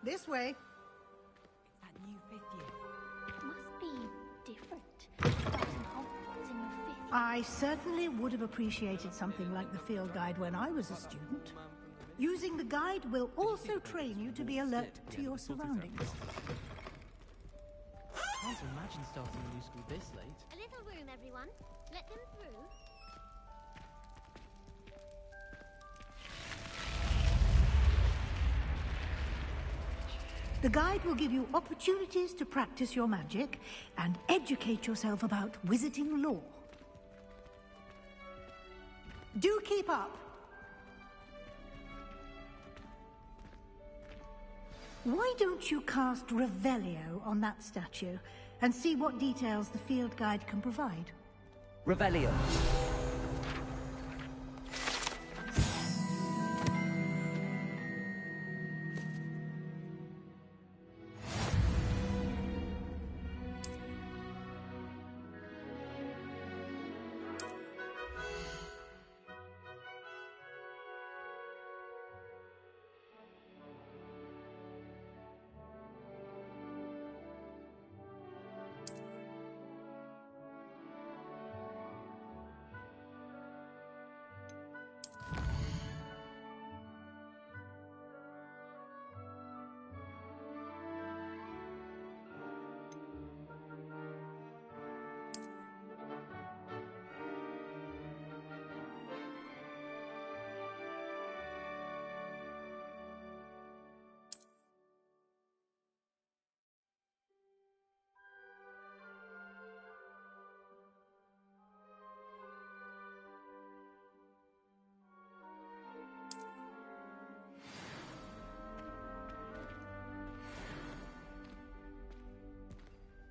This way. It's that new 5th year. Must be different. Starting Hogwarts in your 5th year. I certainly would have appreciated something like the field guide when I was a student. Using the guide will also train you to be alert to your surroundings. Can't imagine starting a new school this late. A little room, everyone. Let them through. The guide will give you opportunities to practice your magic and educate yourself about wizarding lore. Do keep up! Why don't you cast Revelio on that statue and see what details the field guide can provide? Revelio.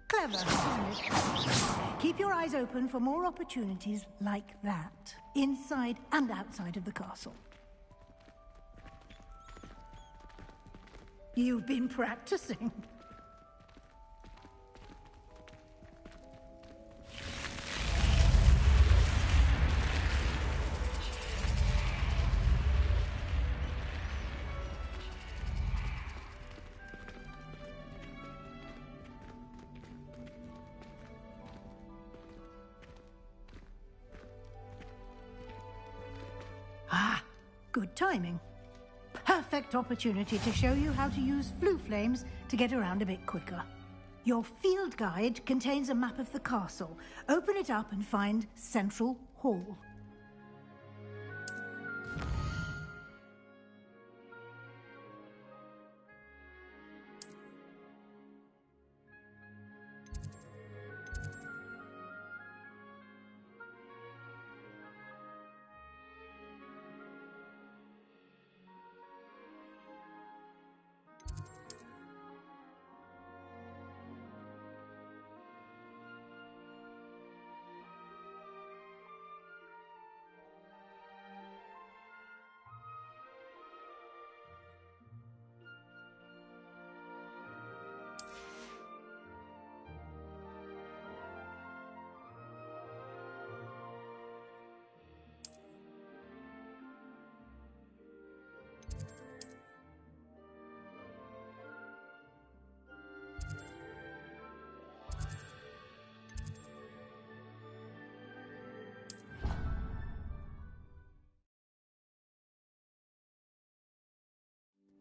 Clever, isn't it? Keep your eyes open for more opportunities like that, inside and outside of the castle. You've been practicing. Ah, good timing. Perfect opportunity to show you how to use flue flames to get around a bit quicker. Your field guide contains a map of the castle. Open it up and find Central Hall.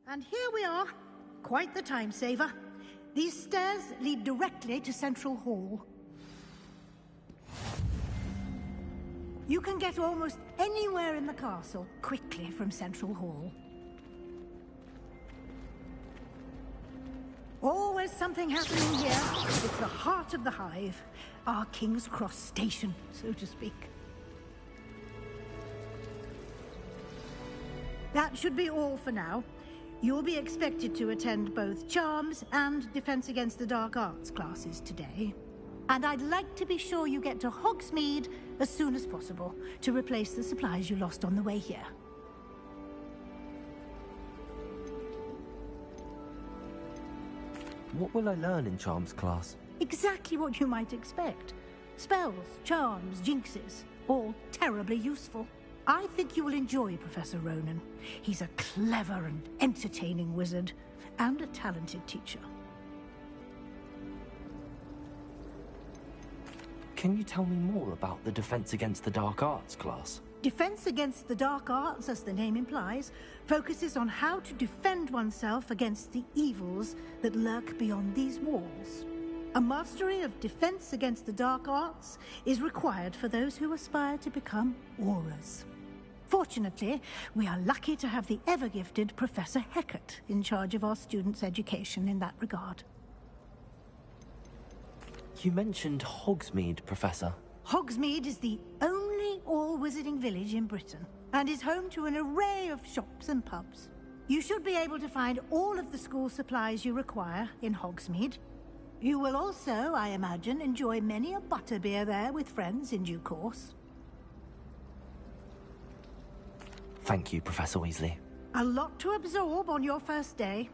And here we are. Quite the time saver. These stairs lead directly to Central Hall. You can get almost anywhere in the castle quickly from Central Hall. Always something happening here. It's the heart of the hive. Our King's Cross station, so to speak. That should be all for now. You'll be expected to attend both Charms and Defense Against the Dark Arts classes today. And I'd like to be sure you get to Hogsmeade as soon as possible to replace the supplies you lost on the way here. What will I learn in Charms class? Exactly what you might expect. Spells, charms, jinxes, all terribly useful. I think you will enjoy Professor Ronan. He's a clever and entertaining wizard, and a talented teacher. Can you tell me more about the Defense Against the Dark Arts class? Defense Against the Dark Arts, as the name implies, focuses on how to defend oneself against the evils that lurk beyond these walls. A mastery of Defense Against the Dark Arts is required for those who aspire to become Aurors. Fortunately, we are lucky to have the ever-gifted Professor Hecat in charge of our students' education in that regard. You mentioned Hogsmeade, Professor. Hogsmeade is the only all-wizarding village in Britain, and is home to an array of shops and pubs. You should be able to find all of the school supplies you require in Hogsmeade. You will also, I imagine, enjoy many a butterbeer there with friends in due course. Thank you, Professor Weasley. A lot to absorb on your first day,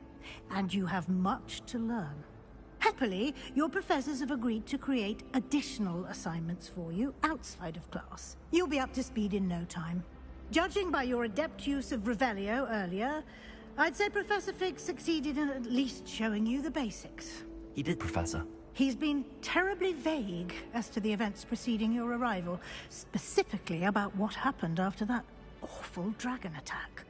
and you have much to learn. Happily, your professors have agreed to create additional assignments for you outside of class. You'll be up to speed in no time. Judging by your adept use of Revelio earlier, I'd say Professor Fig succeeded in at least showing you the basics. He did, Professor. He's been terribly vague as to the events preceding your arrival, specifically about what happened after that awful dragon attack.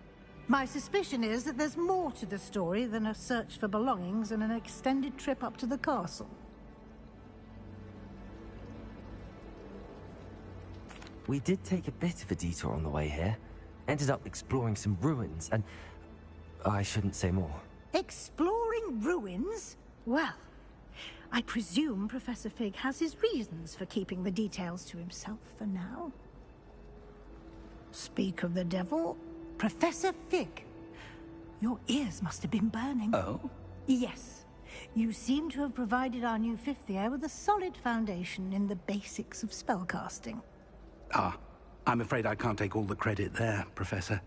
My suspicion is that there's more to the story than a search for belongings and an extended trip up to the castle. We did take a bit of a detour on the way here. Ended up exploring some ruins, and I shouldn't say more. Exploring ruins? Well, I presume Professor Fig has his reasons for keeping the details to himself for now. Speak of the devil, Professor Fig. Your ears must have been burning. Oh? Yes. You seem to have provided our new fifth year with a solid foundation in the basics of spellcasting. Ah, I'm afraid I can't take all the credit there, Professor.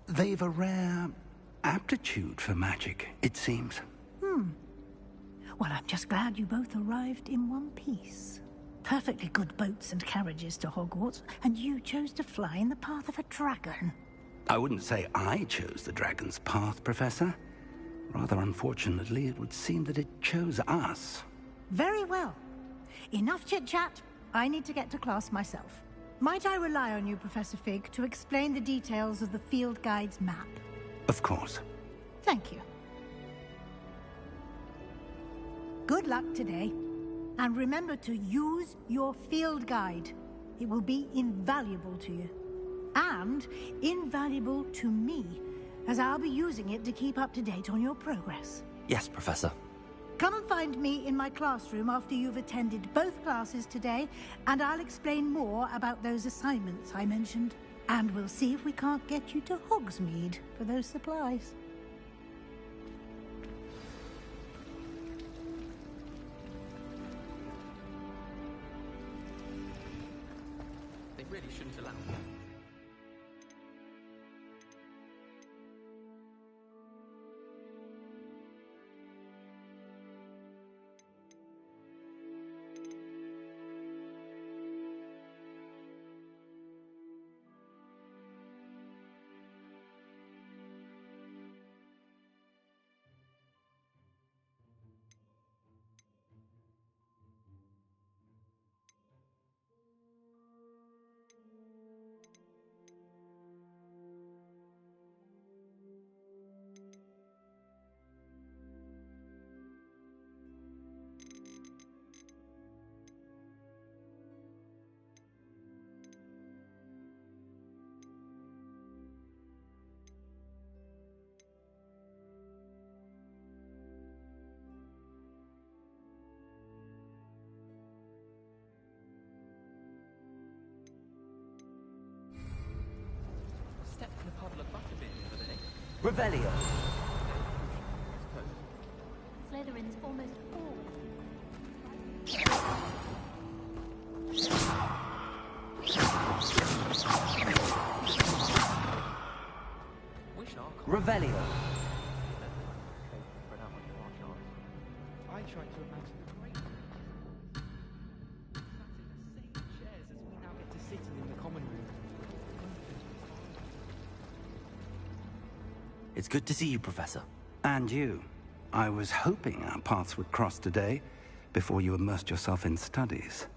They've a rare aptitude for magic, it seems. Well, I'm just glad you both arrived in one piece. Perfectly good boats and carriages to Hogwarts, and you chose to fly in the path of a dragon. I wouldn't say I chose the dragon's path, Professor. Rather unfortunately, it would seem that it chose us. Very well. Enough chit-chat. I need to get to class myself. Might I rely on you, Professor Fig, to explain the details of the field guide's map? Of course. Thank you. Good luck today. And remember to use your field guide. It will be invaluable to you. And invaluable to me, as I'll be using it to keep up to date on your progress. Yes, Professor. Come and find me in my classroom after you've attended both classes today, and I'll explain more about those assignments I mentioned. And we'll see if we can't get you to Hogsmeade for those supplies. They really shouldn't allow that. Stepped in a puddle of butterbeer the other day. Revelio. Slytherin's almost all. Wish our Revelio. spread out like martial arts. I tried to imagine the great. Sat in the same chairs as we now get to sit in the common room. It's good to see you, Professor. And you. I was hoping our paths would cross today, before you immersed yourself in studies.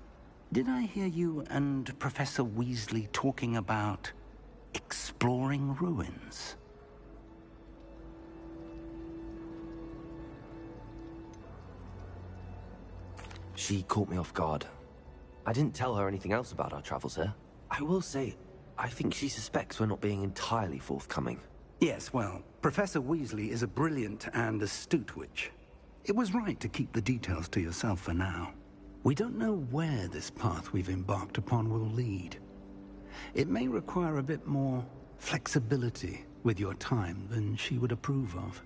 Did I hear you and Professor Weasley talking about exploring ruins? She caught me off guard. I didn't tell her anything else about our travels here. I will say, I think she suspects we're not being entirely forthcoming. Yes, well, Professor Weasley is a brilliant and astute witch. It was right to keep the details to yourself for now. We don't know where this path we've embarked upon will lead. It may require a bit more flexibility with your time than she would approve of.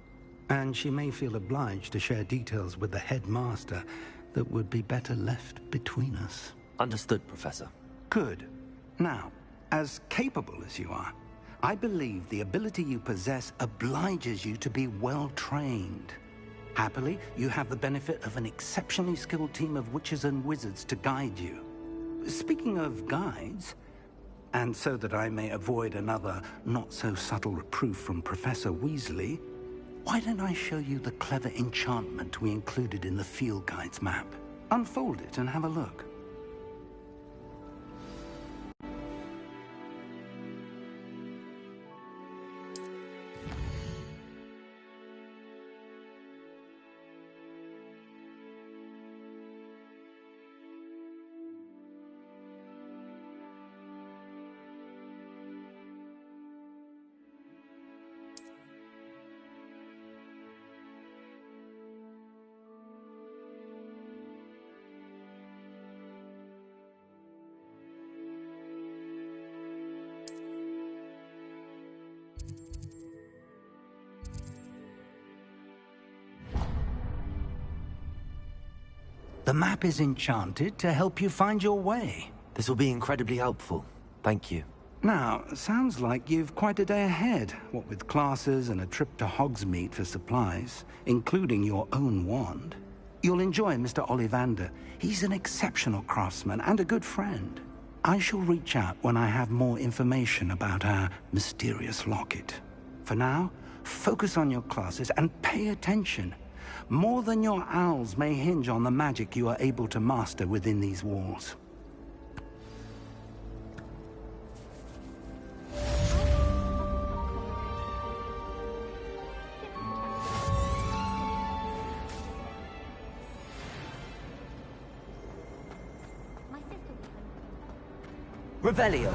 And she may feel obliged to share details with the headmaster that would be better left between us. Understood, Professor. Good. Now, as capable as you are, I believe the ability you possess obliges you to be well-trained. Happily, you have the benefit of an exceptionally skilled team of witches and wizards to guide you. Speaking of guides, and so that I may avoid another not-so-subtle reproof from Professor Weasley, why don't I show you the clever enchantment we included in the field guide's map? Unfold it and have a look. The map is enchanted to help you find your way. This will be incredibly helpful. Thank you. Now, sounds like you've quite a day ahead, what with classes and a trip to Hogsmeade for supplies, including your own wand. You'll enjoy Mr. Ollivander. He's an exceptional craftsman and a good friend. I shall reach out when I have more information about our mysterious locket. For now, focus on your classes and pay attention. More than your owls may hinge on the magic you are able to master within these walls. My sister will home. Revelio.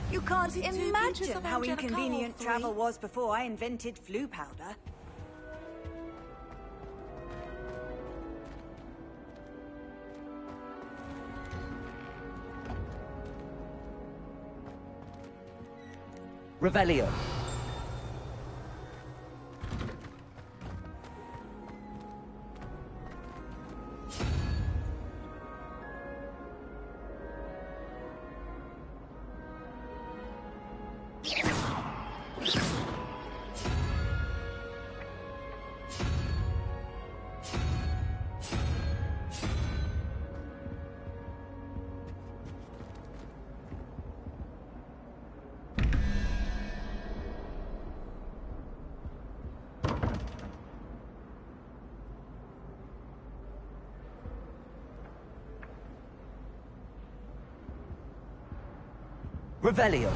You can't imagine how inconvenient travel was before I invented flu powder. Revelio. Revelio.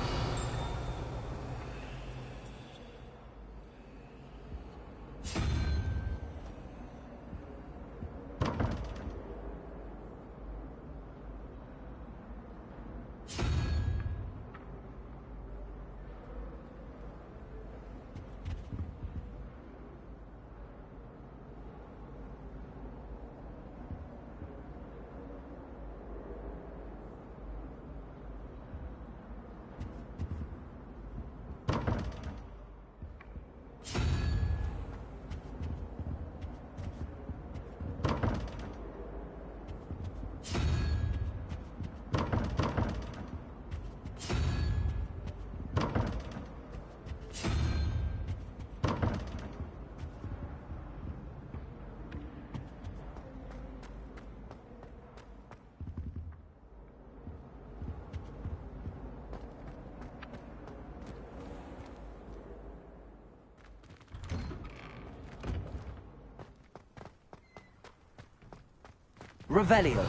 Revelio.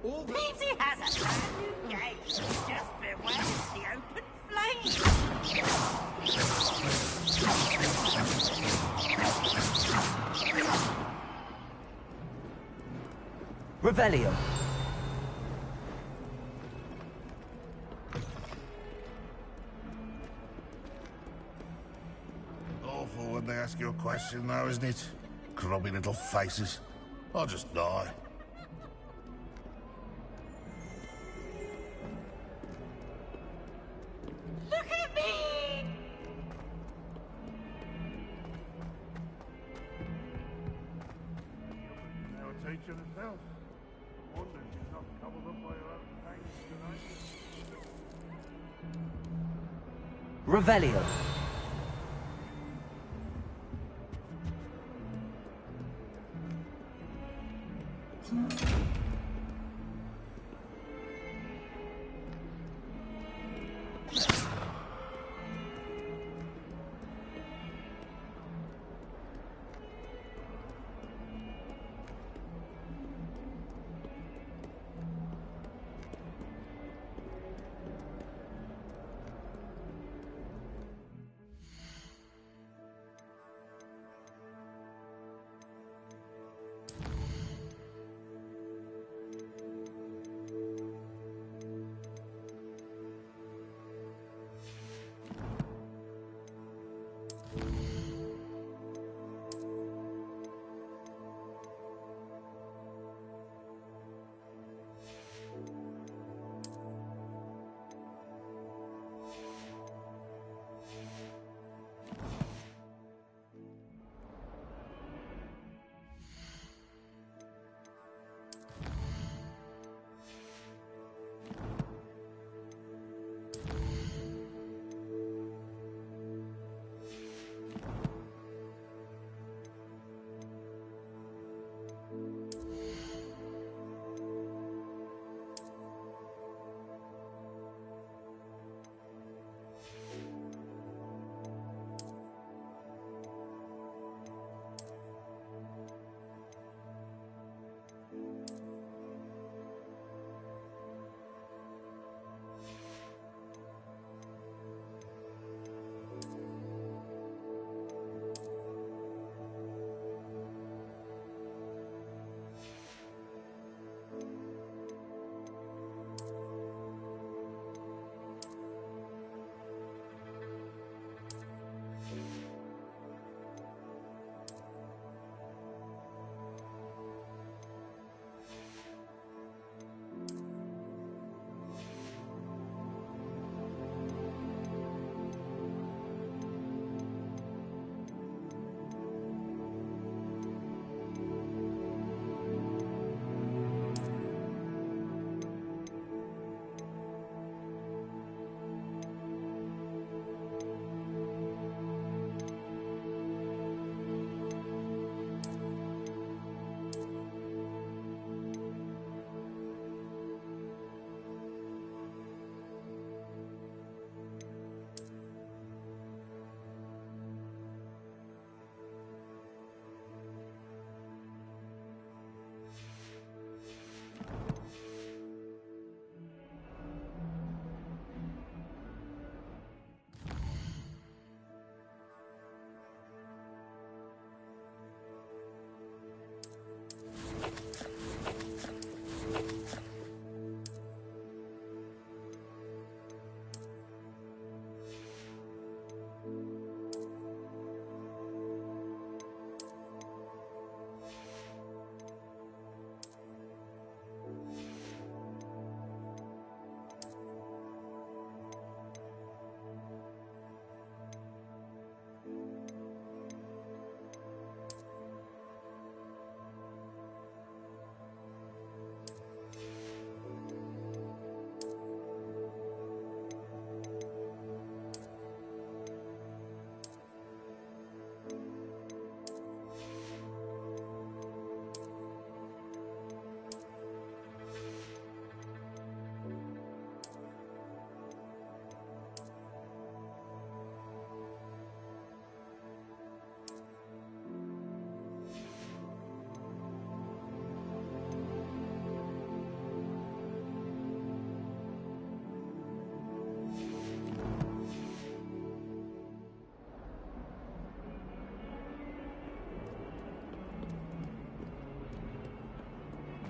Peasy has a brand new game. Just beware the open flame. Revelio. Awful when they ask you a question now, isn't it? Grubby little faces. I'll just die. Look at me! Now a teacher herself. Wonder she's not covered up by her own fangs tonight. Revelio.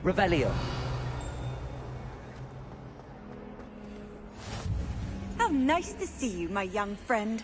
Revelio. How nice to see you, my young friend.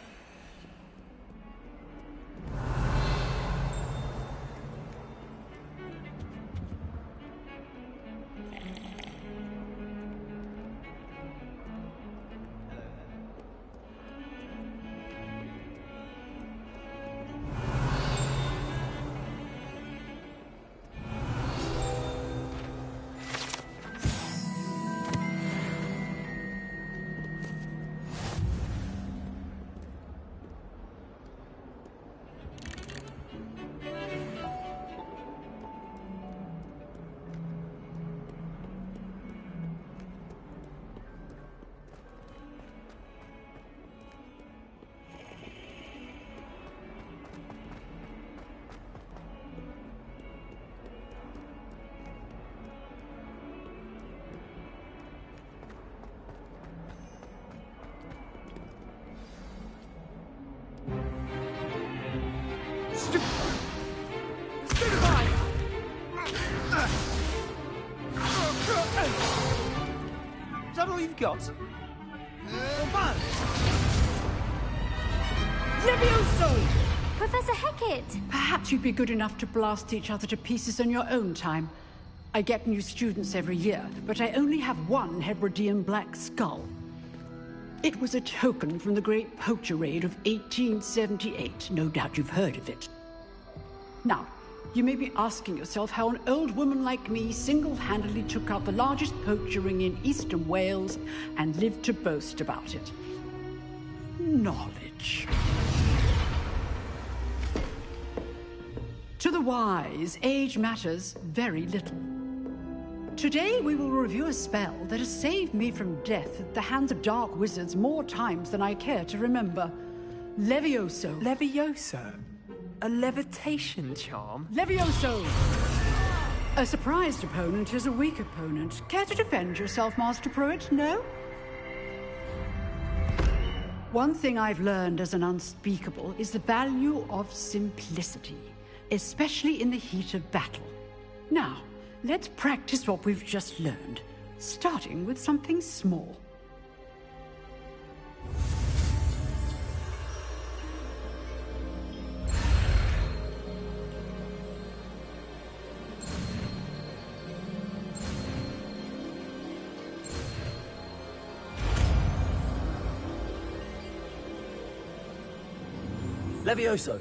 Is that all you've got? Levioso! Professor Hecat! Perhaps you'd be good enough to blast each other to pieces in your own time. I get new students every year, but I only have one Hebridean black skull. It was a token from the Great Poacher Raid of 1878. No doubt you've heard of it. Now, you may be asking yourself how an old woman like me single-handedly took out the largest poacher ring in eastern Wales and lived to boast about it. Knowledge. To the wise, age matters very little. Today we will review a spell that has saved me from death at the hands of dark wizards more times than I care to remember. Levioso. Levioso? A levitation charm? Levioso! A surprised opponent is a weak opponent. Care to defend yourself, Master Pruitt? No? One thing I've learned as an unspeakable is the value of simplicity, especially in the heat of battle. Now, let's practice what we've just learned, starting with something small. Levioso.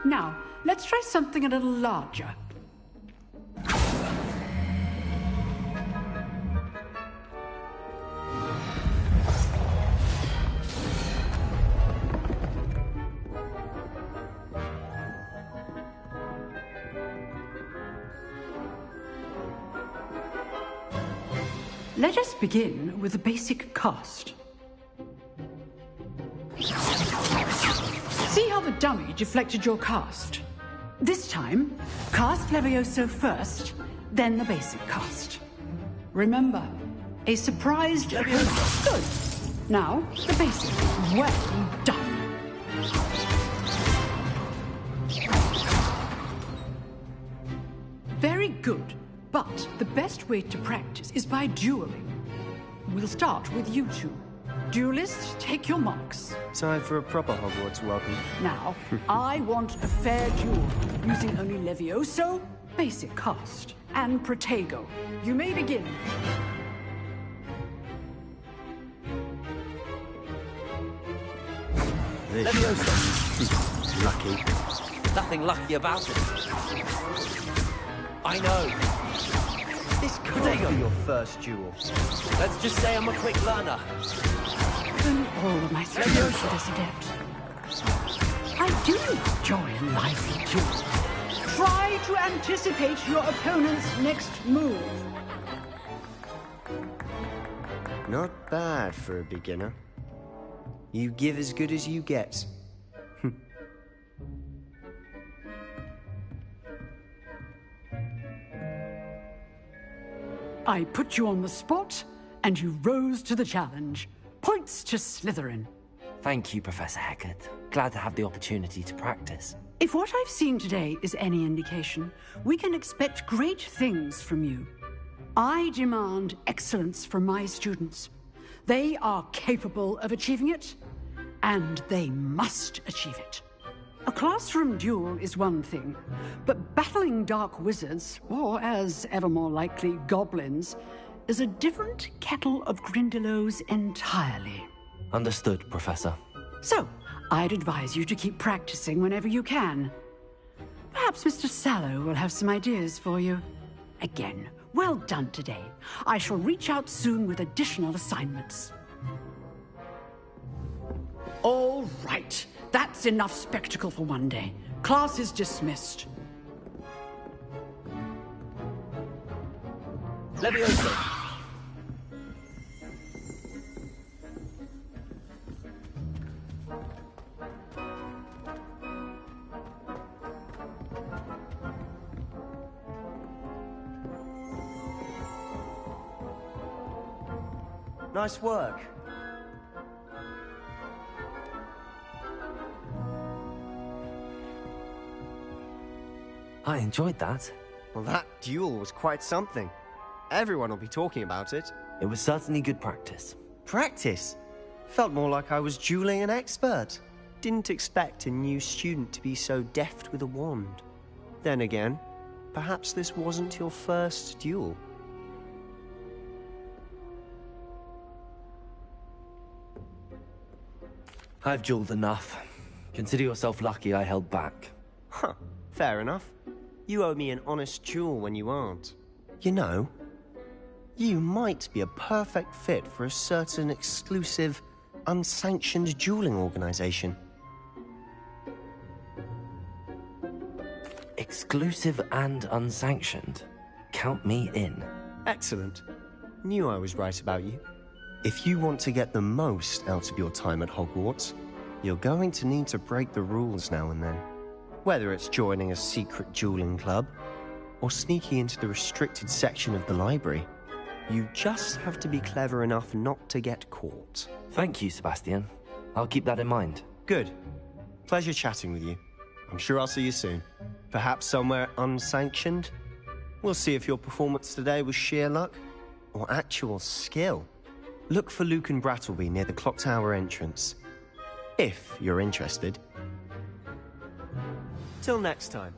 Now, let's try something a little larger. Let us begin with the basic cast. See how the dummy deflected your cast? This time, cast Levioso first, then the basic cast. Remember, a surprised Levioso. Good. Now, the basic. Well done. Very good. But the best way to practice is by dueling. We'll start with you two. Duelists, take your marks. Time for a proper Hogwarts welcome. Now, I want a fair duel, using only Levioso, basic cast, and Protego. You may begin. Levioso. Lucky. Nothing lucky about it. I know. This could be your first duel. Let's just say I'm a quick learner. Then all of my skills for this adept. I do enjoy a lively duel. Try to anticipate your opponent's next move. Not bad for a beginner. You give as good as you get. I put you on the spot, and you rose to the challenge. Points to Slytherin. Thank you, Professor Heckert. Glad to have the opportunity to practice. If what I've seen today is any indication, we can expect great things from you. I demand excellence from my students. They are capable of achieving it, and they must achieve it. A classroom duel is one thing, but battling dark wizards, or as ever more likely, goblins, is a different kettle of Grindylows entirely. Understood, Professor. So, I'd advise you to keep practicing whenever you can. Perhaps Mr. Sallow will have some ideas for you. Again, well done today. I shall reach out soon with additional assignments. All right. That's enough spectacle for one day. Class is dismissed. Leviosa! Nice work. I enjoyed that. Well, that duel was quite something. Everyone will be talking about it. It was certainly good practice. Practice? Felt more like I was dueling an expert. Didn't expect a new student to be so deft with a wand. Then again, perhaps this wasn't your first duel. I've dueled enough. Consider yourself lucky I held back. Huh, fair enough. You owe me an honest duel when you aren't. You know, you might be a perfect fit for a certain exclusive, unsanctioned dueling organization. Exclusive and unsanctioned? Count me in. Excellent. Knew I was right about you. If you want to get the most out of your time at Hogwarts, you're going to need to break the rules now and then. Whether it's joining a secret dueling club, or sneaking into the restricted section of the library, you just have to be clever enough not to get caught. Thank you, Sebastian. I'll keep that in mind. Good. Pleasure chatting with you. I'm sure I'll see you soon. Perhaps somewhere unsanctioned? We'll see if your performance today was sheer luck, or actual skill. Look for Luke and Brattleby near the clock tower entrance. If you're interested. Till next time.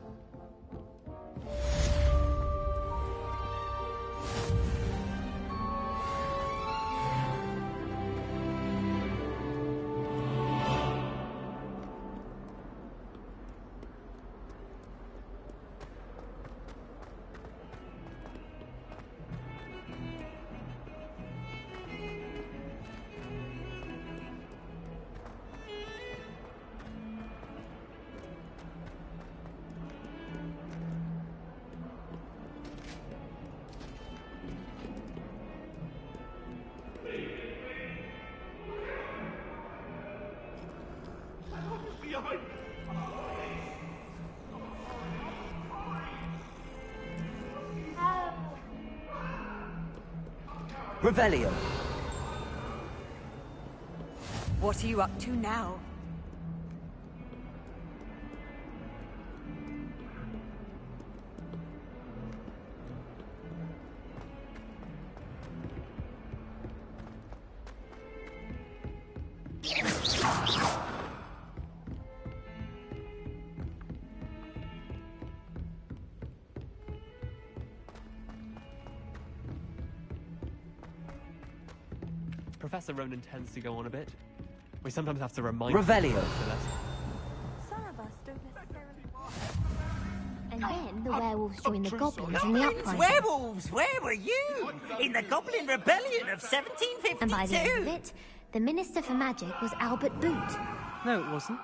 Revelio. What are you up to now? Professor Ronan tends to go on a bit. We sometimes have to remind Revelio. Some of us don't necessarily want. And then the werewolves joined the goblins in the uprising. Werewolves! Where were you? In the Goblin Rebellion of 1752! And by the end of it, the Minister for Magic was Albert Boot. No, it wasn't.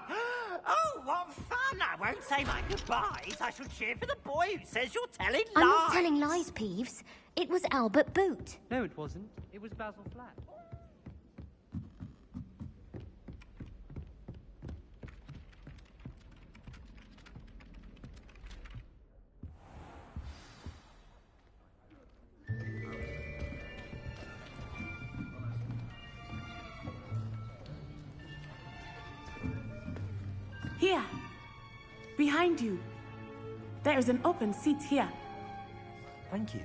Oh, what fun! I won't say my goodbyes. I shall cheer for the boy who says you're telling lies. I'm not telling lies, Peeves. It was Albert Boot. No, it wasn't. It was Basil Flat. Here. Behind you. There is an open seat here. Thank you.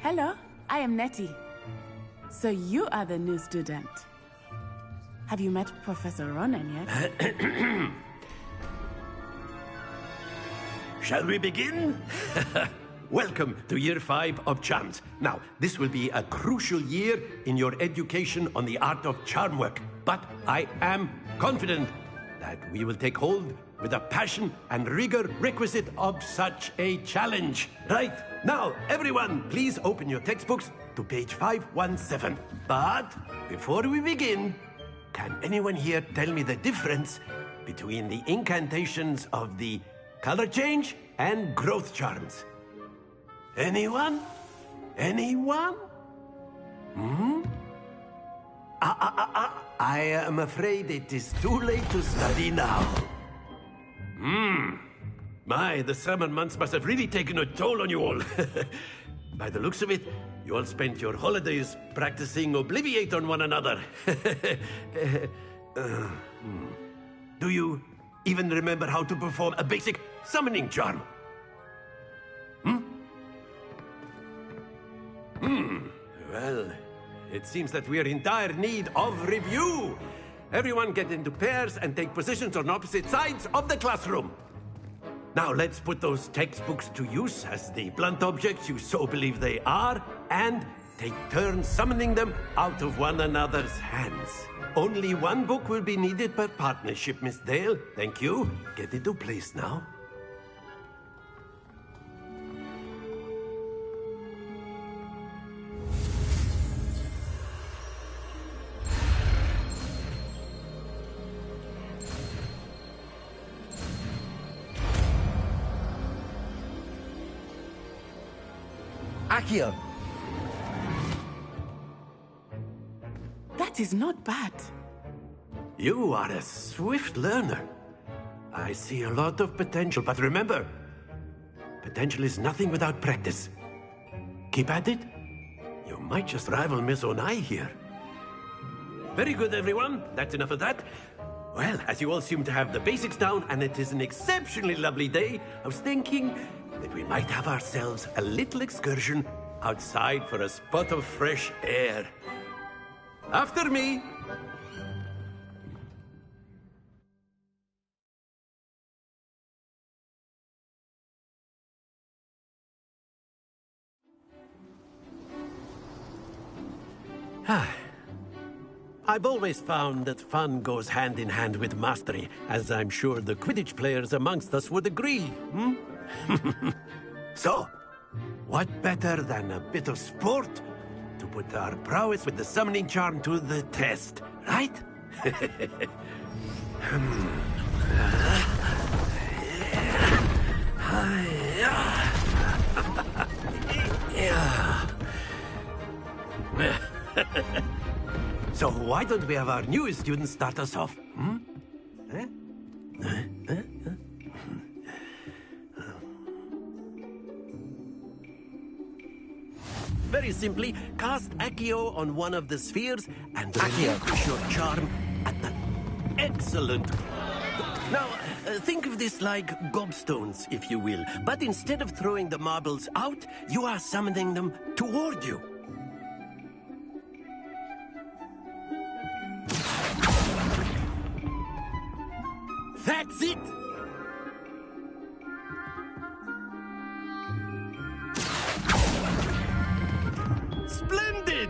Hello, I am Nettie. So you are the new student. Have you met Professor Ronan yet? Shall we begin? Welcome to Year 5 of Charms. Now, this will be a crucial year in your education on the art of charm work. But I am confident that we will take hold with the passion and rigor requisite of such a challenge. Right, now, everyone, please open your textbooks to page 517. But before we begin, can anyone here tell me the difference between the incantations of the color change and growth charms? Anyone? Anyone? I am afraid it is too late to study now. My, the summer months must have really taken a toll on you all. By the looks of it, you all spent your holidays practicing Obliviate on one another. Do you even remember how to perform a basic summoning charm? Well, it seems that we are in dire need of review. Everyone get into pairs and take positions on opposite sides of the classroom. Now let's put those textbooks to use as the blunt objects you so believe they are, and take turns summoning them out of one another's hands. Only one book will be needed per partnership, Miss Dale. Thank you. Get into place now. Accio! That is not bad. You are a swift learner. I see a lot of potential, but remember, potential is nothing without practice. Keep at it. You might just rival Miss Onai here. Very good, everyone. That's enough of that. Well, as you all seem to have the basics down, and it is an exceptionally lovely day, I was thinking that we might have ourselves a little excursion outside for a spot of fresh air. After me. I've always found that fun goes hand in hand with mastery, as I'm sure the Quidditch players amongst us would agree. So, what better than a bit of sport to put our prowess with the summoning charm to the test, right? So why don't we have our newest student start us off? Very simply, cast Accio on one of the spheres and relinquish your charm at the... Excellent! Now, think of this like gobstones, if you will. But instead of throwing the marbles out, you are summoning them toward you. That's it! Splendid!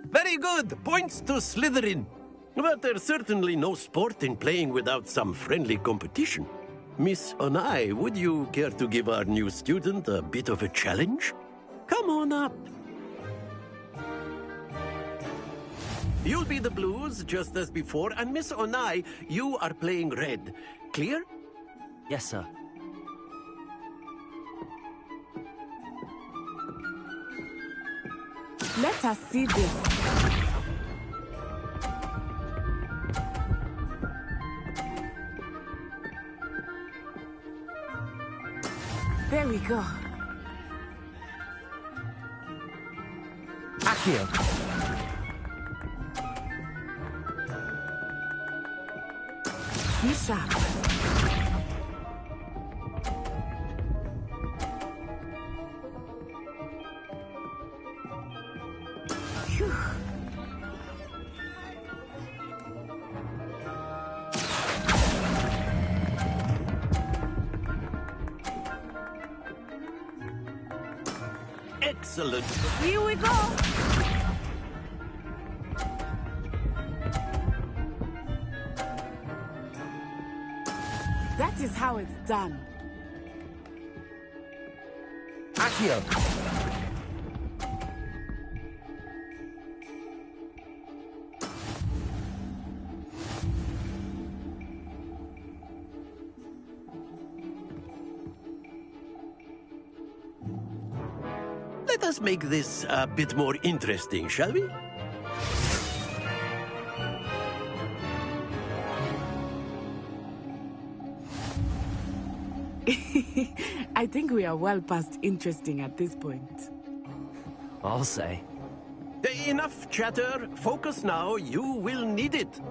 Very good! Points to Slytherin. But there's certainly no sport in playing without some friendly competition. Miss Onai, would you care to give our new student a bit of a challenge? Come on up. You'll be the blues, just as before, and Miss Onai, you are playing red. Clear? Yes, sir. Let us see this. There we go. Accio. Be sharp. Phew. Excellent. Here we go. That is how it's done. Accio. Let us make this a bit more interesting, shall we? I think we are well past interesting at this point. I'll say. Enough chatter. Focus now. You will need it.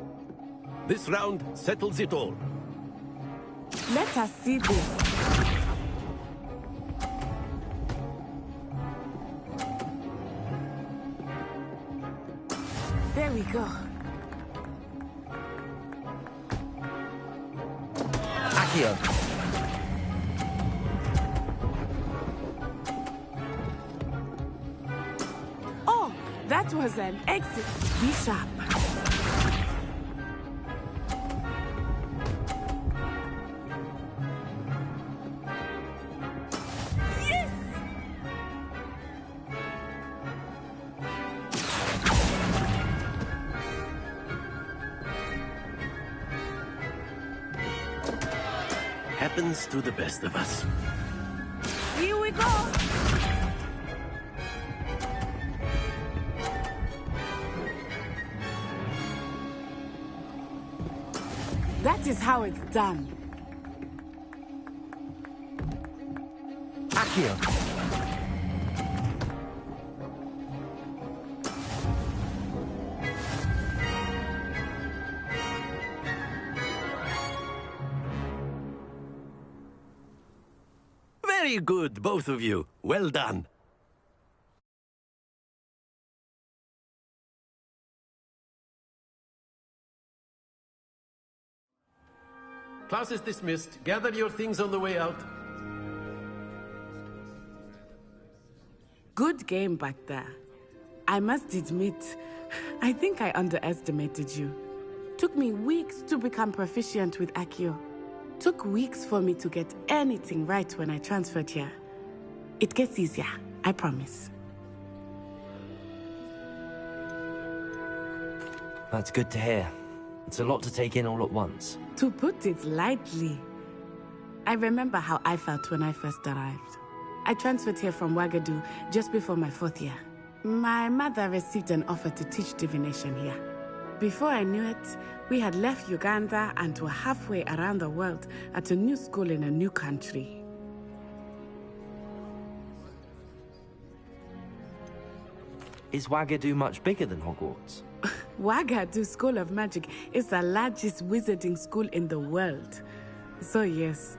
This round settles it all. Let us see this. There we go. Accio. Oh, that was an exit. Be sharp. Yes! Happens to the best of us. Here we go. That is how it's done. Accio. Very good, both of you. Well done. Class is dismissed. Gather your things on the way out. Good game back there. I must admit, I think I underestimated you. Took me weeks to become proficient with Accio. Took weeks for me to get anything right when I transferred here. It gets easier, I promise. That's good to hear. It's a lot to take in all at once. To put it lightly, I remember how I felt when I first arrived. I transferred here from Wagadu just before my 4th year. My mother received an offer to teach divination here. Before I knew it, we had left Uganda and were halfway around the world at a new school in a new country. Is Wagadu much bigger than Hogwarts? Wagadu School of Magic is the largest wizarding school in the world. So yes,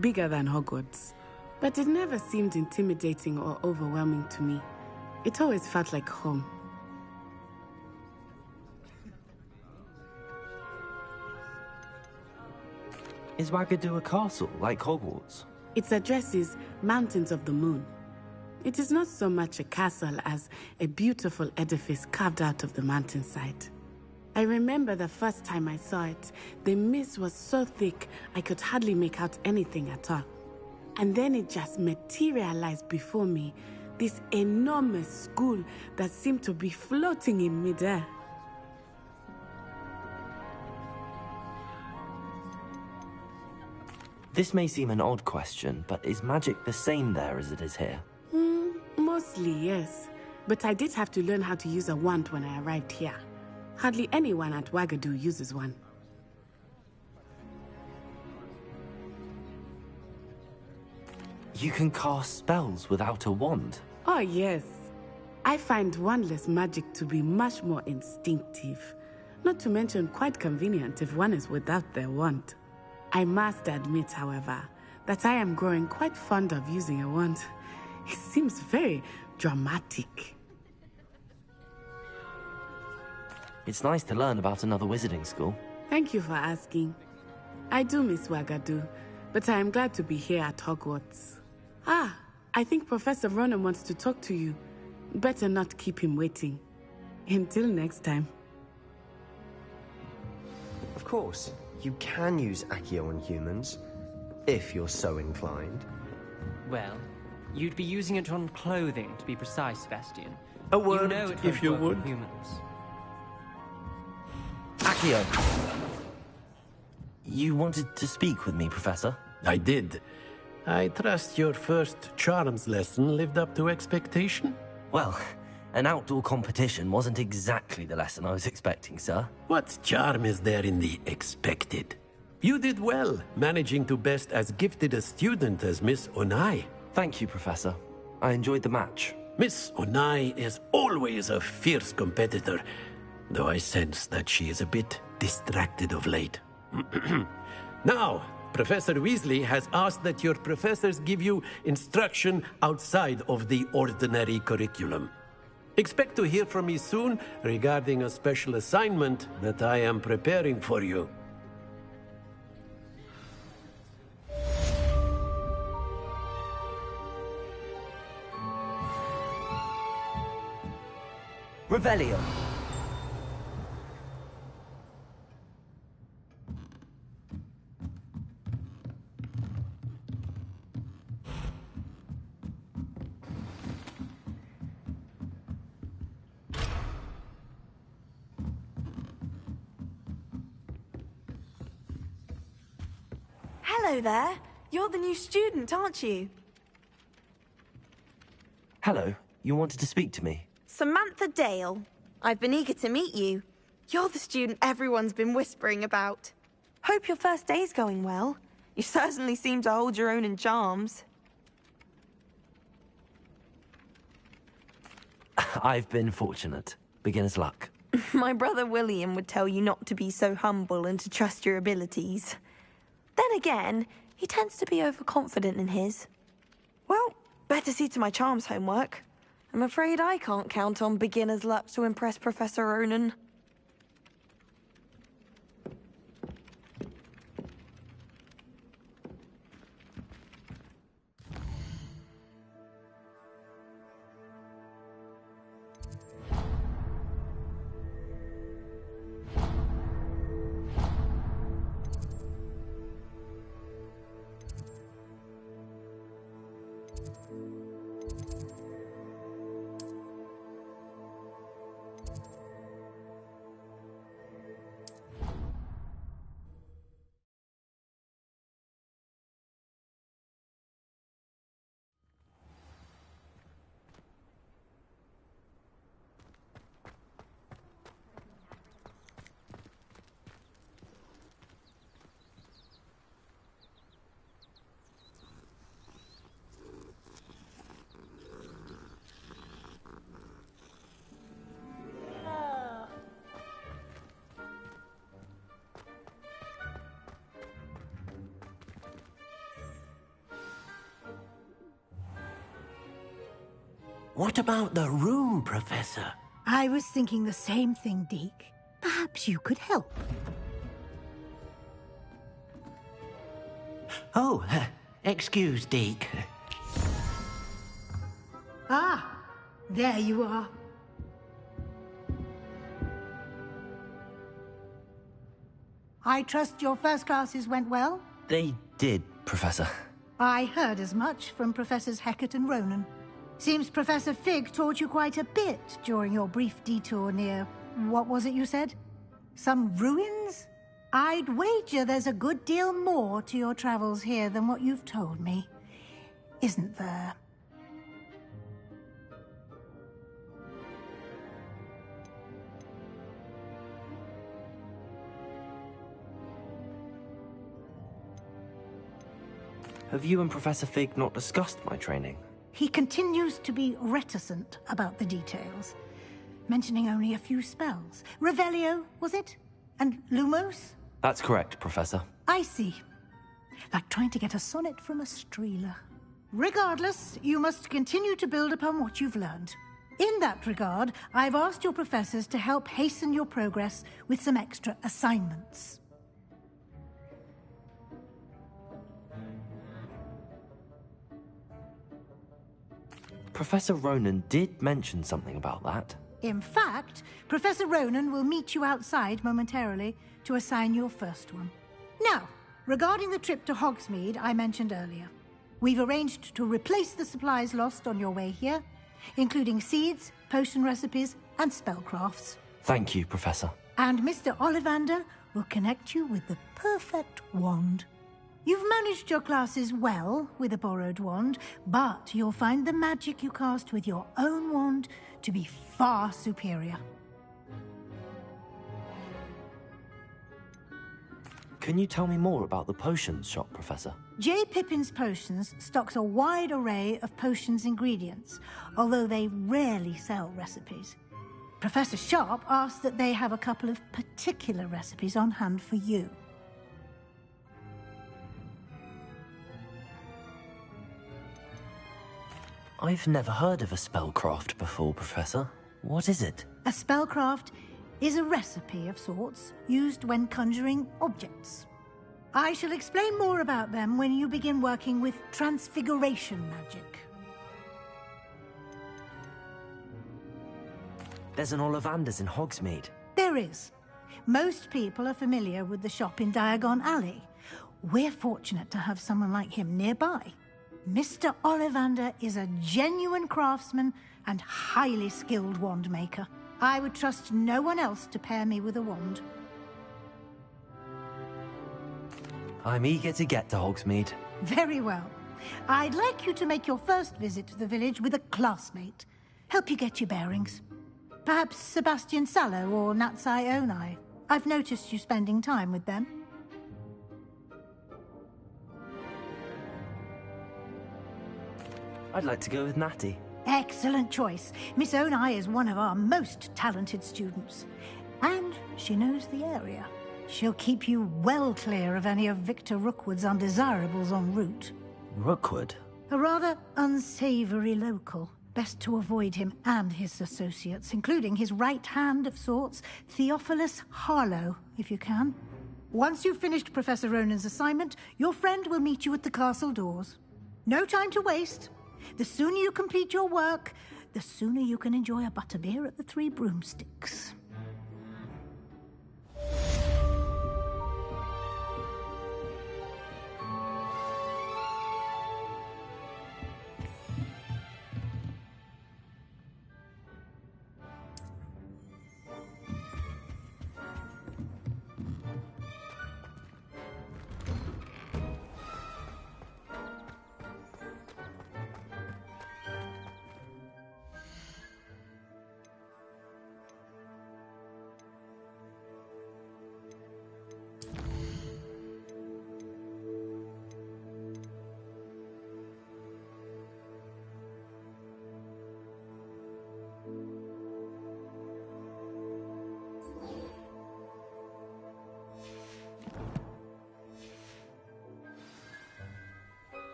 bigger than Hogwarts. But it never seemed intimidating or overwhelming to me. It always felt like home. Is Wagadu a castle, like Hogwarts? Its address is Mountains of the Moon. It is not so much a castle as a beautiful edifice carved out of the mountainside. I remember the first time I saw it, the mist was so thick I could hardly make out anything at all. And then it just materialized before me, this enormous school that seemed to be floating in midair. This may seem an odd question, but is magic the same there as it is here? Mostly, yes. But I did have to learn how to use a wand when I arrived here. Hardly anyone at Wagadu uses one. You can cast spells without a wand? Oh, yes. I find wandless magic to be much more instinctive, not to mention quite convenient if one is without their wand. I must admit, however, that I am growing quite fond of using a wand. It seems very dramatic. It's nice to learn about another wizarding school. Thank you for asking. I do miss Wagadu, but I am glad to be here at Hogwarts. Ah, I think Professor Ronan wants to talk to you. Better not keep him waiting. Until next time. Of course, you can use Accio on humans, if you're so inclined. Well, you'd be using it on clothing, to be precise, Sebastian. A word, you know it if you won't work would. on humans. Accio! You wanted to speak with me, Professor? I did. I trust your first charms lesson lived up to expectation? Well, an outdoor competition wasn't exactly the lesson I was expecting, sir. What charm is there in the expected? You did well, managing to best as gifted a student as Miss Onai. Thank you, Professor. I enjoyed the match. Miss Onai is always a fierce competitor, though I sense that she is a bit distracted of late. Now, Professor Weasley has asked that your professors give you instruction outside of the ordinary curriculum. Expect to hear from me soon regarding a special assignment that I am preparing for you. Revelio. Hello there. You're the new student, aren't you? Hello. You wanted to speak to me? Samantha Dale. I've been eager to meet you. You're the student everyone's been whispering about. Hope your first day's going well. You certainly seem to hold your own in charms. I've been fortunate. Beginner's luck. My brother William would tell you not to be so humble and to trust your abilities. Then again, he tends to be overconfident in his. Well, better see to my charms homework. I'm afraid I can't count on beginner's luck to impress Professor Ronan. What about the room, Professor? I was thinking the same thing, Deke. Perhaps you could help. Oh, excuse, Deke. Ah, there you are. I trust your first classes went well? They did, Professor. I heard as much from Professors Hecat and Ronan. Seems Professor Fig taught you quite a bit during your brief detour near... what was it you said? Some ruins? I'd wager there's a good deal more to your travels here than what you've told me. Isn't there? Have you and Professor Fig not discussed my training? he continues to be reticent about the details, mentioning only a few spells. Revelio, was it? And Lumos? That's correct, Professor. I see. Like trying to get a sonnet from a streeler. Regardless, you must continue to build upon what you've learned. In that regard, I've asked your professors to help hasten your progress with some extra assignments. Professor Ronan did mention something about that. In fact, Professor Ronan will meet you outside momentarily to assign your first one. Now, regarding the trip to Hogsmeade I mentioned earlier, we've arranged to replace the supplies lost on your way here, including seeds, potion recipes, and spellcrafts. Thank you, Professor. And Mr. Ollivander will connect you with the perfect wand. You've managed your classes well with a borrowed wand, but you'll find the magic you cast with your own wand to be far superior. Can you tell me more about the potions shop, Professor? J. Pippin's Potions stocks a wide array of potions ingredients, although they rarely sell recipes. Professor Sharp asked that they have a couple of particular recipes on hand for you. I've never heard of a spellcraft before, Professor. What is it? A spellcraft is a recipe of sorts used when conjuring objects. I shall explain more about them when you begin working with transfiguration magic. There's an Ollivander's in Hogsmeade. There is. Most people are familiar with the shop in Diagon Alley. We're fortunate to have someone like him nearby. Mr. Ollivander is a genuine craftsman and highly skilled wand maker. I would trust no one else to pair me with a wand. I'm eager to get to Hogsmeade. Very well. I'd like you to make your first visit to the village with a classmate. Help you get your bearings. Perhaps Sebastian Sallow or Natsai Onai. I've noticed you spending time with them. I'd like to go with Natty. Excellent choice. Miss Onai is one of our most talented students. And she knows the area. She'll keep you well clear of any of Victor Rookwood's undesirables en route. Rookwood? A rather unsavory local. Best to avoid him and his associates, including his right hand of sorts, Theophilus Harlow, if you can. Once you've finished Professor Ronan's assignment, your friend will meet you at the castle doors. No time to waste. The sooner you complete your work, the sooner you can enjoy a butterbeer at the Three Broomsticks.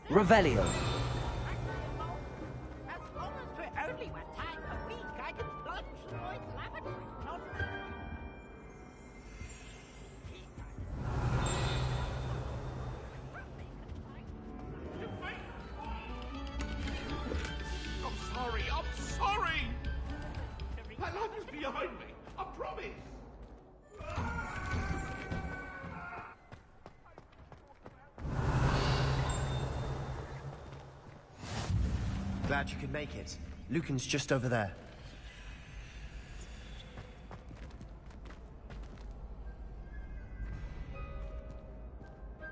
Revelio. As long as we're only 1 time a week, I can plunge the Lloyd's lavatory. Not... I'm sorry! My life is behind me, I promise! Glad you could make it. Lucan's just over there.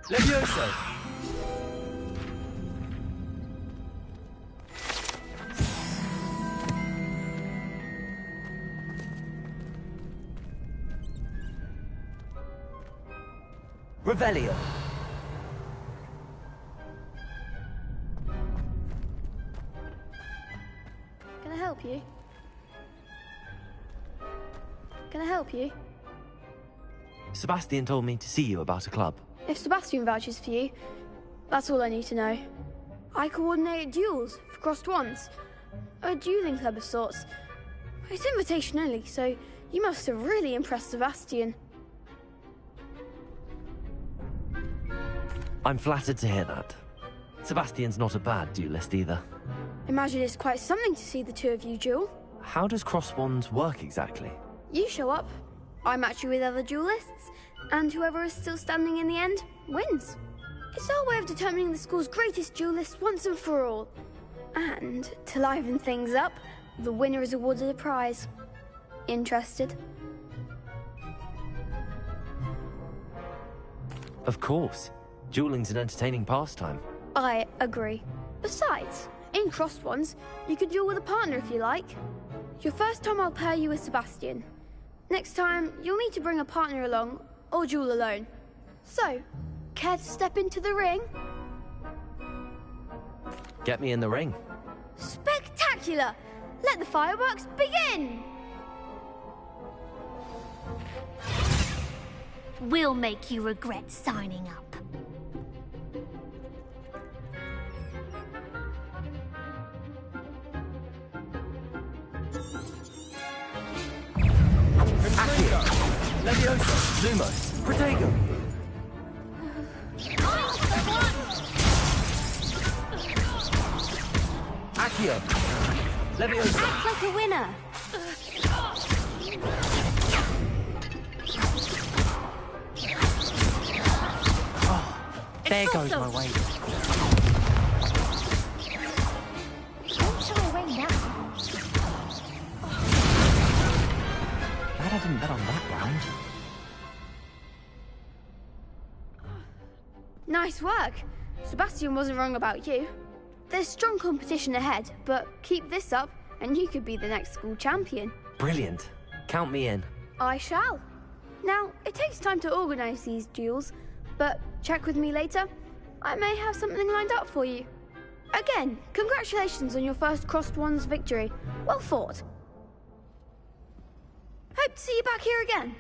Levioso! Revelio. Can I help you? Can I help you? Sebastian told me to see you about a club. If Sebastian vouches for you, that's all I need to know. I coordinate duels for crossed ones. A dueling club of sorts. It's invitation only, so you must have really impressed Sebastian. I'm flattered to hear that. Sebastian's not a bad duelist either. Imagine it's quite something to see the two of you duel. How does cross wands work exactly? You show up, I match you with other duelists, and whoever is still standing in the end wins. It's our way of determining the school's greatest duelist once and for all. And to liven things up, the winner is awarded a prize. Interested? Of course. Dueling's an entertaining pastime. I agree. Besides, in crossed ones, you could duel with a partner if you like. Your first time I'll pair you with Sebastian. Next time, you'll need to bring a partner along, or duel alone. So, care to step into the ring? Get me in the ring. Spectacular! Let the fireworks begin! We'll make you regret signing up. Accio! Levioso! Lumos! Protego! Accio! Levioso! Act like a winner! Oh, there goes my weight. Don't show away now. Glad I didn't bet on that round. Nice work. Sebastian wasn't wrong about you. There's strong competition ahead, but keep this up and you could be the next school champion. Brilliant. Count me in. I shall. Now, it takes time to organise these duels, but check with me later. I may have something lined up for you. Again, congratulations on your first crossed ones victory. Well fought. Hope to see you back here again.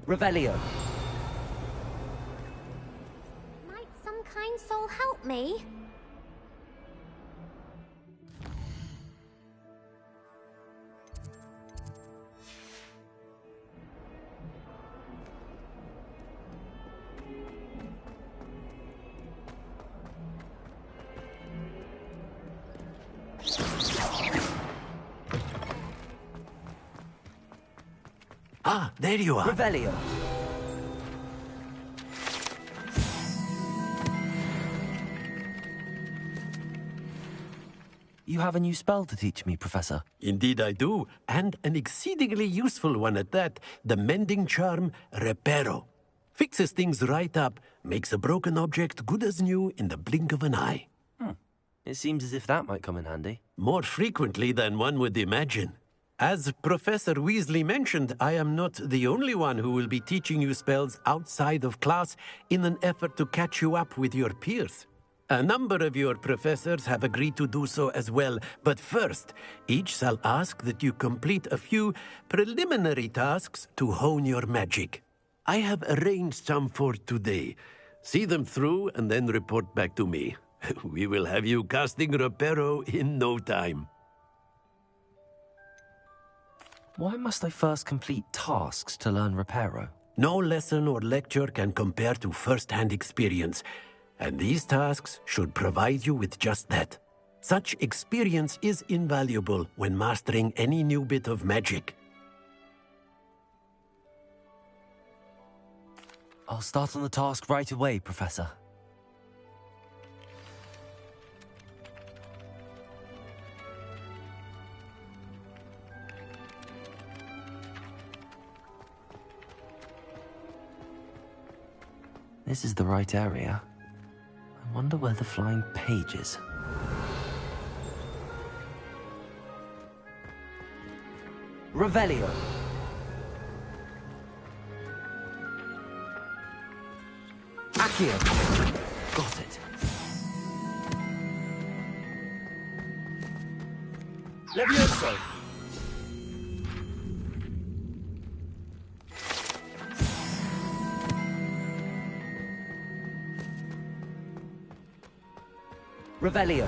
Revelio. Might some kind soul help me? Ah, there you are. Revelio. You have a new spell to teach me, Professor. Indeed I do, and an exceedingly useful one at that. The mending charm, Reparo. Fixes things right up, makes a broken object good as new in the blink of an eye. It seems as if that might come in handy. More frequently than one would imagine. As Professor Weasley mentioned, I am not the only one who will be teaching you spells outside of class in an effort to catch you up with your peers. A number of your professors have agreed to do so as well, but first, each shall ask that you complete a few preliminary tasks to hone your magic. I have arranged some for today. See them through and then report back to me. We will have you casting Reparo in no time. Why must I first complete tasks to learn Reparo? No lesson or lecture can compare to first-hand experience, and these tasks should provide you with just that. Such experience is invaluable when mastering any new bit of magic. I'll start on the task right away, Professor. This is the right area. I wonder where the flying page is. Revelio. Accio. Got it. Levioso. Revelio.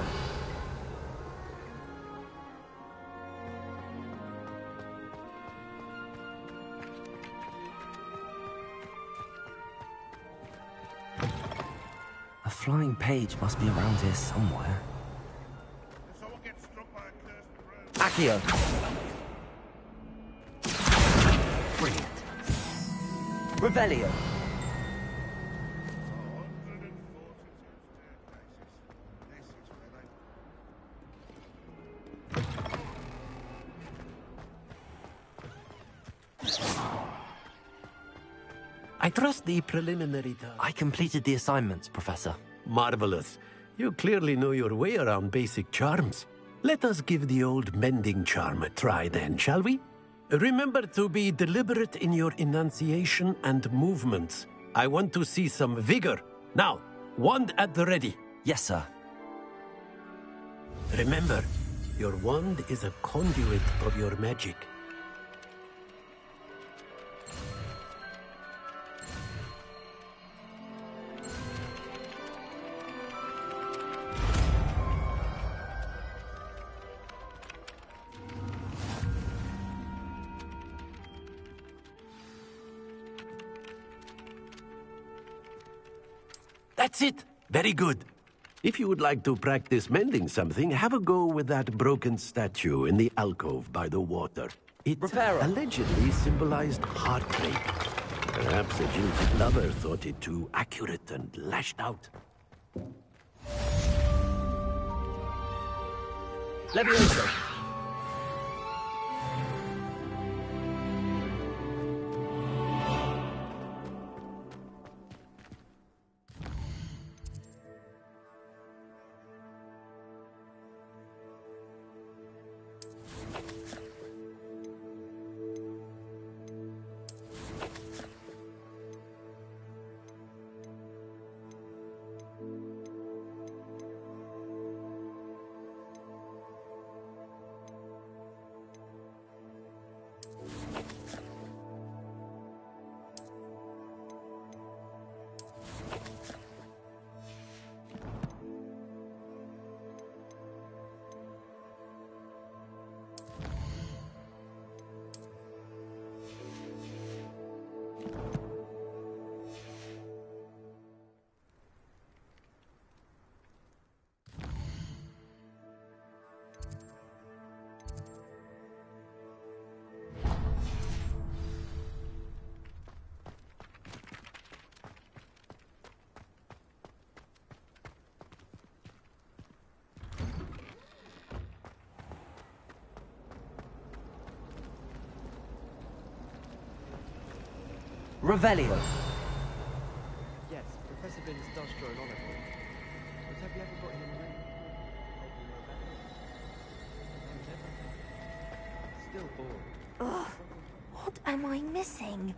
A flying page must be around here somewhere. Accio. Brilliant. Revelio. I trust the preliminary task. I completed the assignments, Professor. Marvelous. You clearly know your way around basic charms. Let us give the old mending charm a try then, shall we? Remember to be deliberate in your enunciation and movements. I want to see some vigor. Now, wand at the ready. Yes, sir. Remember, your wand is a conduit of your magic. That's it. Very good. If you would like to practice mending something, have a go with that broken statue in the alcove by the water. It allegedly symbolized heartbreak. Perhaps a jilted lover thought it too accurate and lashed out. Levioso. Revelio. Yes, Professor Binns does draw a lot of them. But have you ever got him in the room? Still bored. Ugh, what am I missing?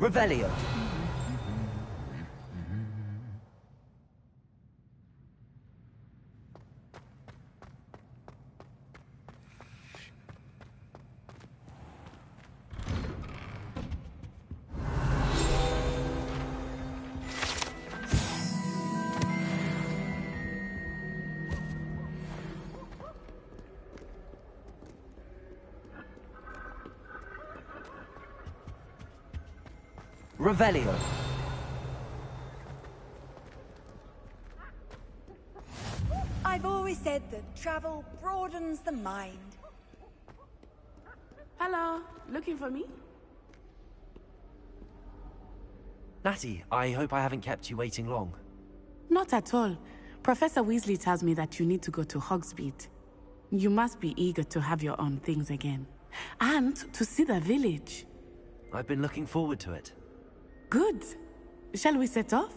Revelio. Revelio. I've always said that travel broadens the mind. Hello, looking for me? Natty, I hope I haven't kept you waiting long. Not at all. Professor Weasley tells me that you need to go to Hogsmeade. You must be eager to have your own things again. And to see the village. I've been looking forward to it. Good. Shall we set off?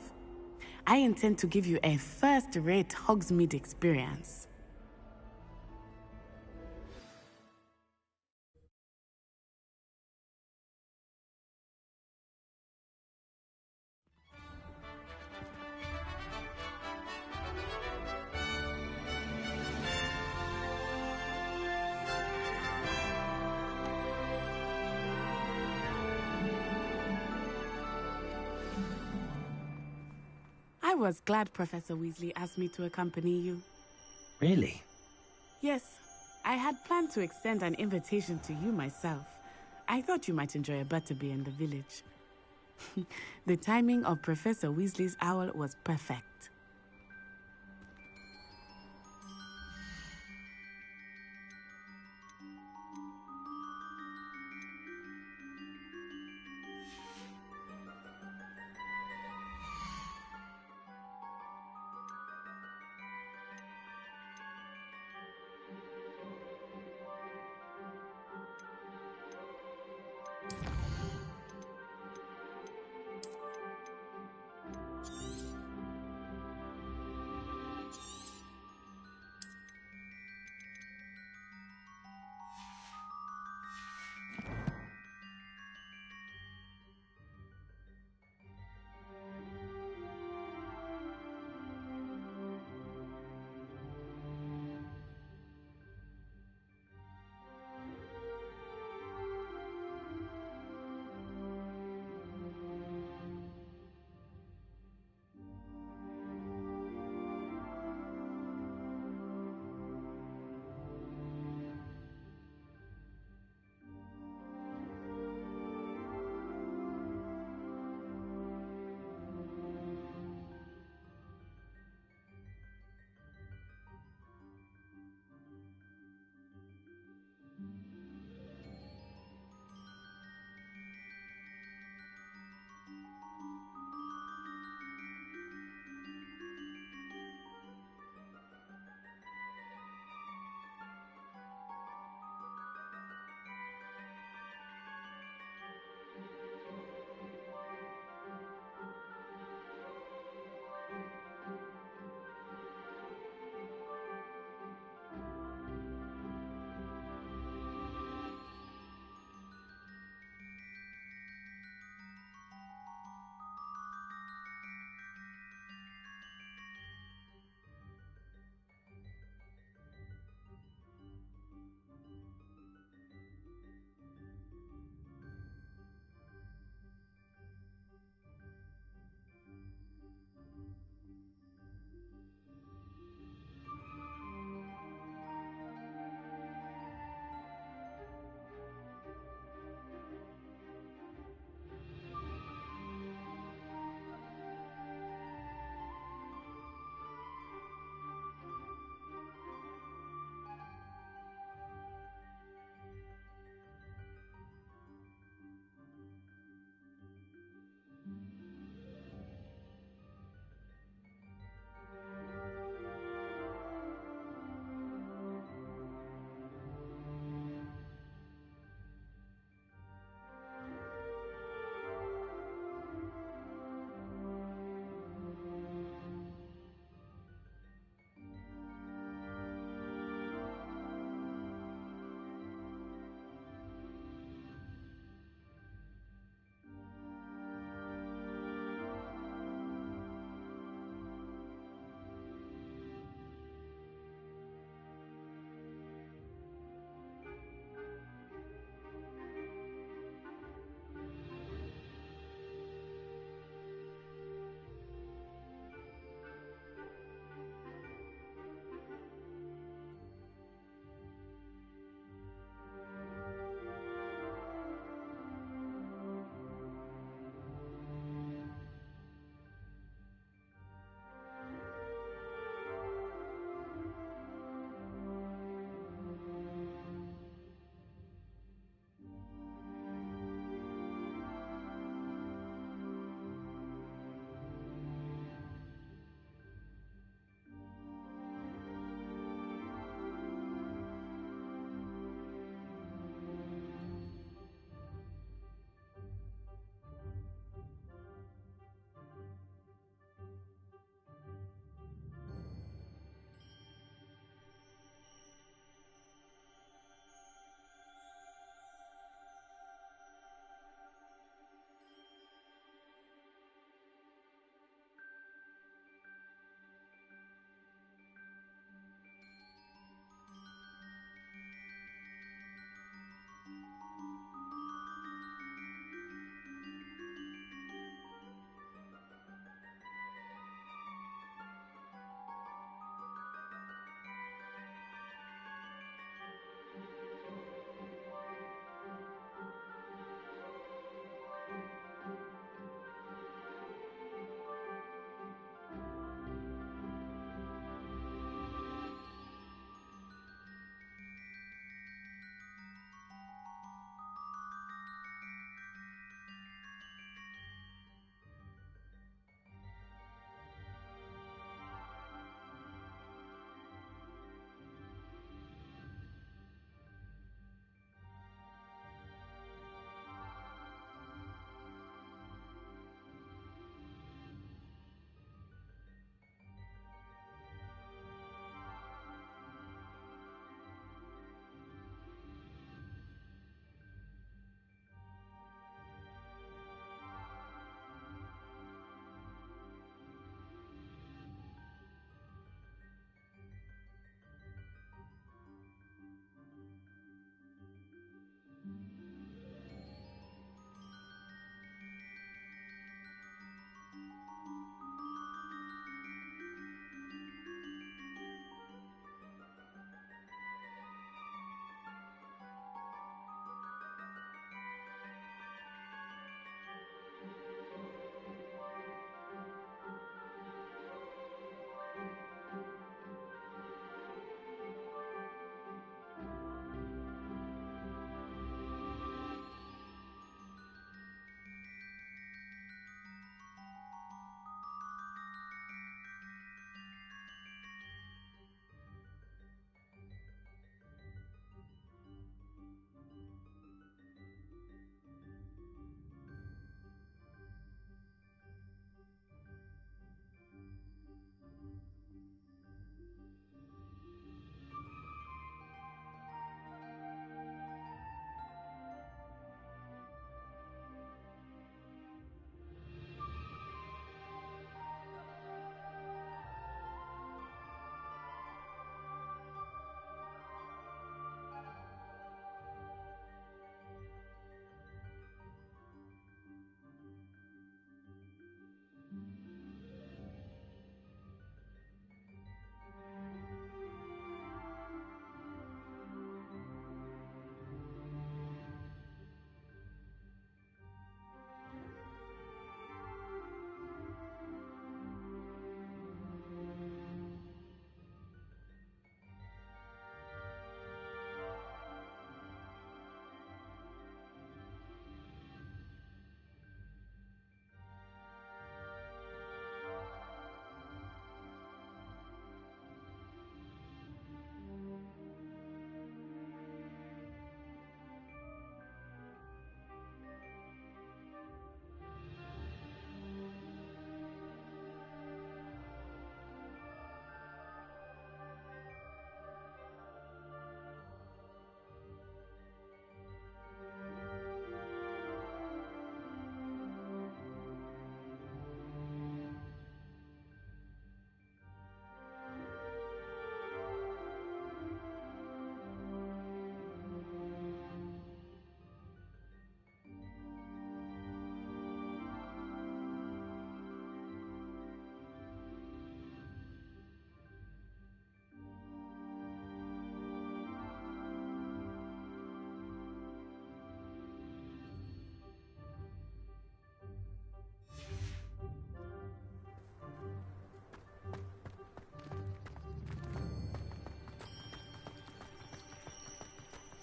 I intend to give you a first-rate Hogsmeade experience. I was glad Professor Weasley asked me to accompany you. Really? Yes, I had planned to extend an invitation to you myself. I thought you might enjoy a butterbeer in the village. The timing of Professor Weasley's owl was perfect.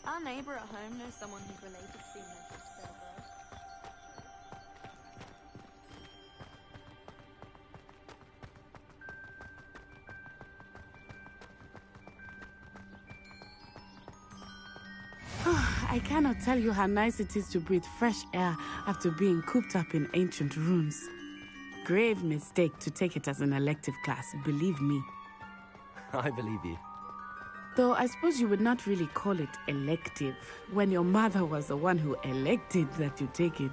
Our neighbour at home knows someone who's related to being mentioned today, I cannot tell you how nice it is to breathe fresh air after being cooped up in ancient ruins. Grave mistake to take it as an elective class, believe me. I believe you. Though I suppose you would not really call it elective, when your mother was the one who elected that you take it.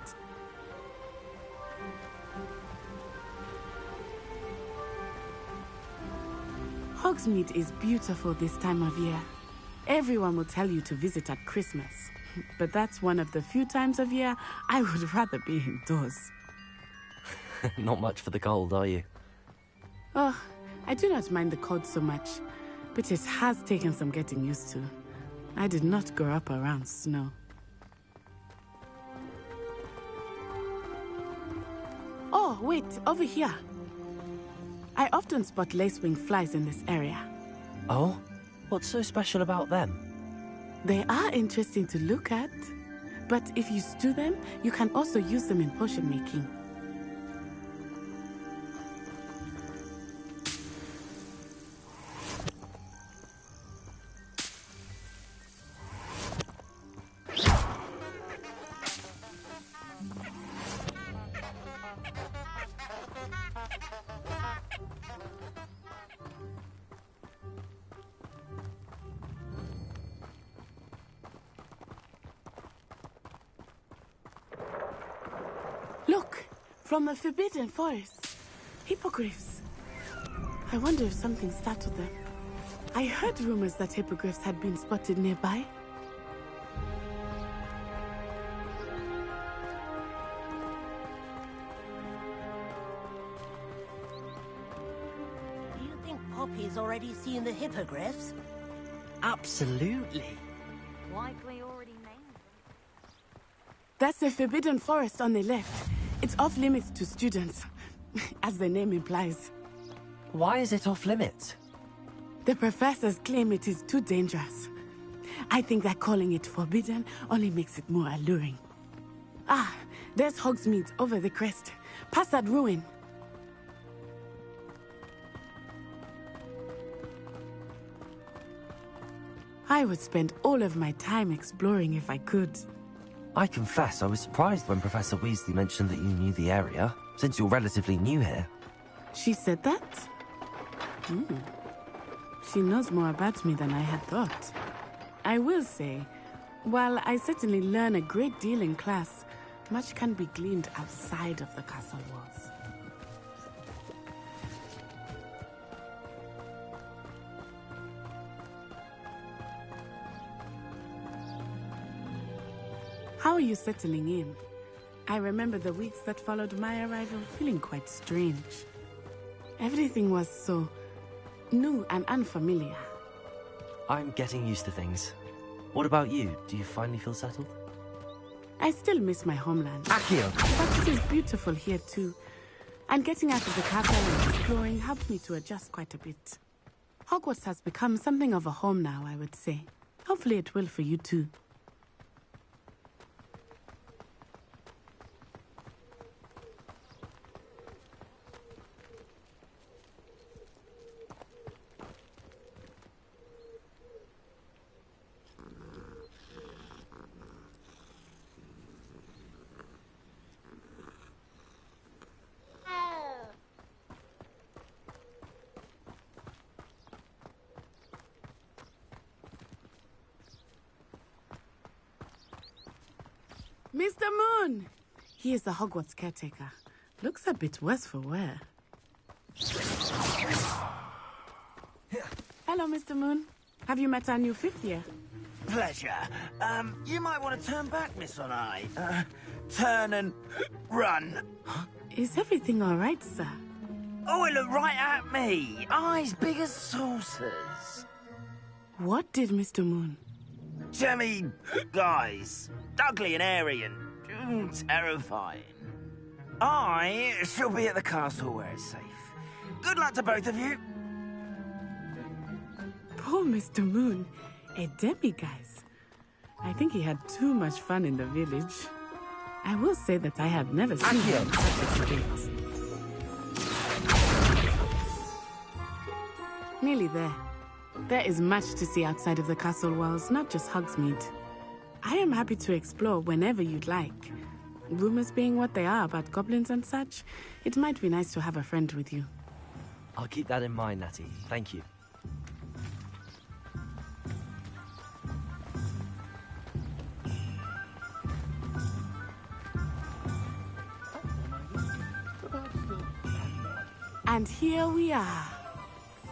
Hogsmeade is beautiful this time of year. Everyone will tell you to visit at Christmas, but that's one of the few times of year I would rather be indoors. Not much for the cold, are you? Oh, I do not mind the cold so much, but it has taken some getting used to. I did not grow up around snow. Oh, wait, over here. I often spot lacewing flies in this area. Oh? What's so special about them? They are interesting to look at, but if you stew them, you can also use them in potion making. Look, from a forbidden forest. Hippogriffs. I wonder if something startled them. I heard rumors that hippogriffs had been spotted nearby. Do you think Poppy's already seen the hippogriffs? Absolutely. Likely already named them. That's the forbidden forest on the left. It's off limits to students, as the name implies. Why is it off limits? The professors claim it is too dangerous. I think that calling it forbidden only makes it more alluring. Ah, there's Hogsmeade over the crest. Past that ruin. I would spend all of my time exploring if I could. I confess I was surprised when Professor Weasley mentioned that you knew the area, since you're relatively new here. She said that? She knows more about me than I had thought. I will say, while I certainly learn a great deal in class, much can be gleaned outside of the castle walls. How are you settling in? I remember the weeks that followed my arrival feeling quite strange. Everything was so new and unfamiliar. I'm getting used to things. What about you? Do you finally feel settled? I still miss my homeland. Accio! But it is beautiful here too. And getting out of the castle and exploring helped me to adjust quite a bit. Hogwarts has become something of a home now, I would say. Hopefully it will for you too. Mr. Moon! He is the Hogwarts caretaker. Looks a bit worse for wear. Hello, Mr. Moon. Have you met our new fifth year? Pleasure. You might want to turn back, Miss On Eye. Turn and run. Is everything all right, sir? Oh, it looked right at me. Eyes big as saucers. What did Mr. Moon? Jemmy guys. Ugly and airy and terrifying. I shall be at the castle where it's safe. Good luck to both of you. Poor Mr. Moon. A demiguise. I think he had too much fun in the village. I will say that I have never seen him such a state. Nearly there. There is much to see outside of the castle walls, not just Hogsmeade. I am happy to explore whenever you'd like. Rumors being what they are about goblins and such, it might be nice to have a friend with you. I'll keep that in mind, Natty. Thank you. And here we are.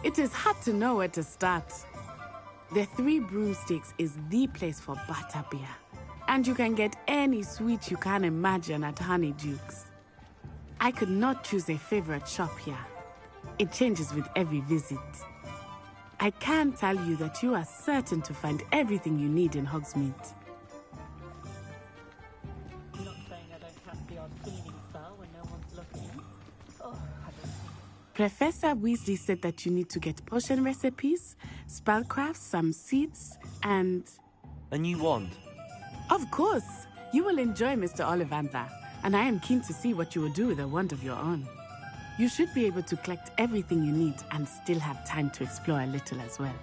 It is hard to know where to start. The Three Broomsticks is the place for butterbeer. And you can get any sweet you can imagine at Honeydukes. I could not choose a favorite shop here. It changes with every visit. I can tell you that you are certain to find everything you need in Hogsmeade. You're not saying I don't have the odd cleaning spell when no one's looking? Oh, I don't think. Professor Weasley said that you need to get potion recipes, spellcrafts, some seeds, and... A new wand? Of course! You will enjoy Mr. Ollivander, and I am keen to see what you will do with a wand of your own. You should be able to collect everything you need and still have time to explore a little as well.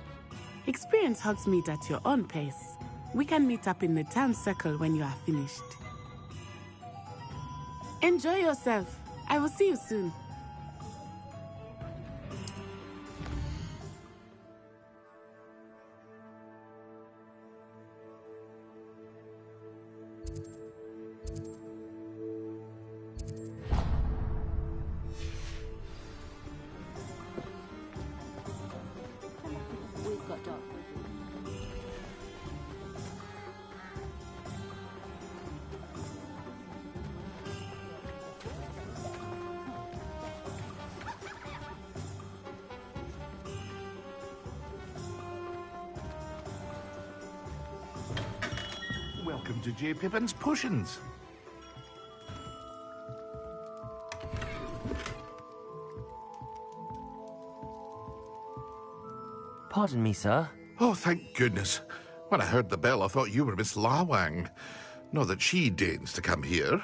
Experience Hogsmeade at your own pace. We can meet up in the town circle when you are finished. Enjoy yourself. I will see you soon. We've got dark. Welcome to J. Pippin's Potions. Pardon me, sir. Oh, thank goodness. When I heard the bell, I thought you were Miss Lawang. Not that she deigns to come here.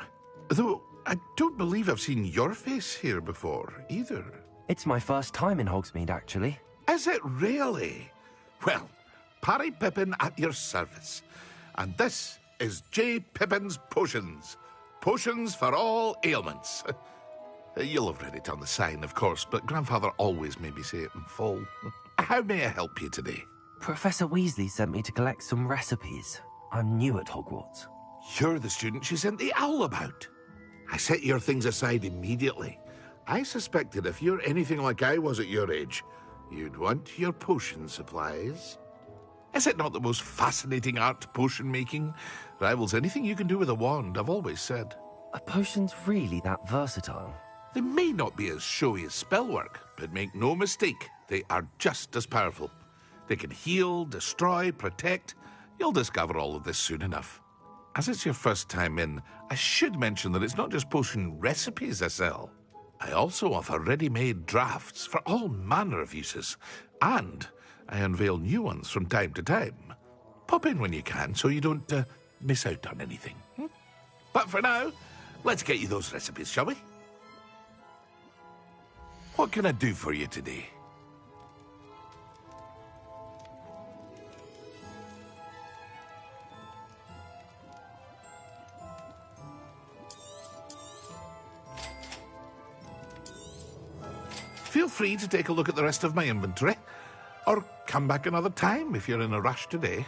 Though, I don't believe I've seen your face here before, either. It's my first time in Hogsmeade, actually. Is it really? Well, Parry Pippin at your service. And this is J. Pippin's Potions. Potions for all ailments. You'll have read it on the sign, of course, but Grandfather always made me say it in full. How may I help you today? Professor Weasley sent me to collect some recipes. I'm new at Hogwarts. You're the student she sent the owl about. I set your things aside immediately. I suspected if you're anything like I was at your age, you'd want your potion supplies. Is it not the most fascinating art, potion making? Rivals anything you can do with a wand, I've always said. Are potions really that versatile? They may not be as showy as spellwork, but make no mistake, they are just as powerful. They can heal, destroy, protect. You'll discover all of this soon enough. As it's your first time in, I should mention that it's not just potion recipes I sell. I also offer ready-made drafts for all manner of uses, and I unveil new ones from time to time. Pop in when you can so you don't miss out on anything. But for now, let's get you those recipes, shall we? What can I do for you today? Feel free to take a look at the rest of my inventory, or come back another time if you're in a rush today.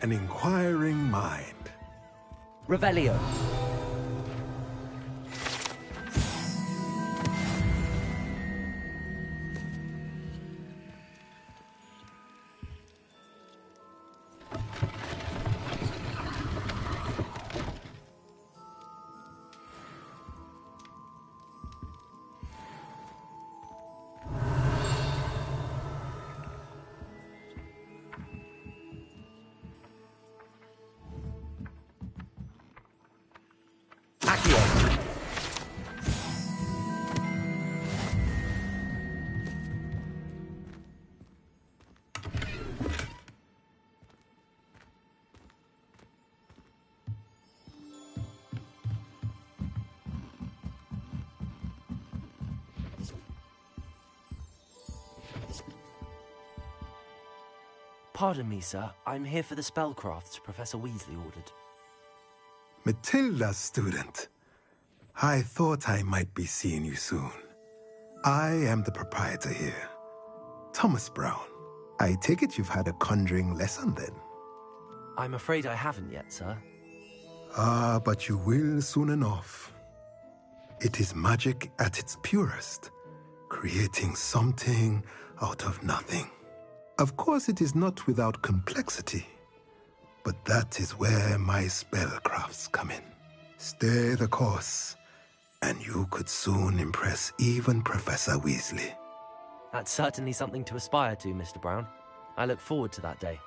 an inquiring mind. Revelio. Pardon me, sir. I'm here for the spellcrafts Professor Weasley ordered. Matilda's student. I thought I might be seeing you soon. I am the proprietor here, Thomas Brown. I take it you've had a conjuring lesson then? I'm afraid I haven't yet, sir. Ah, but you will soon enough. It is magic at its purest, creating something out of nothing. Of course, it is not without complexity, but that is where my spellcrafts come in. Stay the course, and you could soon impress even Professor Weasley. That's certainly something to aspire to, Mr. Brown. I look forward to that day.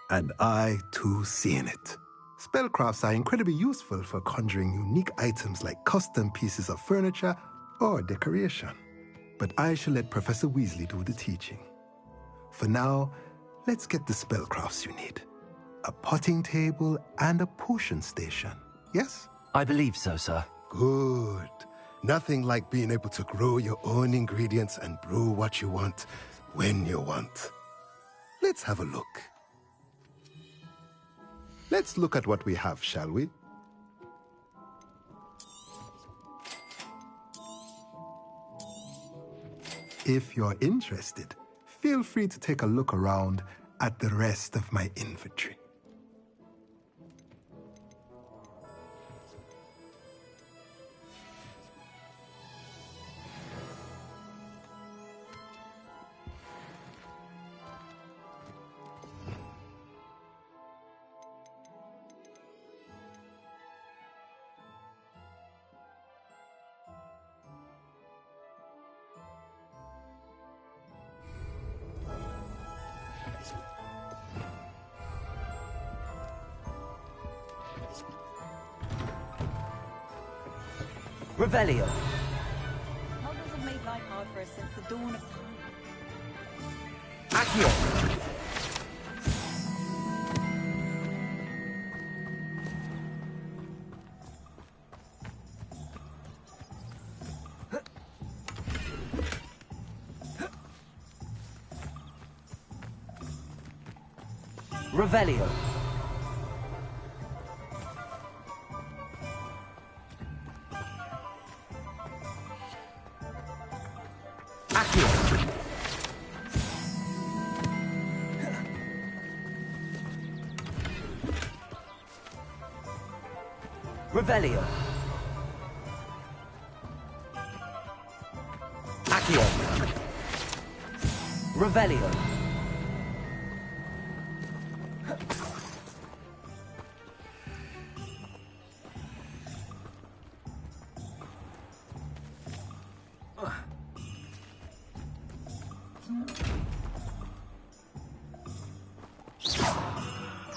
And I, too, seeing it. Spellcrafts are incredibly useful for conjuring unique items like custom pieces of furniture or decoration. But I shall let Professor Weasley do the teaching. For now, let's get the spellcrafts you need. A potting table and a potion station, yes? I believe so, sir. Good. Nothing like being able to grow your own ingredients and brew what you want when you want. Let's have a look. Let's look at what we have, shall we? If you're interested, feel free to take a look around at the rest of my inventory. Revelio. Muggles have made life hard for us since the dawn of time. Accio. Revelio. Revelio. Accio. Revelio.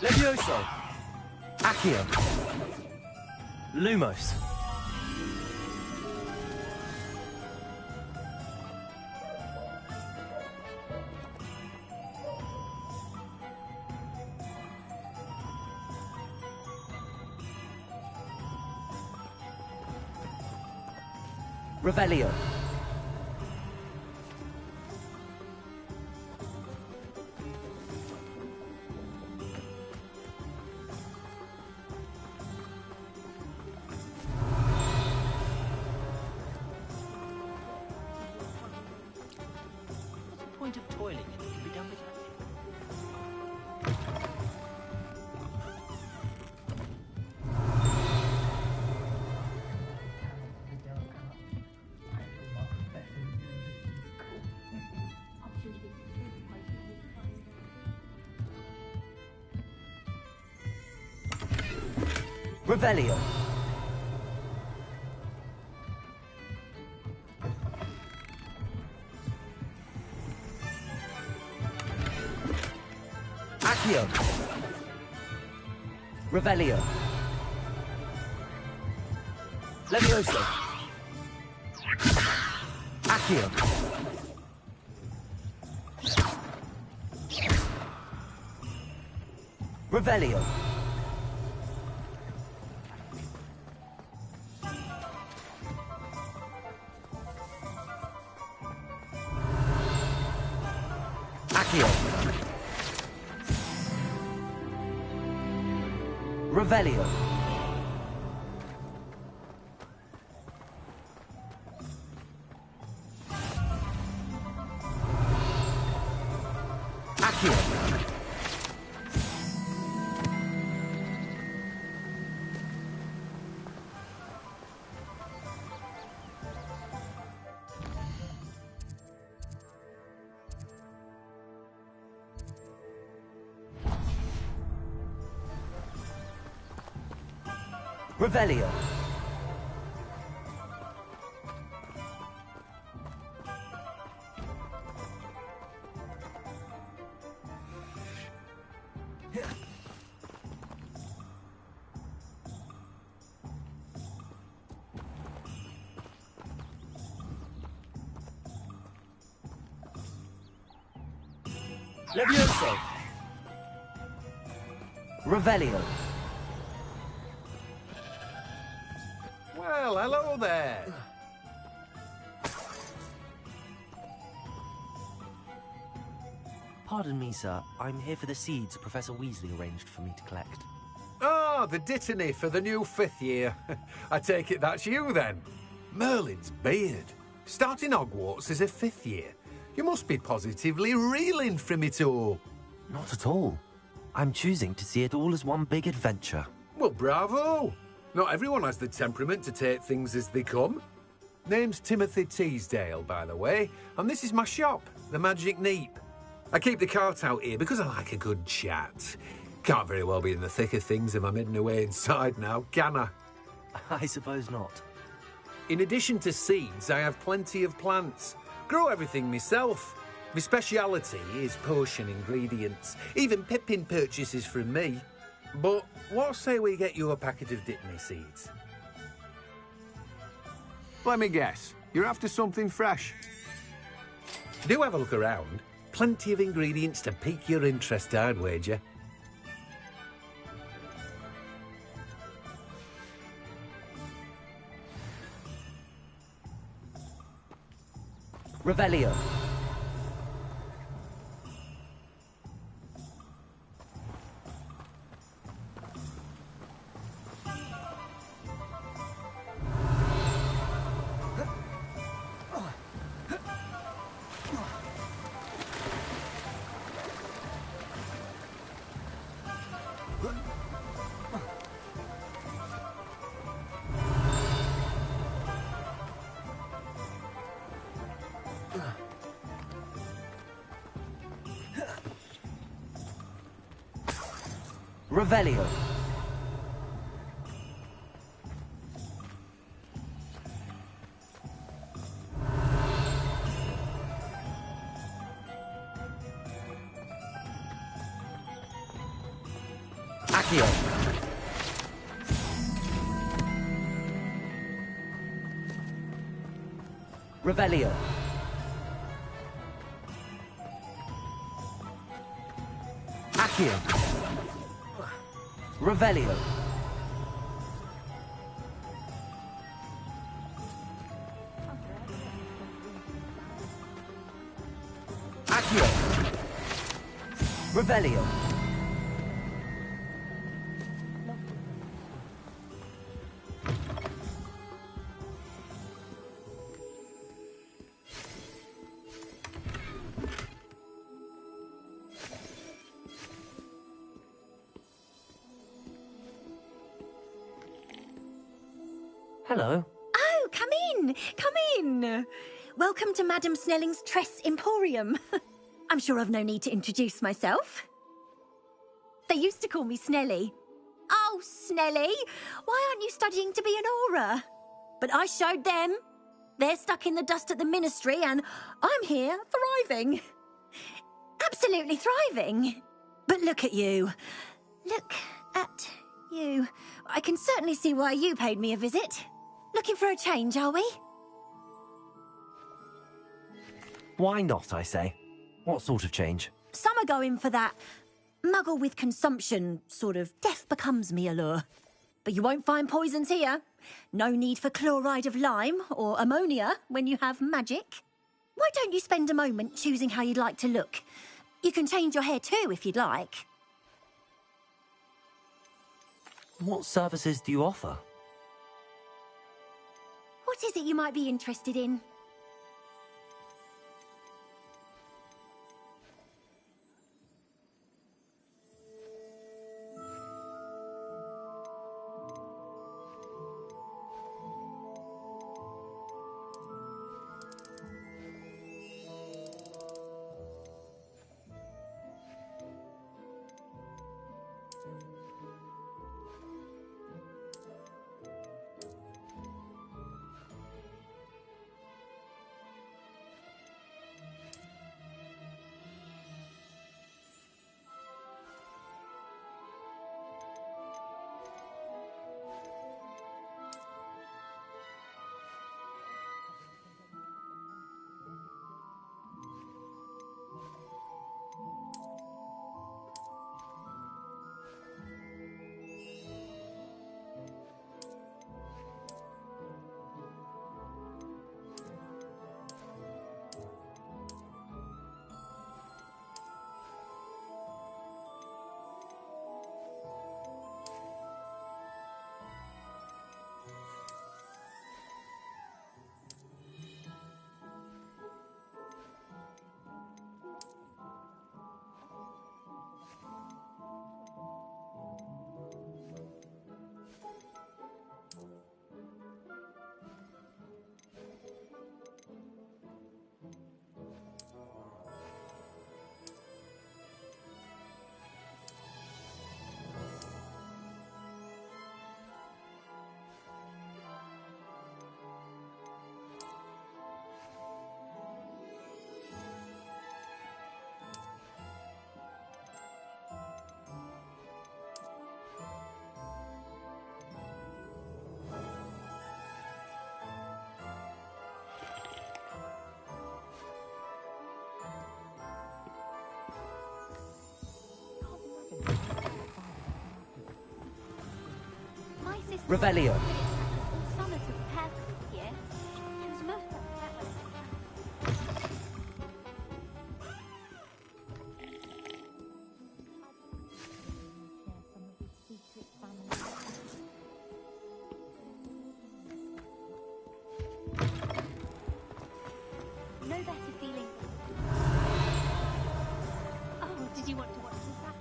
Levioso. Accio. Lumos. Revelio. What's the point of toiling if it can be done without Revelio. Accio. Revelio. Levioso. Accio. Revelio. Accio. Revelio. Accio. Revelio. Levioso. Revelio. Well, hello there. Pardon me, sir. I'm here for the seeds Professor Weasley arranged for me to collect. Ah, the dittany for the new 5th year. I take it that's you, then. Merlin's beard. Starting Hogwarts as a 5th year. You must be positively reeling from it all. Not at all. I'm choosing to see it all as one big adventure. Well, bravo. Not everyone has the temperament to take things as they come. Name's Timothy Teasdale, by the way, and this is my shop, the Magic Neep. I keep the cart out here because I like a good chat. Can't very well be in the thick of things if I'm hidden away inside now, can I? I suppose not. In addition to seeds, I have plenty of plants. Grow everything myself. My speciality is potion ingredients. Even Pippin purchases from me. But what say we get you a packet of dittany seeds? Let me guess. You're after something fresh. Do have a look around. Plenty of ingredients to pique your interest, I'd wager. Revelio. Revelio. Accio. Revelio. Accio. Revelio. Accio. Revelio. Hello. Oh, come in! Come in! Welcome to Madame Snelling's Tress Emporium. I'm sure I've no need to introduce myself. They used to call me Snelly. Oh, Oh, Snelly, why aren't you studying to be an aura? But I showed them. They're stuck in the dust at the ministry, and I'm here thriving. Absolutely thriving. But look at you. Look at you. I can certainly see why you paid me a visit. Looking for a change, are we? Why not, I say? What sort of change? Some are going for that muggle with consumption, sort of death becomes me allure. But you won't find poisons here. No need for chloride of lime or ammonia when you have magic. Why don't you spend a moment choosing how you'd like to look? You can change your hair too if you'd like. What services do you offer? What is it you might be interested in? Revelio. No better feeling. Oh, did you want to watch this back?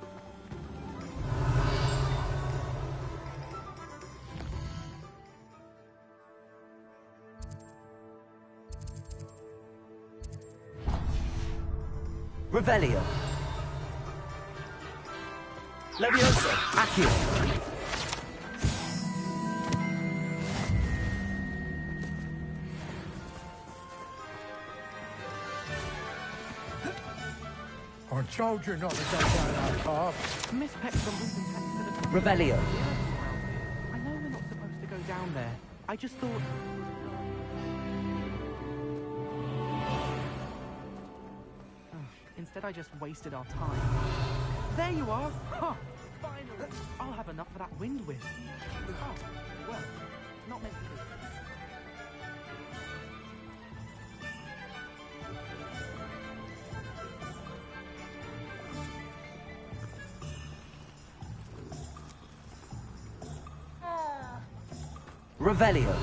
Revelio. Leviosa. Accio. I told you not to go down that path. Miss Peck's from Wooten Revelio. I know we're not supposed to go down there. I just thought... Instead, I just wasted our time. There you are! Huh! Finally! I'll have enough for that wind whip. Oh, well, not meant to be. Revelio.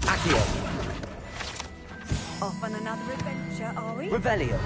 Accio. Off on another adventure, are we? Revelio.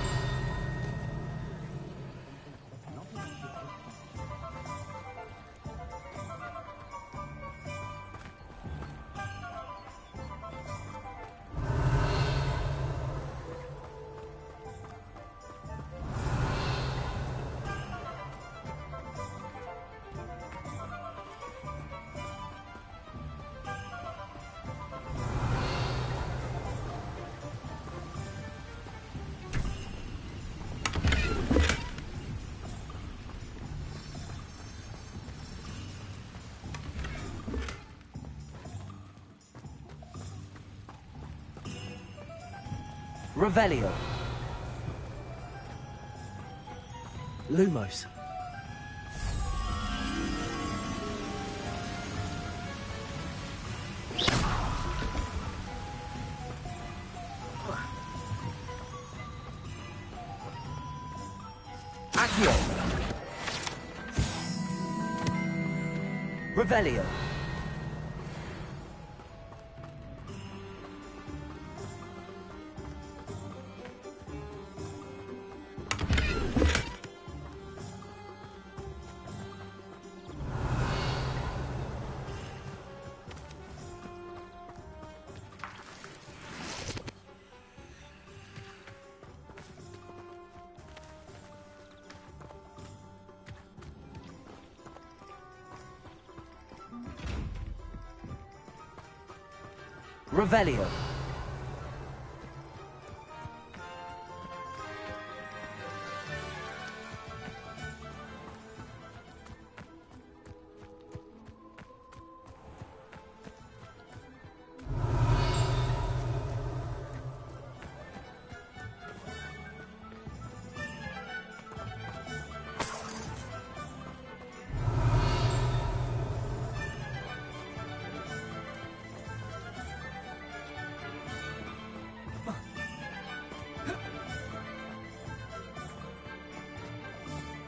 Revelio. Lumos. Accio. Revelio. Revelio.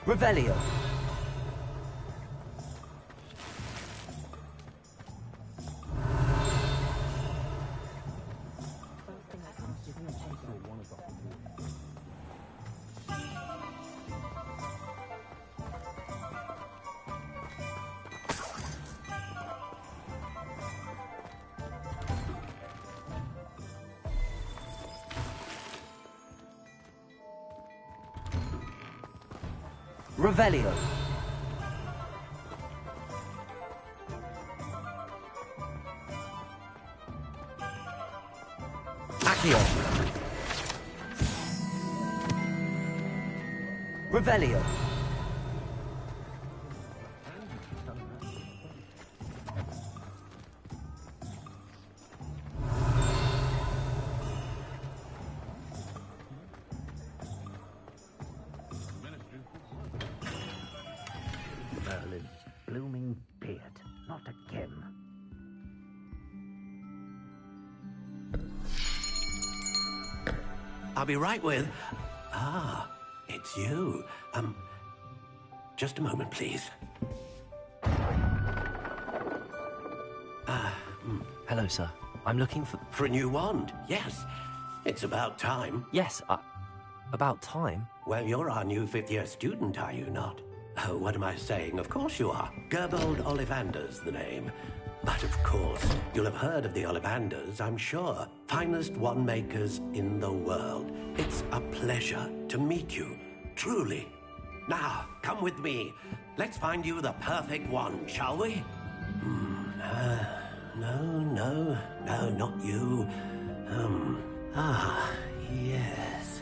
Revelio. Revelio. Accio. Revelio. Merlin's blooming beard. Not again. I'll be right with... Ah, it's you. Just a moment, please. Hello, sir. I'm looking for... For a new wand, yes. It's about time. Yes, about time? Well, you're our new fifth-year student, are you not? Oh, what am I saying? Of course you are. Gerbold Ollivander's the name. But of course, you'll have heard of the Ollivanders, I'm sure. Finest wand makers in the world. It's a pleasure to meet you, truly. Now, come with me. Let's find you the perfect wand, shall we? No, not you. Yes.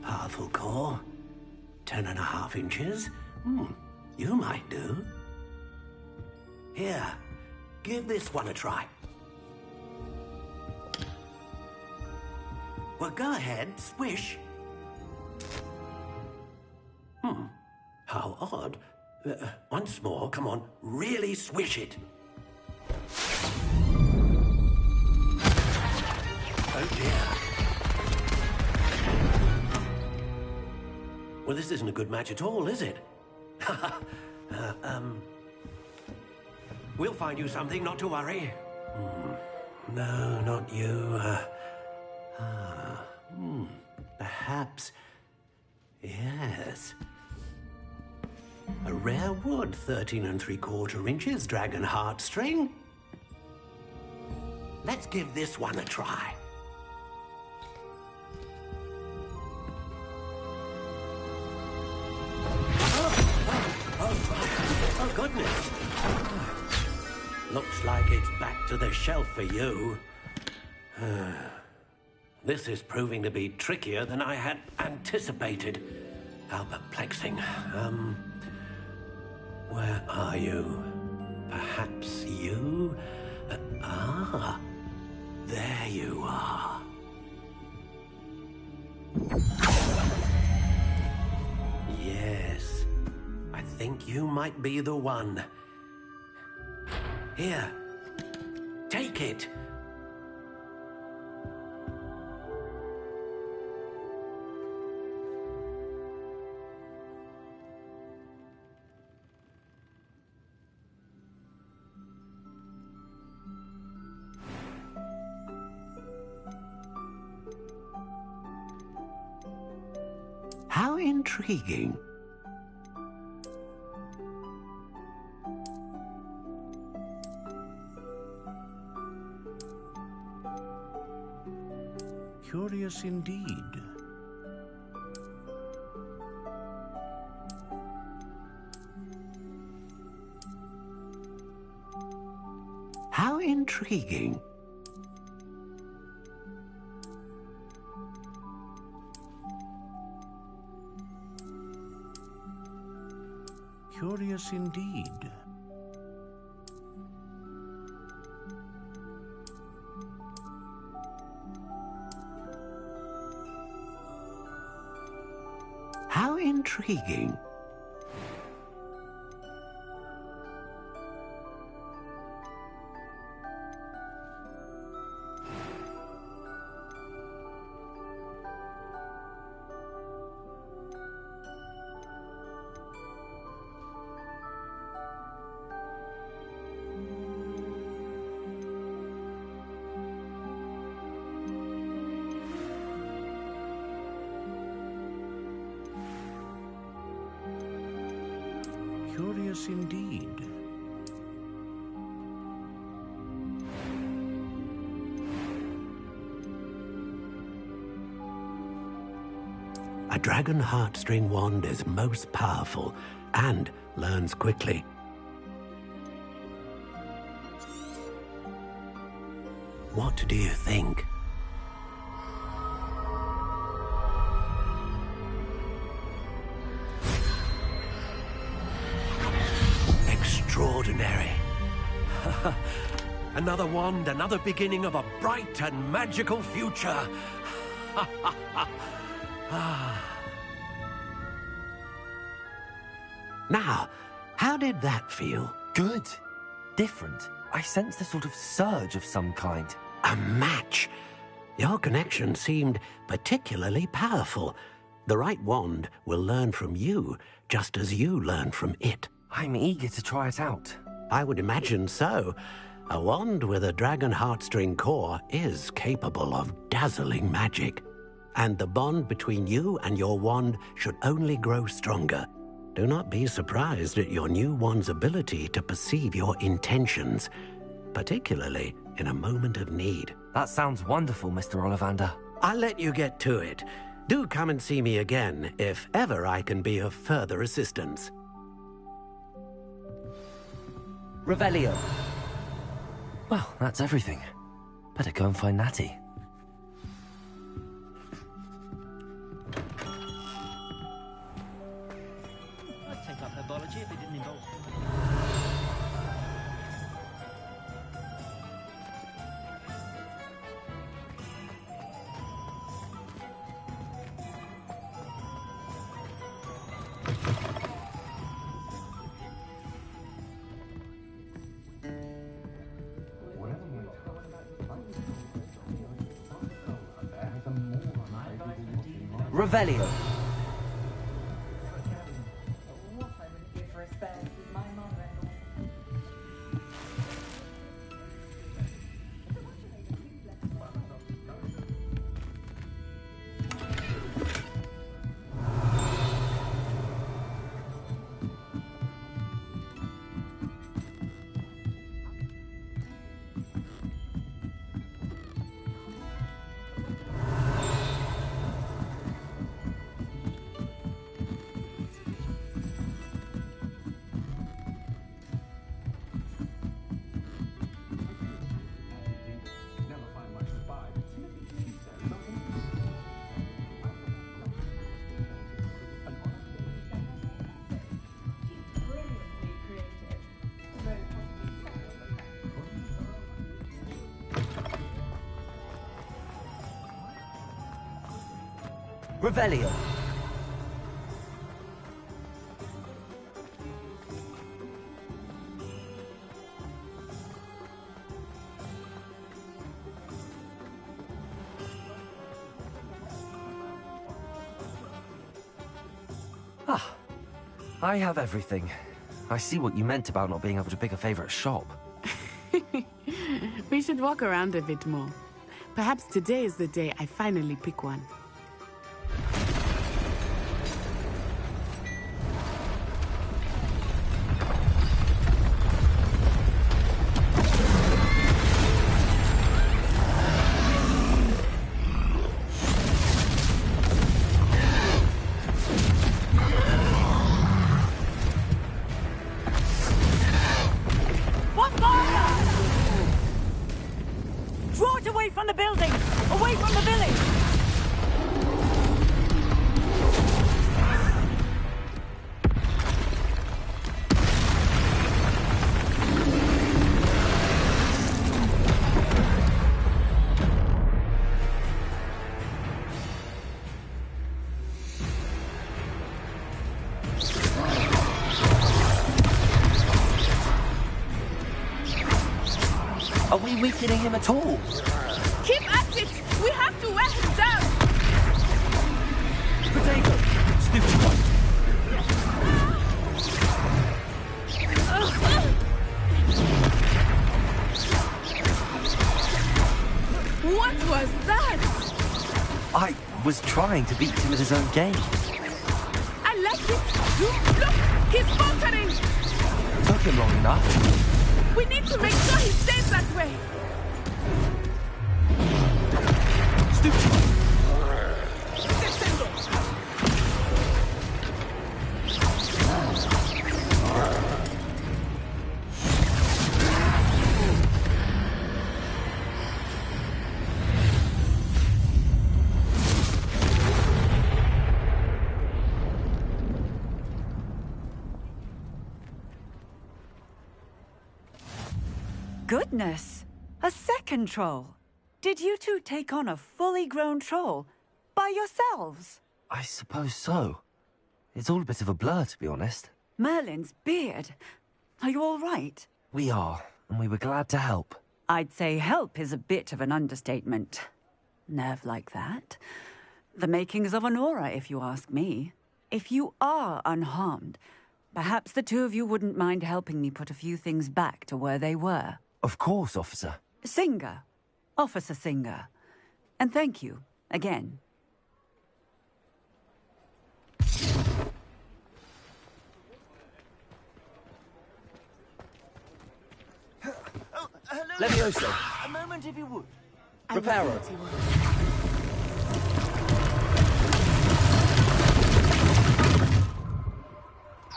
Powerful core. 10.5 inches. You might do. Here, give this one a try. Well, go ahead, swish. How odd. Once more, come on, really swish it. Oh dear. Well, this isn't a good match at all, is it? We'll find you something, not to worry. No, not you. Perhaps... Yes. A rare wood, 13 3/4 inches, dragon heartstring. Let's give this one a try. Oh, goodness. Looks like it's back to the shelf for you. This is proving to be trickier than I had anticipated. How perplexing. Where are you? Perhaps you? There you are. Yes, I think you might be the one. Here, take it. How intriguing. Curious indeed. How intriguing. Curious indeed. How intriguing. Curious indeed. A dragon heartstring wand is most powerful and learns quickly. What do you think? Extraordinary. Another wand, another beginning of a bright and magical future. Now, how did that feel? Good. Different. I sensed a sort of surge of some kind. A match. Your connection seemed particularly powerful. The right wand will learn from you, just as you learn from it. I'm eager to try it out. I would imagine so. A wand with a dragon heartstring core is capable of dazzling magic. And the bond between you and your wand should only grow stronger. Do not be surprised at your new wand's ability to perceive your intentions, particularly in a moment of need. That sounds wonderful, Mr. Ollivander. I'll let you get to it. Do come and see me again if ever I can be of further assistance. Revelio. Well, that's everything. Better go and find Natty. I'd take up herbology if it didn't involve... Revelio. Revelio. Ah, I have everything. I see what you meant about not being able to pick a favorite shop. We should walk around a bit more. Perhaps today is the day I finally pick one. Draw it away from the building! Away from the village! Are we weakening him at all? Keep at it! We have to wear him down! Potato! Stupid one! What was that? I was trying to beat him at his own game. I like it! Look! He's faltering! Took him long enough. We need to make sure he stays that way! Stupid! Goodness! A second troll! Did you two take on a fully grown troll? By yourselves? I suppose so. It's all a bit of a blur, to be honest. Merlin's beard. Are you all right? We are, and we were glad to help. I'd say help is a bit of an understatement. Nerve like that. The makings of an aura, if you ask me. If you are unharmed, perhaps the two of you wouldn't mind helping me put a few things back to where they were. Of course, officer. Singer. Officer Singer. And thank you, again. Levioso. A moment if you would. Reparo.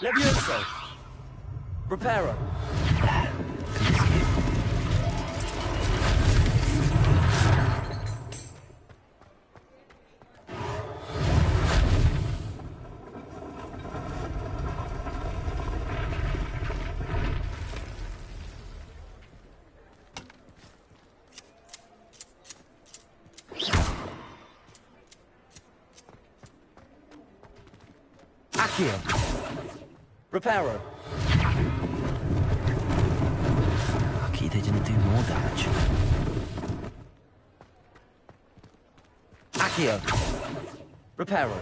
Levioso. Reparo. Accio. Reparo. Lucky they didn't do more damage. Accio. Reparo.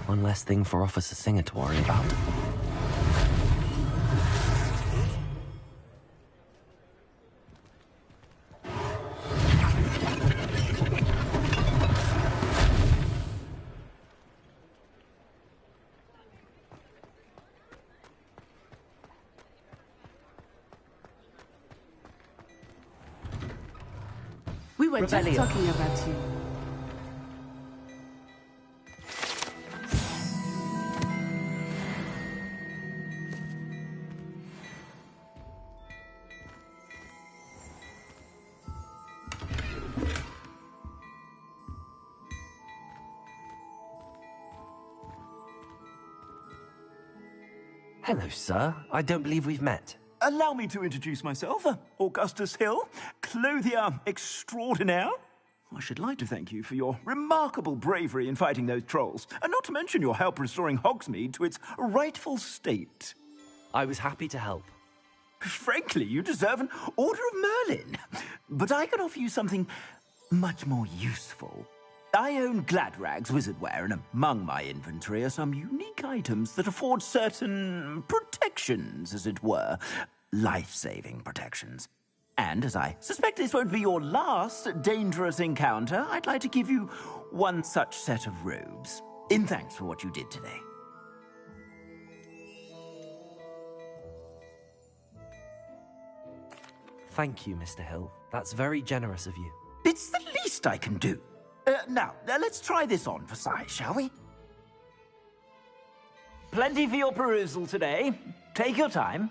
One less thing for Officer Singer to worry about. We were just Revelio. talking about you. Hello, sir. I don't believe we've met. Allow me to introduce myself, Augustus Hill, clothier extraordinaire. I should like to thank you for your remarkable bravery in fighting those trolls, and not to mention your help restoring Hogsmeade to its rightful state. I was happy to help. Frankly, you deserve an Order of Merlin. But I can offer you something much more useful. I own Gladrag's wizardware, and among my inventory are some unique items that afford certain protections, as it were. Life-saving protections. And as I suspect this won't be your last dangerous encounter, I'd like to give you one such set of robes, in thanks for what you did today. Thank you, Mr. Hill. That's very generous of you. It's the least I can do. Now, let's try this on for size, shall we? Plenty for your perusal today. Take your time.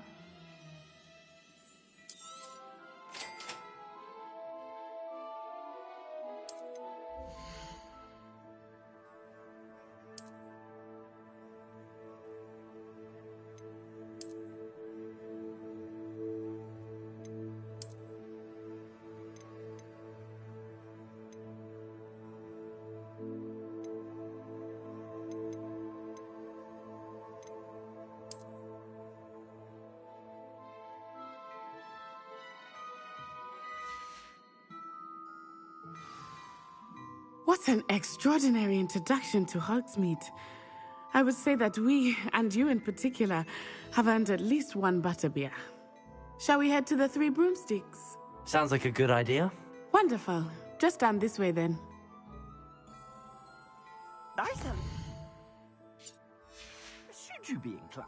What an extraordinary introduction to Hogsmeade. I would say that we, and you in particular, have earned at least one butterbeer. Shall we head to the Three Broomsticks? Sounds like a good idea. Wonderful. Just down this way then. Nice. Should you be inclined?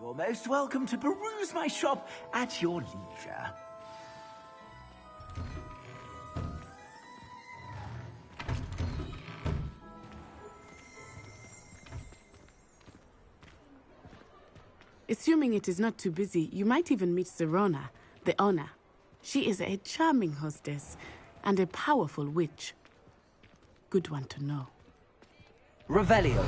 You're most welcome to peruse my shop at your leisure. Assuming it is not too busy, you might even meet Serona, the owner. She is a charming hostess and a powerful witch. Good one to know. Revelio.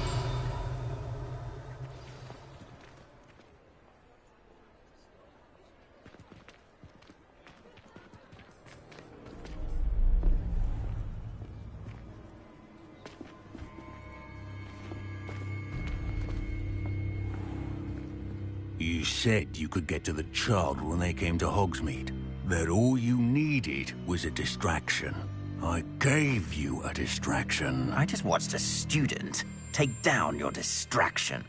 You said you could get to the child when they came to Hogsmeade. That all you needed was a distraction. I gave you a distraction. I just watched a student take down your distraction.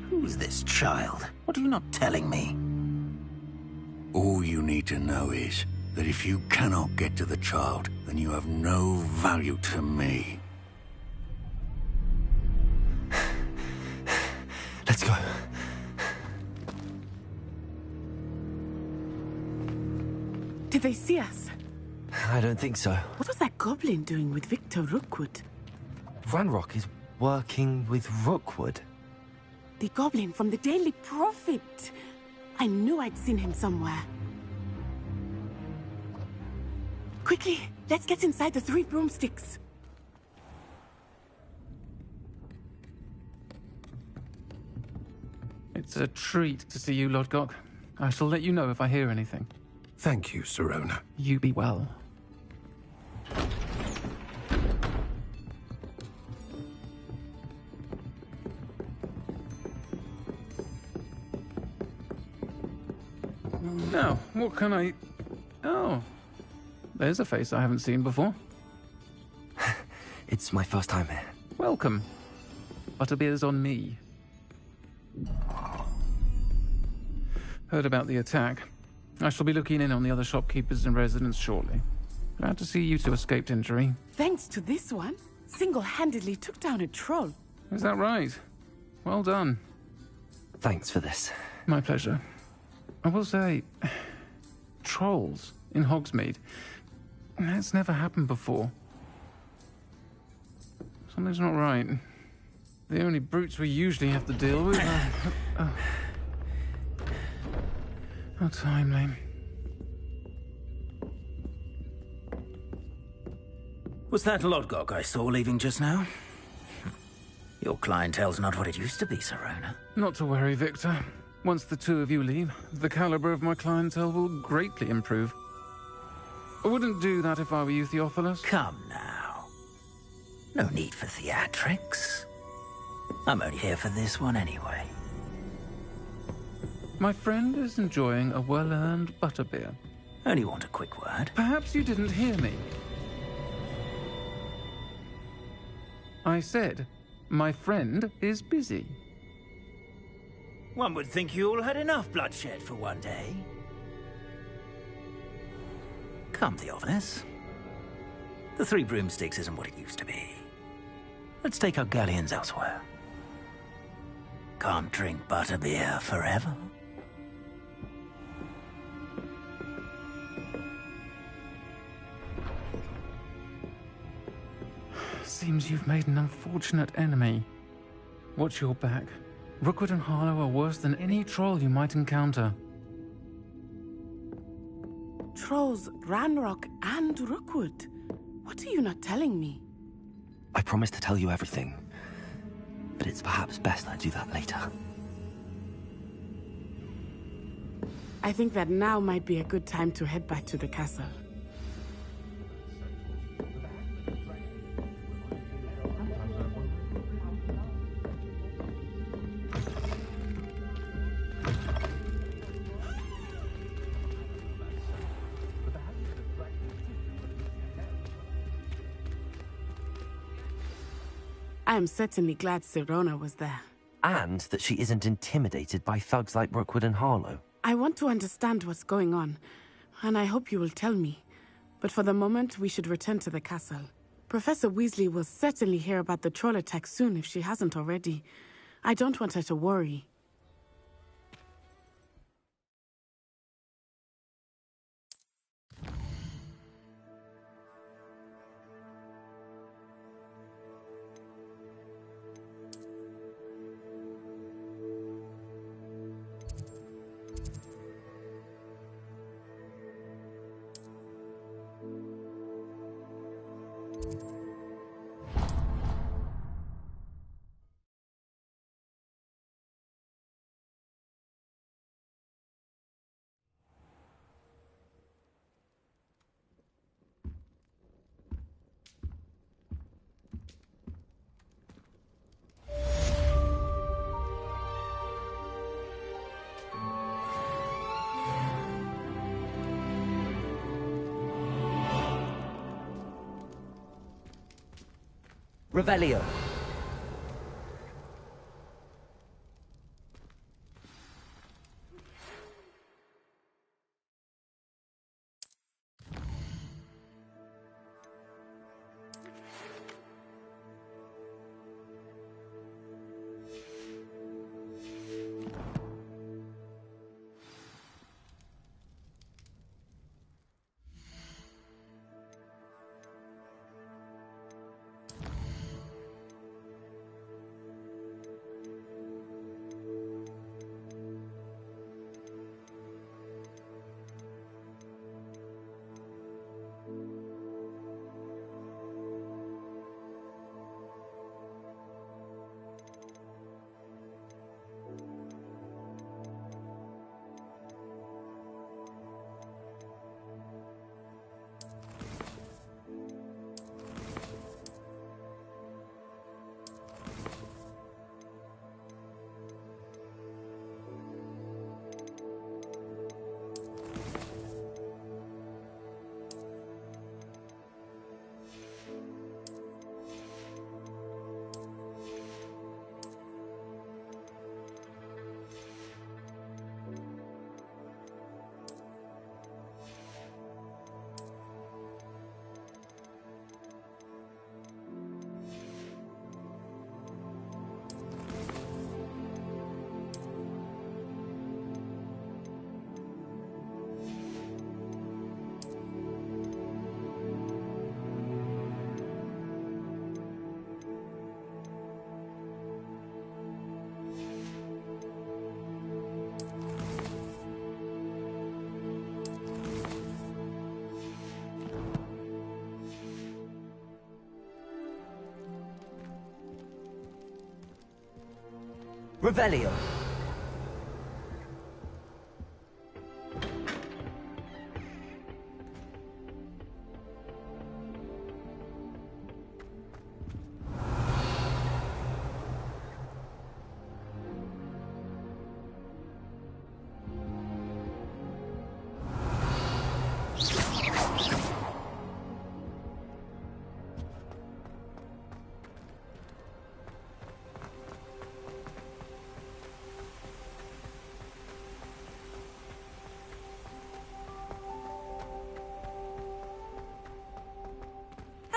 Who's this child? What are you not telling me? All you need to know is that if you cannot get to the child, then you have no value to me. Let's go. Did they see us? I don't think so. What was that goblin doing with Victor Rookwood? Ranrock is working with Rookwood. The goblin from the Daily Prophet. I knew I'd seen him somewhere. Quickly, let's get inside the 3 broomsticks. It's a treat to see you, Lodgok. I shall let you know if I hear anything. Thank you, Sirona. You be well. Now, what can I... Oh, there's a face I haven't seen before. It's my first time here. Welcome. Butterbeer's on me. Heard about the attack. I shall be looking in on the other shopkeepers and residents shortly. Glad to see you two escaped injury. Thanks to this one, single-handedly took down a troll. Is that right? Well done. Thanks for this. My pleasure. I will say, trolls in Hogsmeade. That's never happened before. Something's not right. The only brutes we usually have to deal with are... How timely. Was that Lodgok I saw leaving just now? Your clientele's not what it used to be, Sirona. Not to worry, Victor. Once the two of you leave, the caliber of my clientele will greatly improve. I wouldn't do that if I were you, Theophilus. Come now. No need for theatrics. I'm only here for this one anyway. My friend is enjoying a well-earned butterbeer. Only want a quick word. Perhaps you didn't hear me. I said, my friend is busy. One would think you all had enough bloodshed for one day. Come, Theophilus. The 3 broomsticks isn't what it used to be. Let's take our galleons elsewhere. Can't drink butterbeer forever. Seems you've made an unfortunate enemy. Watch your back. Rookwood and Harlow are worse than any troll you might encounter. Trolls, Ranrock, and Rookwood. What are you not telling me? I promise to tell you everything, but it's perhaps best I do that later. I think that now might be a good time to head back to the castle. I am certainly glad Sirona was there. And that she isn't intimidated by thugs like Rookwood and Harlow. I want to understand what's going on, and I hope you will tell me. But for the moment, we should return to the castle. Professor Weasley will certainly hear about the troll attack soon if she hasn't already. I don't want her to worry. Revelio. Revelio.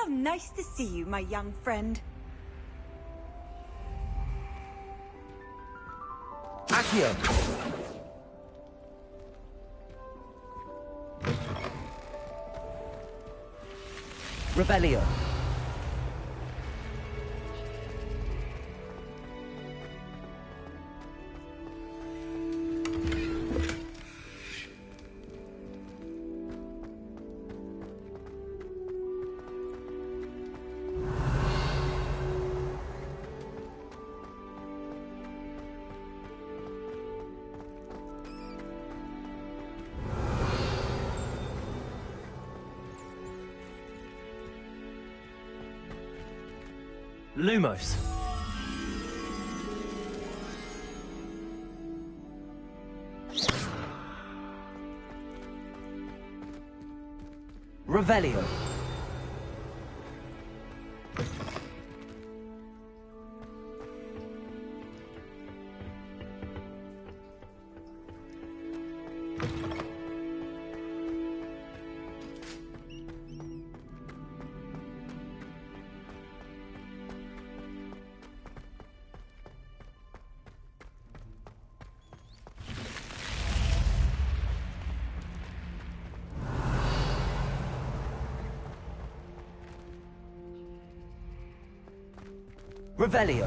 How nice to see you, my young friend. Accio. Revelio. Lumos. Revelio. Revelio.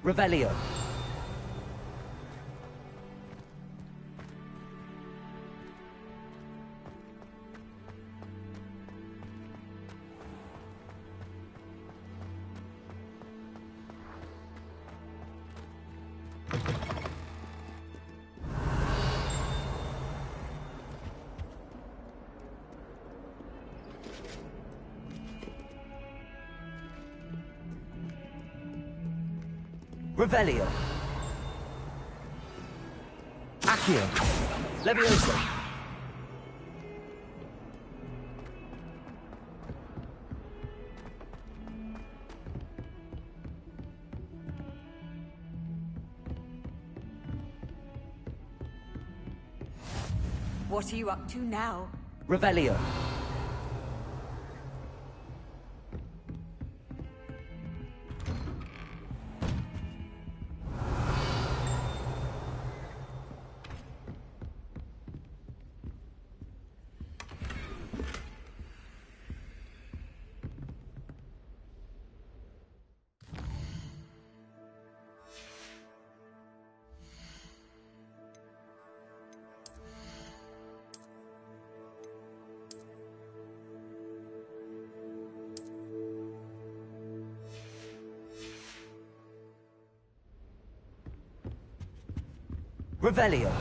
Revelio. Revelio. Accio. Levioso. What are you up to now? Revelio. Revelio.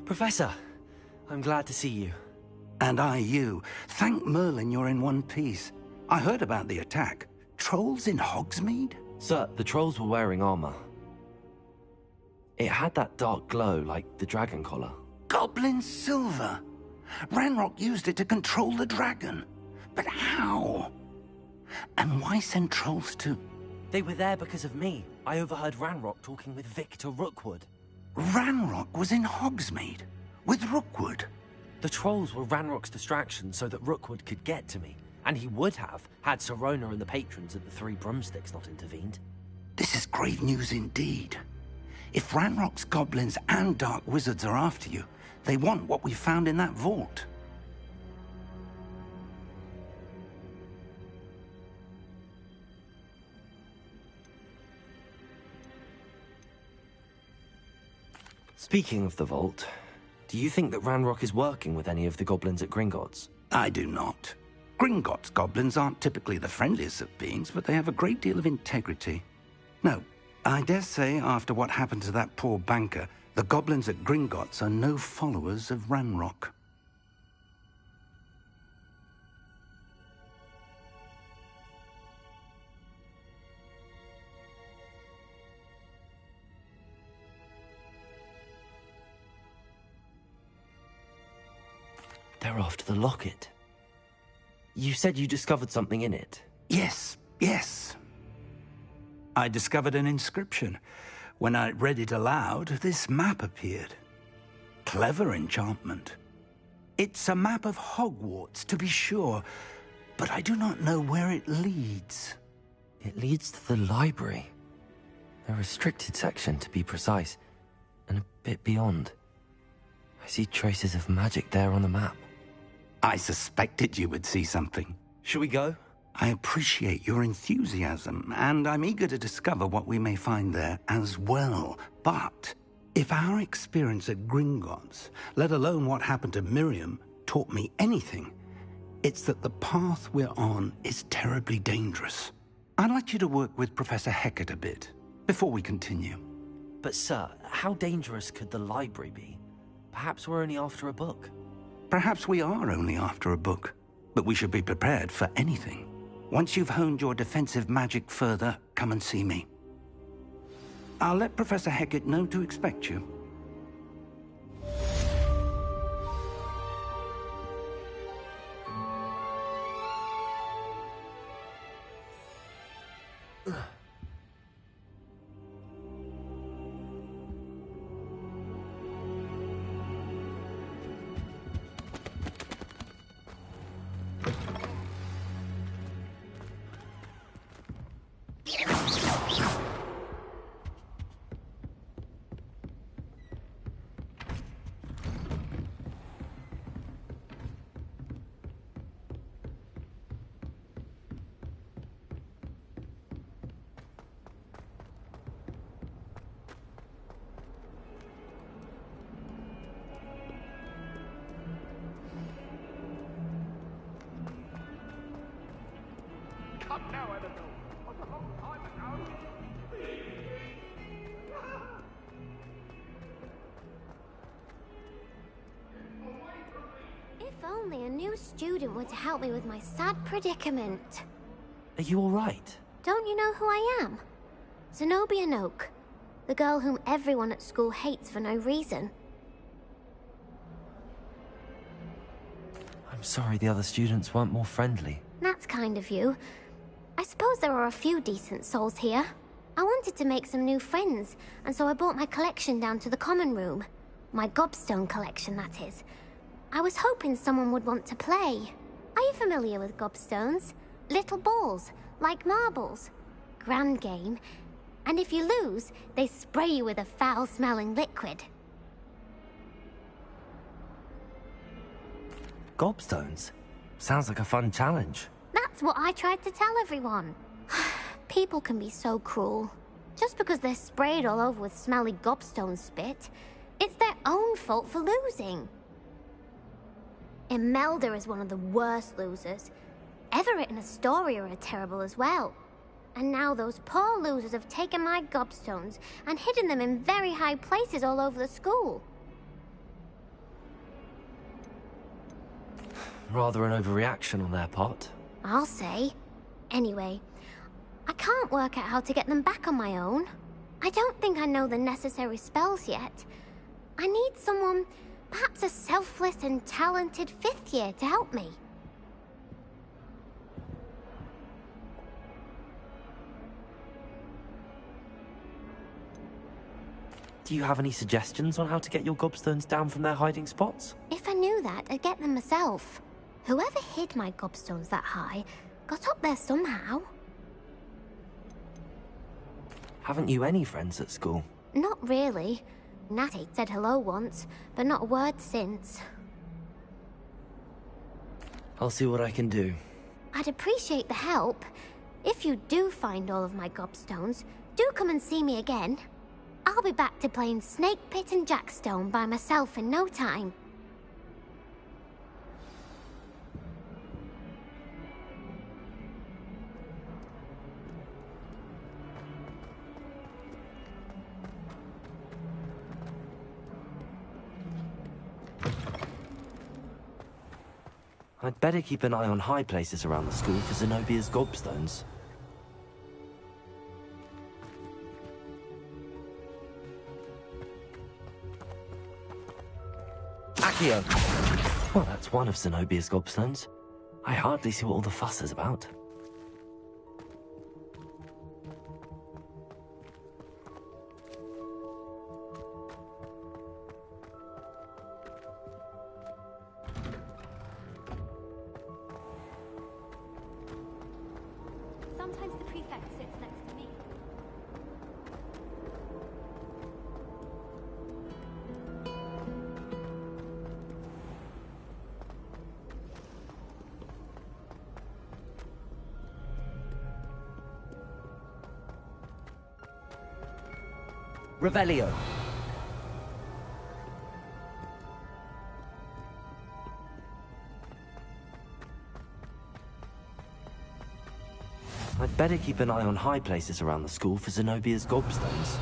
Professor, I'm glad to see you. And I you. Thank Merlin you're in one piece. I heard about the attack. Trolls in Hogsmeade? Sir, the trolls were wearing armor. It had that dark glow like the dragon collar. Goblin silver. Ranrock used it to control the dragon. But how? And why send trolls to... They were there because of me. I overheard Ranrock talking with Victor Rookwood. Ranrock was in Hogsmeade with Rookwood. The trolls were Ranrock's distraction so that Rookwood could get to me. And he would have, had Sirona and the patrons at the Three Broomsticks not intervened. This is grave news indeed. If Ranrock's goblins and dark wizards are after you, they want what we found in that vault. Speaking of the vault, do you think that Ranrock is working with any of the goblins at Gringotts? I do not. Gringotts goblins aren't typically the friendliest of beings, but they have a great deal of integrity. No, I dare say after what happened to that poor banker, the goblins at Gringotts are no followers of Ranrock. They're after the locket. You said you discovered something in it. Yes. I discovered an inscription. When I read it aloud, this map appeared. Clever enchantment. It's a map of Hogwarts, to be sure, but I do not know where it leads. It leads to the library. A restricted section, to be precise, and a bit beyond. I see traces of magic there on the map. I suspected you would see something. Shall we go? I appreciate your enthusiasm, and I'm eager to discover what we may find there as well. But if our experience at Gringotts, let alone what happened to Miriam, taught me anything, it's that the path we're on is terribly dangerous. I'd like you to work with Professor Hecat a bit, before we continue. But sir, how dangerous could the library be? Perhaps we're only after a book. Perhaps we are only after a book, but we should be prepared for anything. Once you've honed your defensive magic further, come and see me. I'll let Professor Hecat know to expect you. a student were to help me with my sad predicament. Are you all right? Don't you know who I am? Zenobia Noak, the girl whom everyone at school hates for no reason. I'm sorry the other students weren't more friendly. That's kind of you. I suppose there are a few decent souls here. I wanted to make some new friends, and so I brought my collection down to the common room. My gobstone collection, that is. I was hoping someone would want to play. Are you familiar with gobstones? Little balls, like marbles. Grand game. And if you lose, they spray you with a foul-smelling liquid. Gobstones? Sounds like a fun challenge. That's what I tried to tell everyone. People can be so cruel. Just because they're sprayed all over with smelly gobstone spit, it's their own fault for losing. Imelda is one of the worst losers. Everett and Astoria are terrible as well. And now those poor losers have taken my gobstones and hidden them in very high places all over the school. Rather an overreaction on their part. I'll say. Anyway, I can't work out how to get them back on my own. I don't think I know the necessary spells yet. I need someone, perhaps a selfless and talented 5th year to help me. Do you have any suggestions on how to get your gobstones down from their hiding spots? If I knew that, I'd get them myself. Whoever hid my gobstones that high got up there somehow. Haven't you any friends at school? Not really. Natty said hello once, but not a word since. I'll see what I can do. I'd appreciate the help. If you do find all of my gobstones, do come and see me again. I'll be back to playing Snake Pit and Jackstone by myself in no time. I'd better keep an eye on high places around the school for Zenobia's gobstones. Accio! Well, that's one of Zenobia's gobstones. I hardly see what all the fuss is about. Sometimes the prefect sits next to me. Revelio. I'd better keep an eye on high places around the school for Zenobia's gobstones.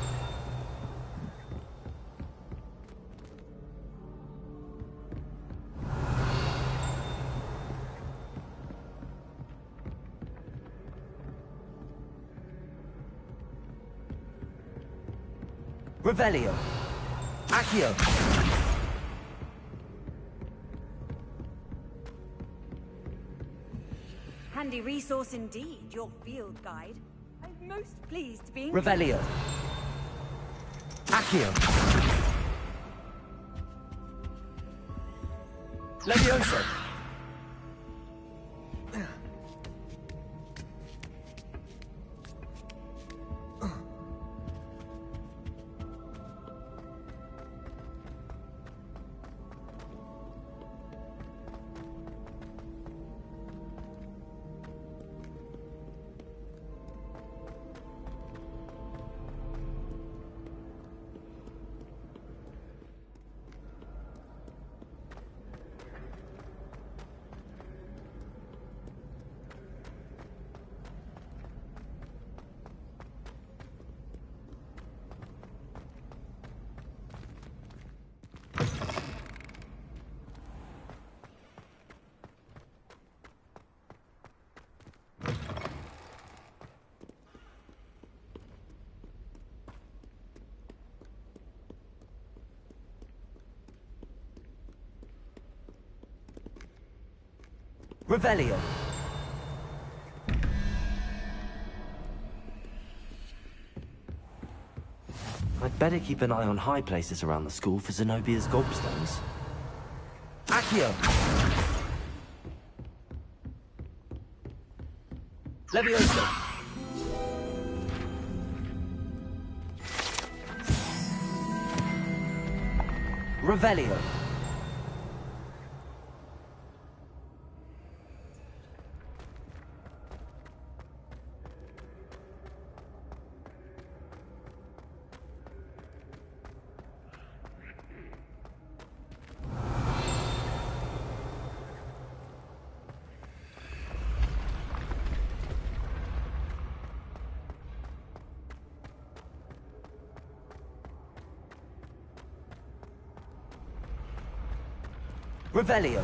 Revelio. Accio. Handy resource indeed, your field guide. I'm most pleased to be... Revelio. Accio. Levioso. Revelio. I'd better keep an eye on high places around the school for Zenobia's gobstones. Accio! Levioso! Revelio! Revelio.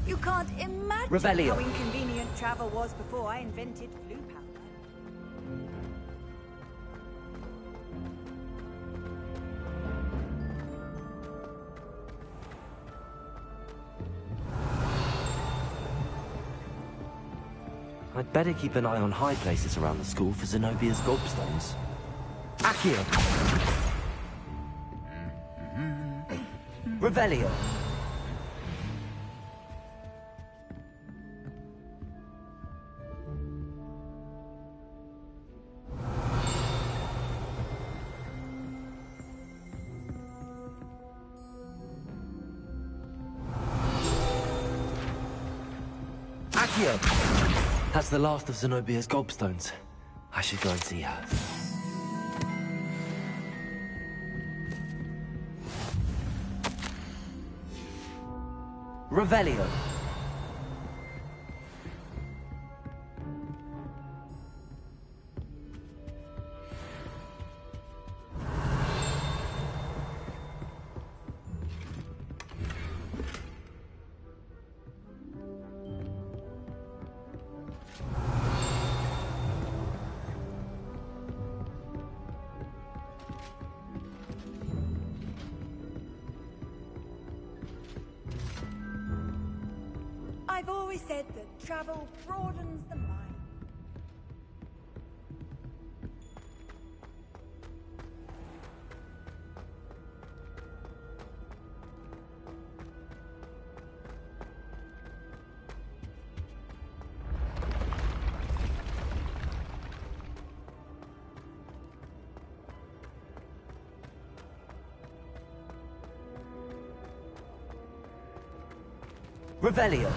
You can't imagine Revelio. how inconvenient travel was before I invented blue powder. I'd better keep an eye on high places around the school for Zenobia's gobstones. Accio! Revelio! Accio! That's the last of Zenobia's gobstones. I should go and see her. Revelio. I've always said that travel broadens the mind. Revelio.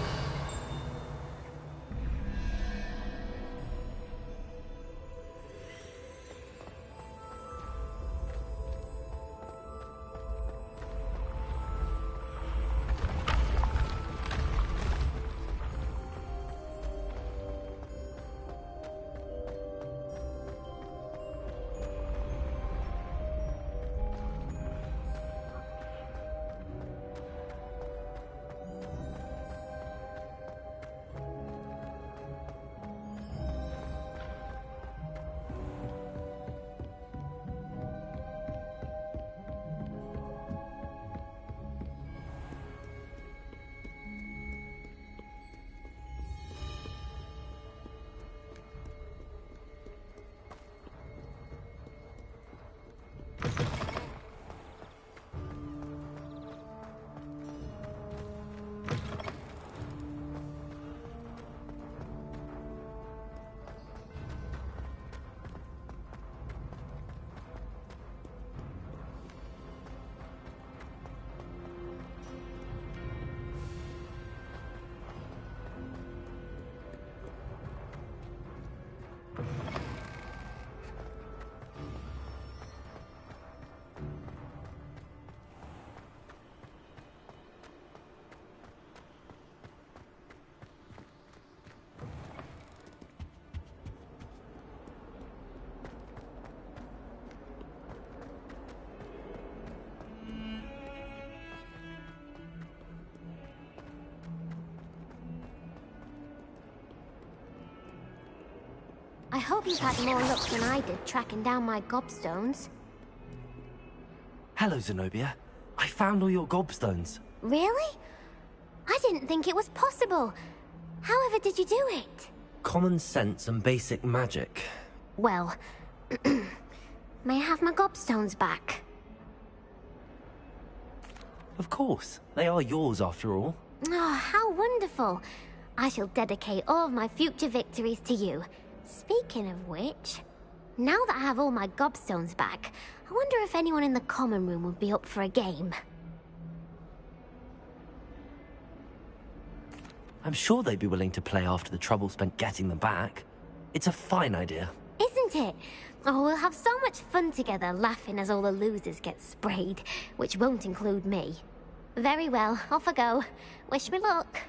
I hope you've had more luck than I did tracking down my gobstones. Hello, Zenobia. I found all your gobstones. Really? I didn't think it was possible. However did you do it? Common sense and basic magic. Well, may I have my gobstones back? Of course. They are yours, after all. Oh, how wonderful. I shall dedicate all of my future victories to you. Speaking of which, now that I have all my gobstones back, I wonder if anyone in the common room would be up for a game. I'm sure they'd be willing to play after the trouble spent getting them back. It's a fine idea. Isn't it? Oh, we'll have so much fun together, laughing as all the losers get sprayed, which won't include me. Very well, off I go. Wish me luck.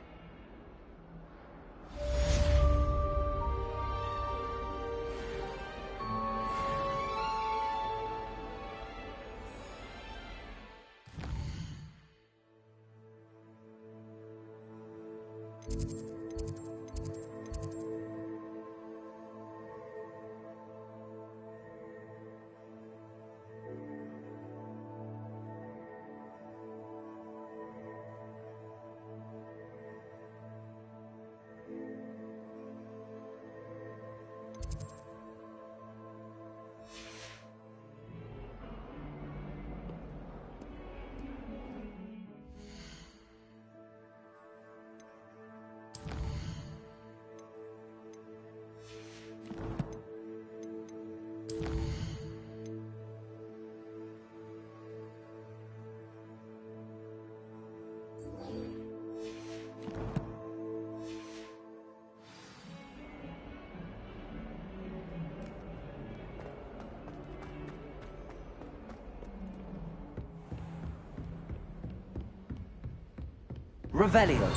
Revelio.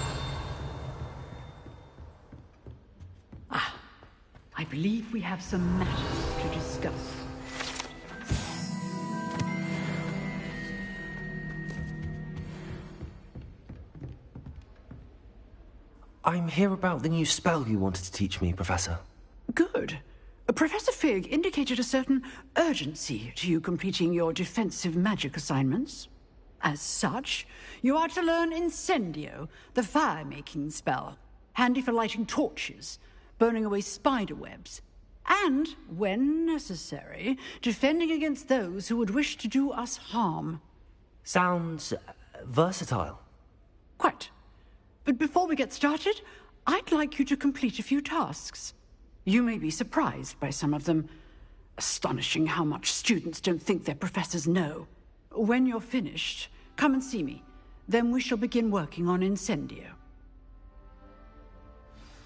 I believe we have some matters to discuss. I'm here about the new spell you wanted to teach me, Professor. Good. Professor Fig indicated a certain urgency to you completing your defensive magic assignments. As such, you are to learn Incendio, the fire-making spell, handy for lighting torches, burning away spider webs, and, when necessary, defending against those who would wish to do us harm. Sounds versatile. Quite. But before we get started, I'd like you to complete a few tasks. You may be surprised by some of them. Astonishing how much students don't think their professors know. When you're finished, come and see me. Then we shall begin working on Incendio.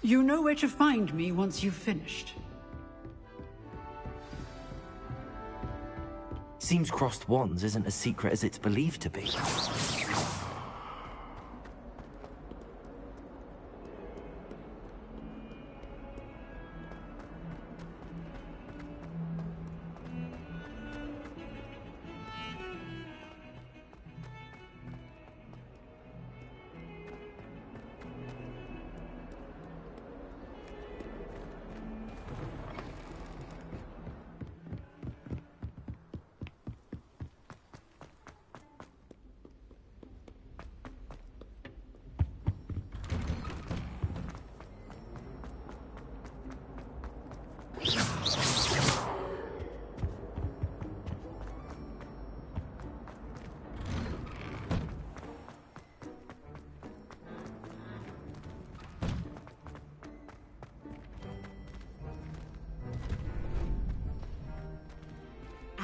You know where to find me once you've finished. Seems crossed wands isn't as secret as it's believed to be.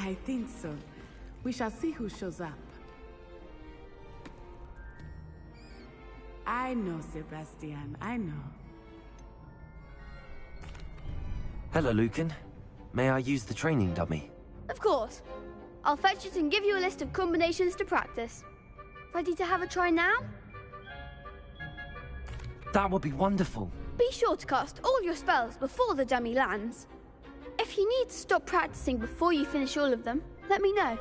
I think so. We shall see who shows up. I know, Sebastian, I know. Hello, Lucan. May I use the training dummy? Of course. I'll fetch it and give you a list of combinations to practice. Ready to have a try now? That would be wonderful. Be sure to cast all your spells before the dummy lands. If you need to stop practicing before you finish all of them, let me know.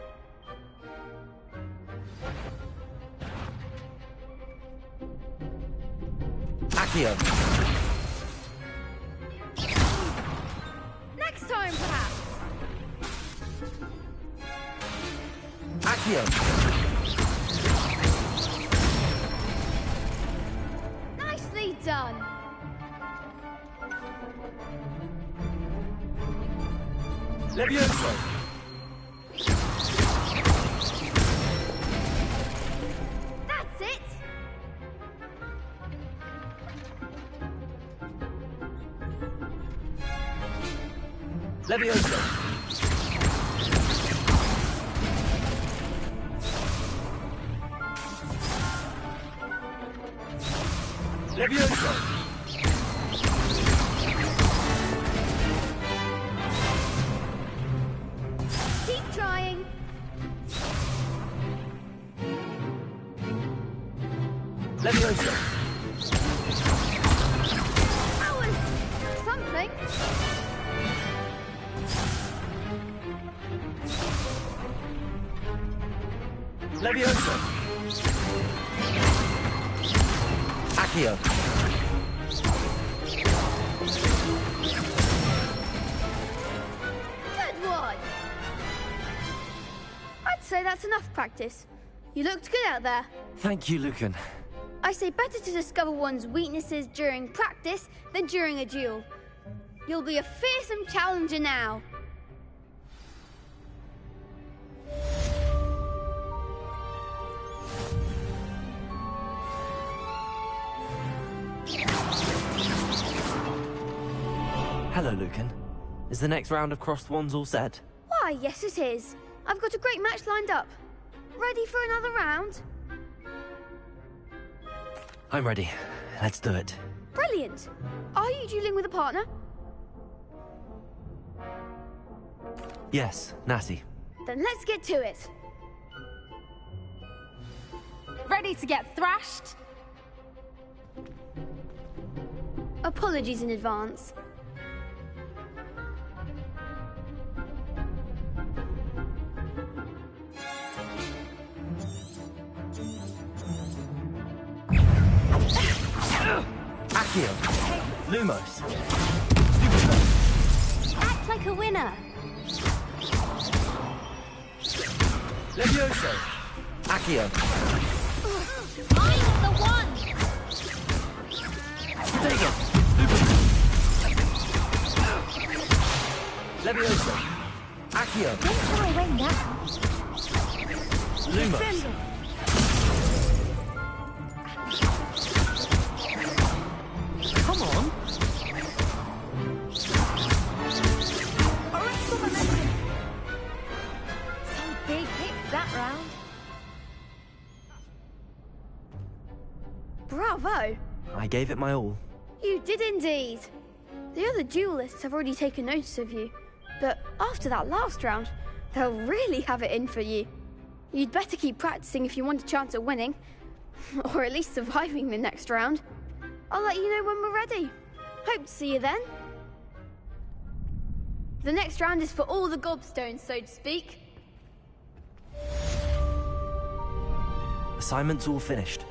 Accio. Accio! Nicely done. Levioso! That's it. Levioso! Levioso! Keep trying. Levioso! That was something. Levioso! Accio! Good one. I'd say that's enough practice. You looked good out there. Thank you, Lucan. I say better to discover one's weaknesses during practice than during a duel. You'll be a fearsome challenger now. Hello, Lucan. Is the next round of crossed wands all set? Why, yes it is. I've got a great match lined up. Ready for another round? I'm ready. Let's do it. Brilliant. Are you dueling with a partner? Yes, Natty. Then let's get to it. Ready to get thrashed? Apologies in advance. Accio! Lumos! Act like a winner. Levioso! Accio! I'm the one. Take it! Levioso! Accio! Don't shy away now. Lumos! Come on! Some big hits that round. Bravo! I gave it my all. You did indeed. The other duelists have already taken notice of you, but after that last round, they'll really have it in for you. You'd better keep practicing if you want a chance at winning, or at least surviving the next round. I'll let you know when we're ready. Hope to see you then. The next round is for all the gobstones, so to speak. Assignment's all finished.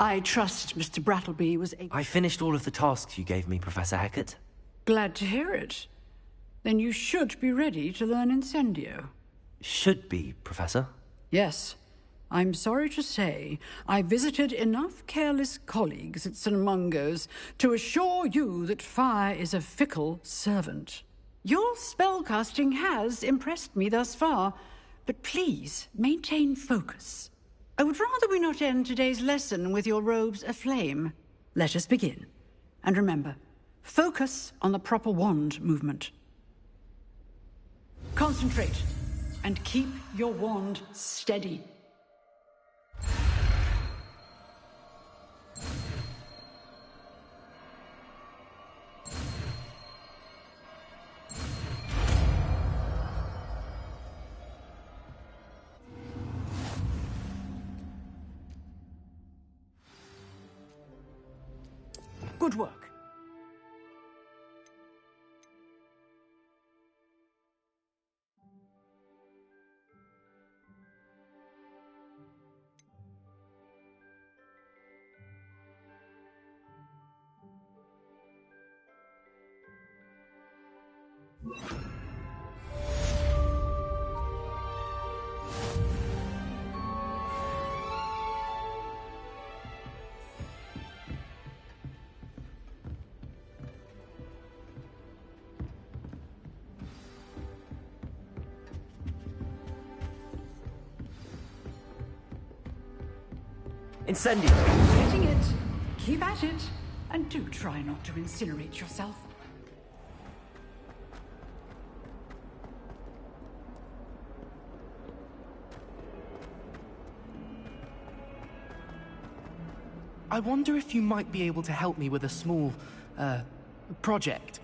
I trust Mr. Brattleby was able... I finished all of the tasks you gave me, Professor Hecat. Glad to hear it. Then you should be ready to learn Incendio. Should be, Professor. Yes. I'm sorry to say, I visited enough careless colleagues at St. Mungo's to assure you that fire is a fickle servant. Your spellcasting has impressed me thus far, but please maintain focus. I would rather we not end today's lesson with your robes aflame. Let us begin. And remember, focus on the proper wand movement. Concentrate, and keep your wand steady. Good work. Incendio! Getting it. Keep at it. And do try not to incinerate yourself. I wonder if you might be able to help me with a small, project.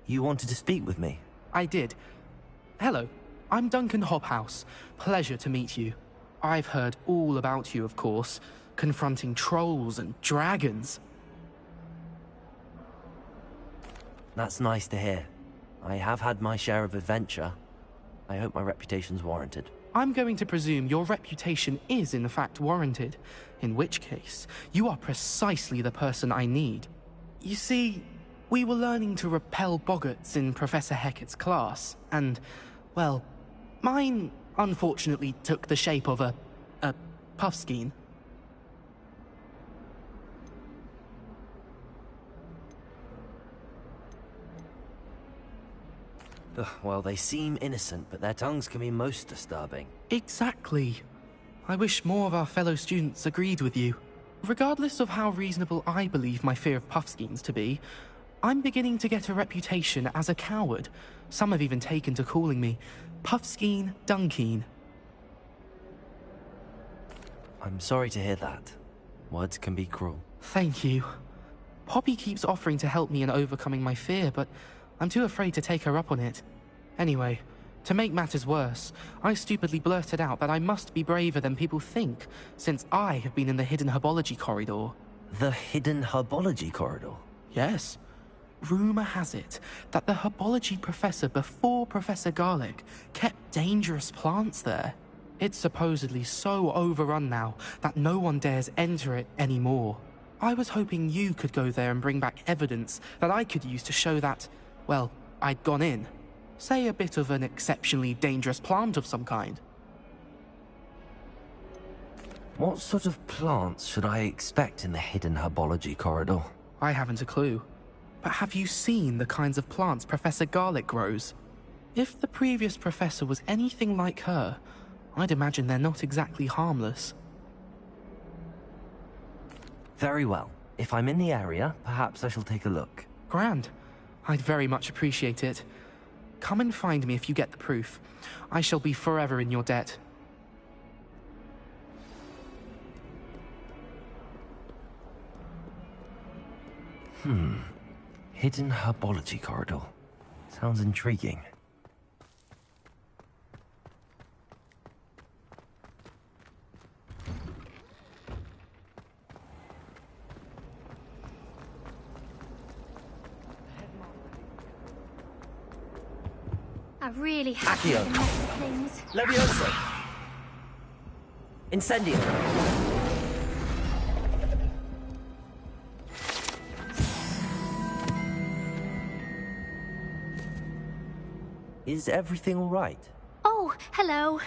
You wanted to speak with me? I did. Hello, I'm Duncan Hobhouse. Pleasure to meet you. I've heard all about you, of course, confronting trolls and dragons. That's nice to hear. I have had my share of adventure. I hope my reputation's warranted. I'm going to presume your reputation is in fact warranted, in which case, you are precisely the person I need. You see, we were learning to repel boggarts in Professor Hecat's class, and, well, mine unfortunately took the shape of a puffskein. Well, they seem innocent, but their tongues can be most disturbing. Exactly. I wish more of our fellow students agreed with you. Regardless of how reasonable I believe my fear of puffskeins to be, I'm beginning to get a reputation as a coward. Some have even taken to calling me Puffskeen Dunkeen. I'm sorry to hear that. Words can be cruel. Thank you. Poppy keeps offering to help me in overcoming my fear, but I'm too afraid to take her up on it. Anyway, to make matters worse, I stupidly blurted out that I must be braver than people think, since I have been in the hidden herbology corridor. The hidden herbology corridor? Yes. Rumour has it that the herbology professor before Professor Garlic kept dangerous plants there. It's supposedly so overrun now that no one dares enter it anymore. I was hoping you could go there and bring back evidence that I could use to show that, well, I'd gone in. Say a bit of an exceptionally dangerous plant of some kind. What sort of plants should I expect in the hidden herbology corridor? I haven't a clue. But have you seen the kinds of plants Professor Garlic grows? If the previous professor was anything like her, I'd imagine they're not exactly harmless. Very well. If I'm in the area, perhaps I shall take a look. Grand. I'd very much appreciate it. Come and find me if you get the proof. I shall be forever in your debt. Hidden herbology corridor. Sounds intriguing. I really have Accio. to mess with things. Levioso! Incendio! Is everything all right? Oh, hello.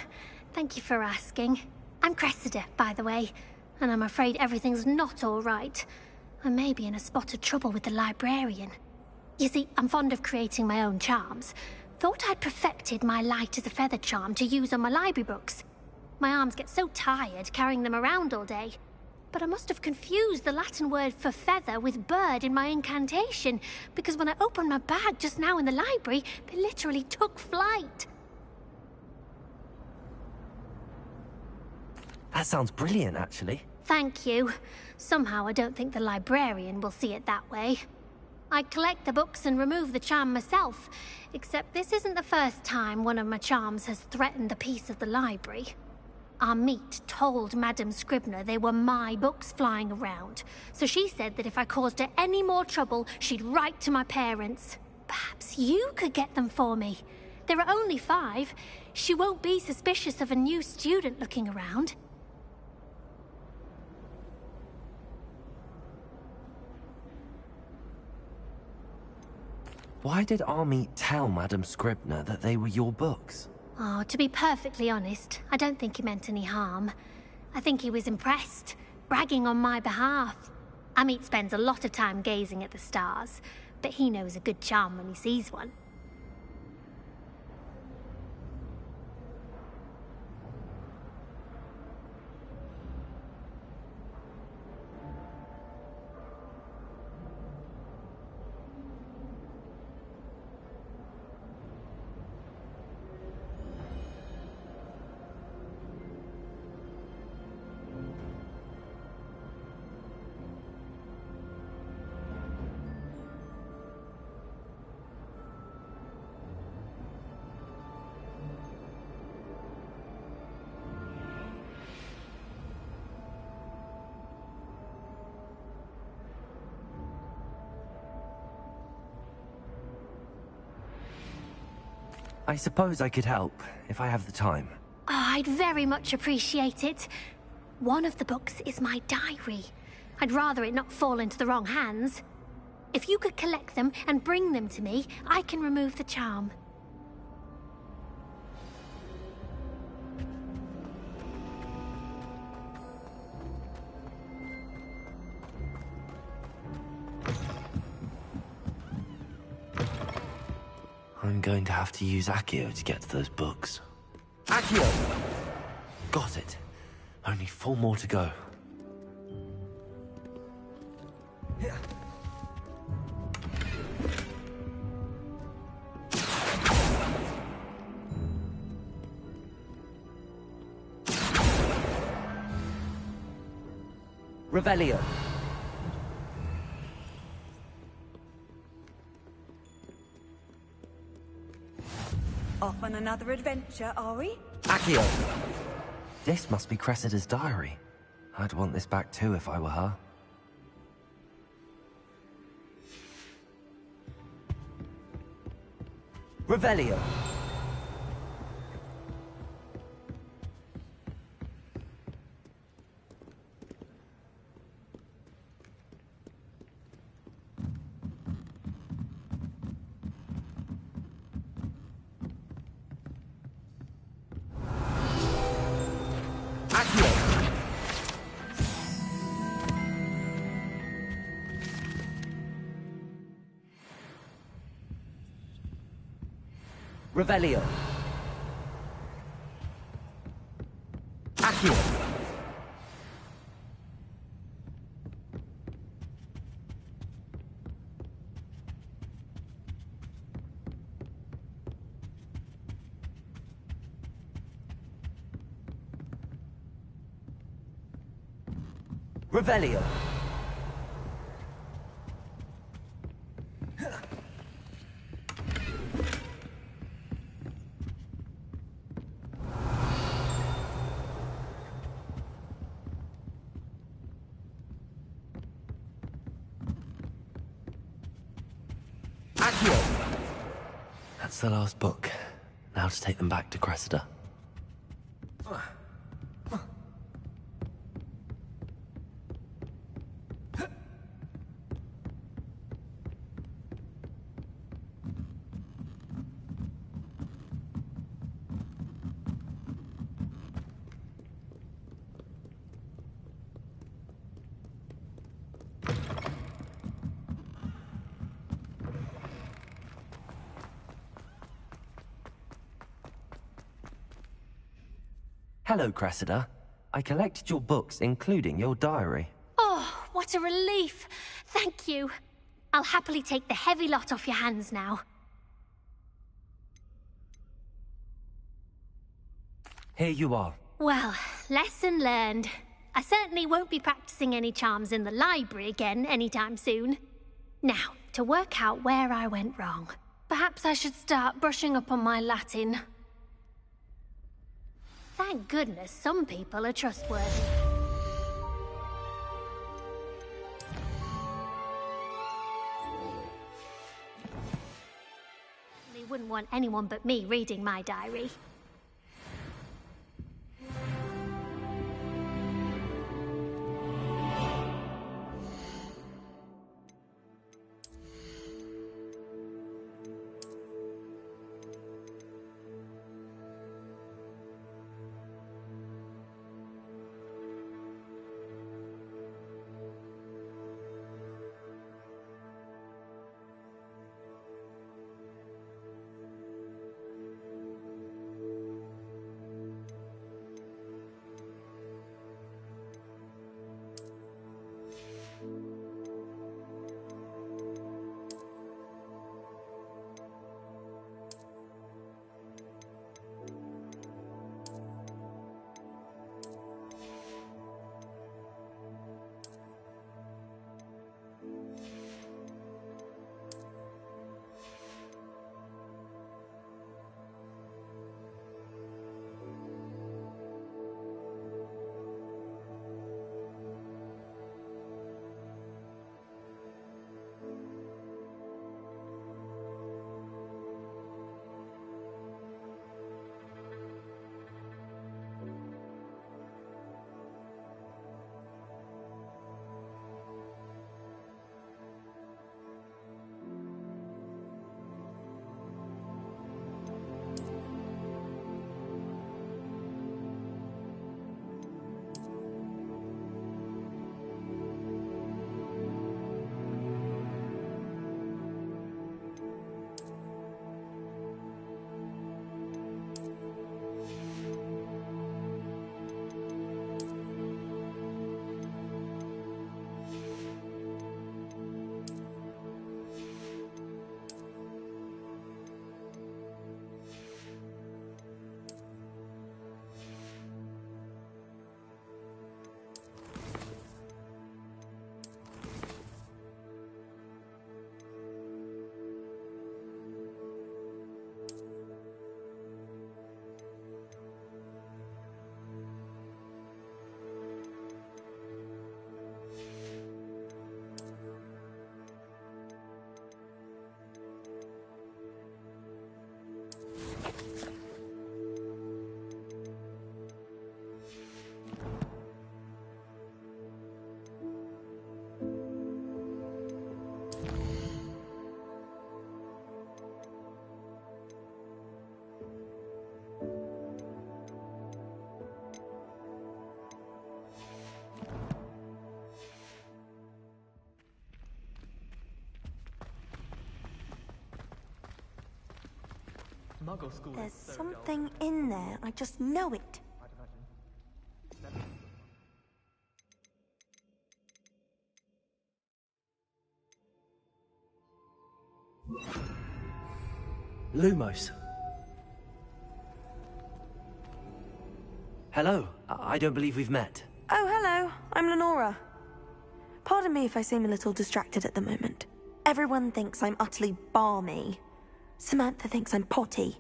Thank you for asking. I'm Cressida, by the way, and I'm afraid everything's not all right. I may be in a spot of trouble with the librarian. You see, I'm fond of creating my own charms. Thought I'd perfected my light as a feather charm to use on my library books. My arms get so tired carrying them around all day. But I must have confused the Latin word for feather with bird in my incantation, because when I opened my bag just now in the library, they literally took flight. That sounds brilliant, actually. Thank you. Somehow I don't think the librarian will see it that way. I collect the books and remove the charm myself, except this isn't the first time one of my charms has threatened a piece of the library. Our meet told Madame Scribner they were my books flying around, so she said that if I caused her any more trouble, she'd write to my parents. Perhaps you could get them for me. There are only 5. She won't be suspicious of a new student looking around. Why did Army tell Madame Scribner that they were your books? Oh, to be perfectly honest, I don't think he meant any harm. I think he was impressed, bragging on my behalf. Amit spends a lot of time gazing at the stars, but he knows a good charm when he sees one. I suppose I could help, if I have the time. Oh, I'd very much appreciate it. One of the books is my diary. I'd rather it not fall into the wrong hands. If you could collect them and bring them to me, I can remove the charm. I'm going to have to use Accio to get to those books. Accio! Got it. Only 4 more to go. Revelio. Off on another adventure, are we? Accio. This must be Cressida's diary. I'd want this back too if I were her. Revelio. Revelio. Accio. Revelio. That's the last book. Now to take them back to Cressida. Hello, Cressida. I collected your books, including your diary. Oh, what a relief. Thank you. I'll happily take the heavy lot off your hands now. Here you are. Well, lesson learned. I certainly won't be practicing any charms in the library again anytime soon. Now, to work out where I went wrong. Perhaps I should start brushing up on my Latin. Thank goodness some people are trustworthy. They wouldn't want anyone but me reading my diary. There's something in there. I just know it. Lumos. Hello. I don't believe we've met. Oh, hello. I'm Lenora. Pardon me if I seem a little distracted at the moment. Everyone thinks I'm utterly balmy. Samantha thinks I'm potty.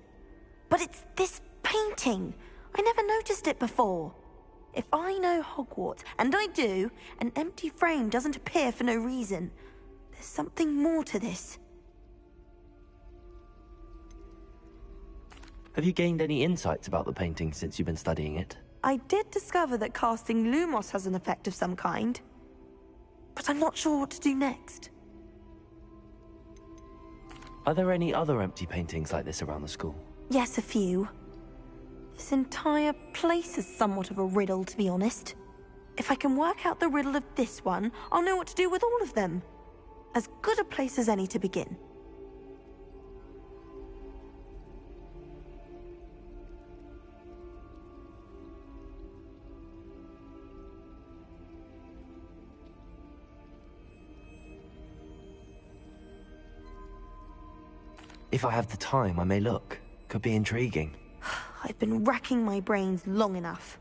But it's this painting. I never noticed it before. If I know Hogwarts, and I do, an empty frame doesn't appear for no reason. There's something more to this. Have you gained any insights about the painting since you've been studying it? I did discover that casting Lumos has an effect of some kind. But I'm not sure what to do next. Are there any other empty paintings like this around the school? Yes, a few. This entire place is somewhat of a riddle, to be honest. If I can work out the riddle of this one, I'll know what to do with all of them. As good a place as any to begin. If I have the time, I may look. Could be intriguing. I've been racking my brains long enough.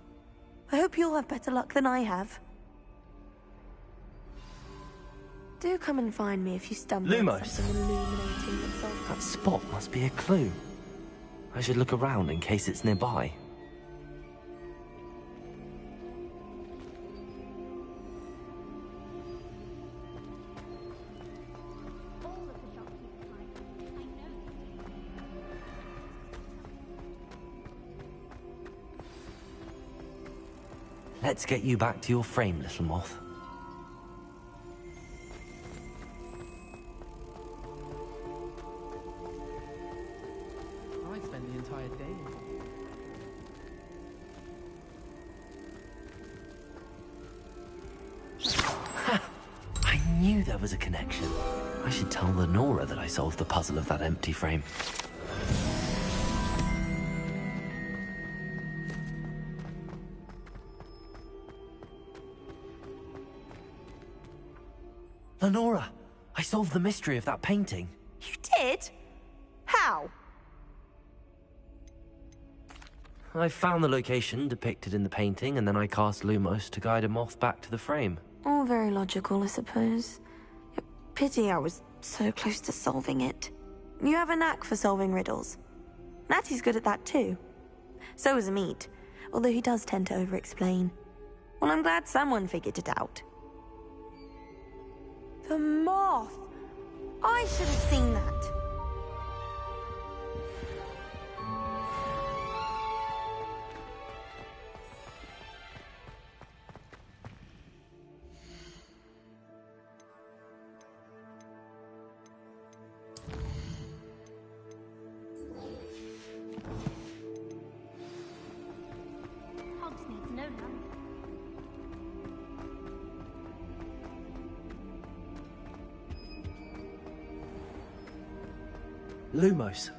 I hope you'll have better luck than I have. Do come and find me if you stumble on Lumos. something illuminating that's all... That spot must be a clue. I should look around in case it's nearby. Let's get you back to your frame, little moth. I spend the entire day. I knew there was a connection. I should tell Lenora that I solved the puzzle of that empty frame. Lenora, I solved the mystery of that painting. You did? How? I found the location depicted in the painting, and then I cast Lumos to guide a moth back to the frame. All very logical, I suppose. Pity I was so close to solving it. You have a knack for solving riddles. Natty's good at that too. So is Amit, although he does tend to over-explain. Well, I'm glad someone figured it out. The moth! I should have seen that. Hogsmeade's no longer. Lumos.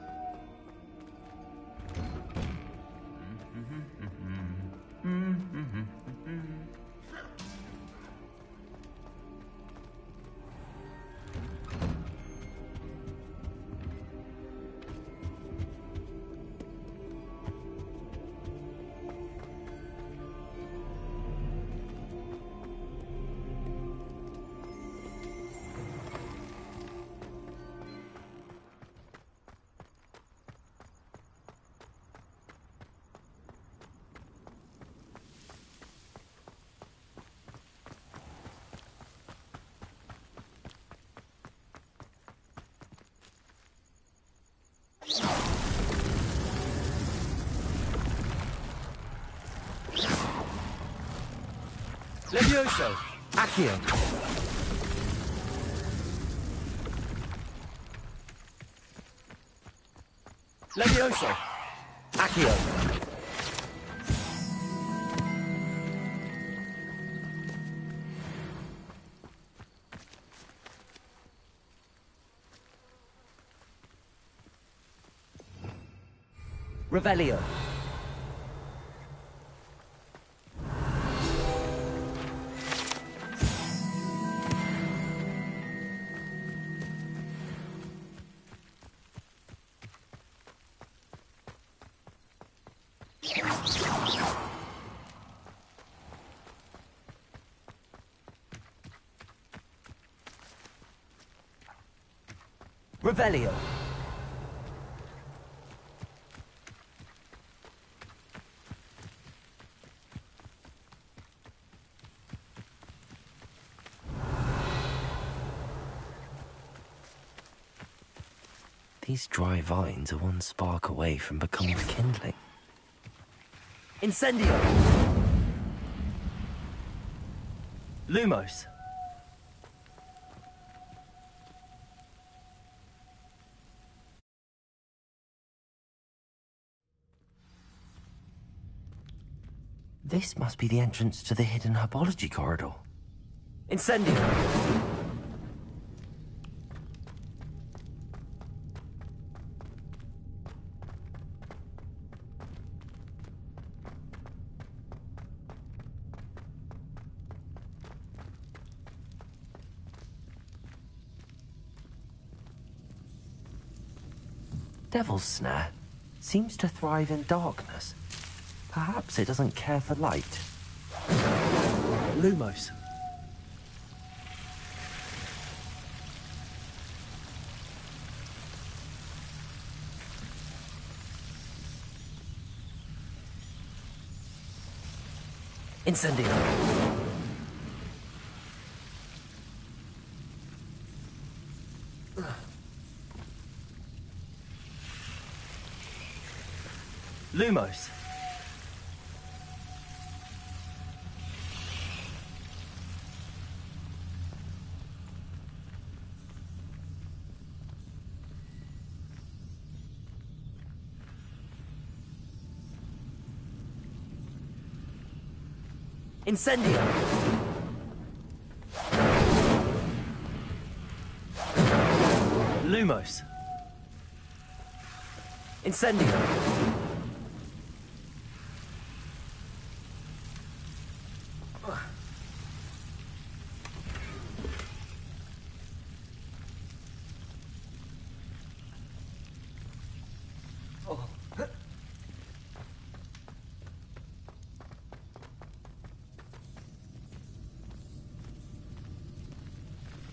Levioso! Accio! Levioso! Accio! Revelio! Revelio! These dry vines are one spark away from becoming kindling. Incendio! Lumos! This must be the entrance to the hidden herbology corridor. Incendio! devil's snare seems to thrive in darkness. Perhaps it doesn't care for light. Lumos. Incendio. Lumos. Incendio. Lumos. Incendio.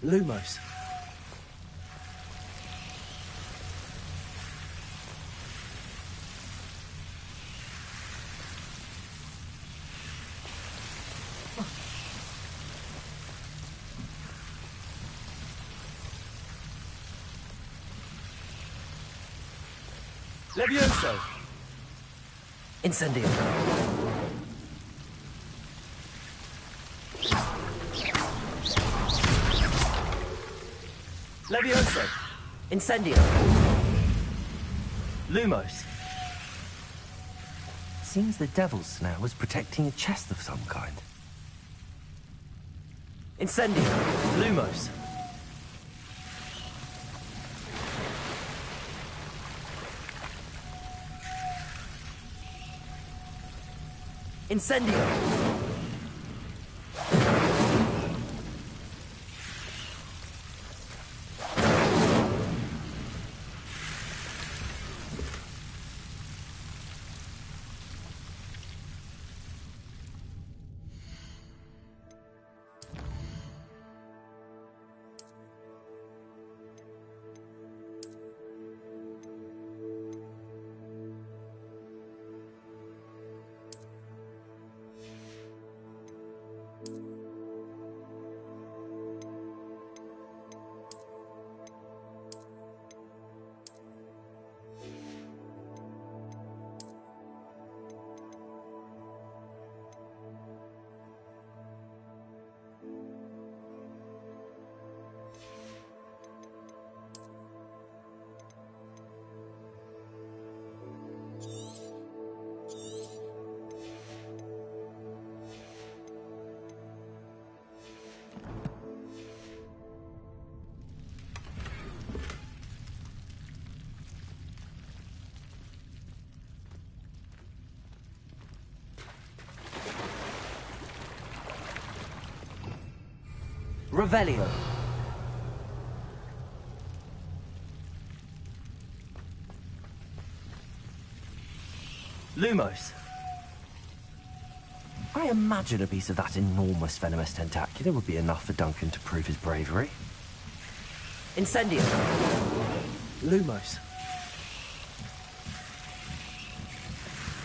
Lumos. Levioso. Incendio. Levioso. Incendio. Lumos. Seems the devil's snare was protecting a chest of some kind. Incendio. Lumos. Incendio. Revelio. Lumos. I imagine a piece of that enormous venomous tentacula would be enough for Duncan to prove his bravery. Incendio. Lumos.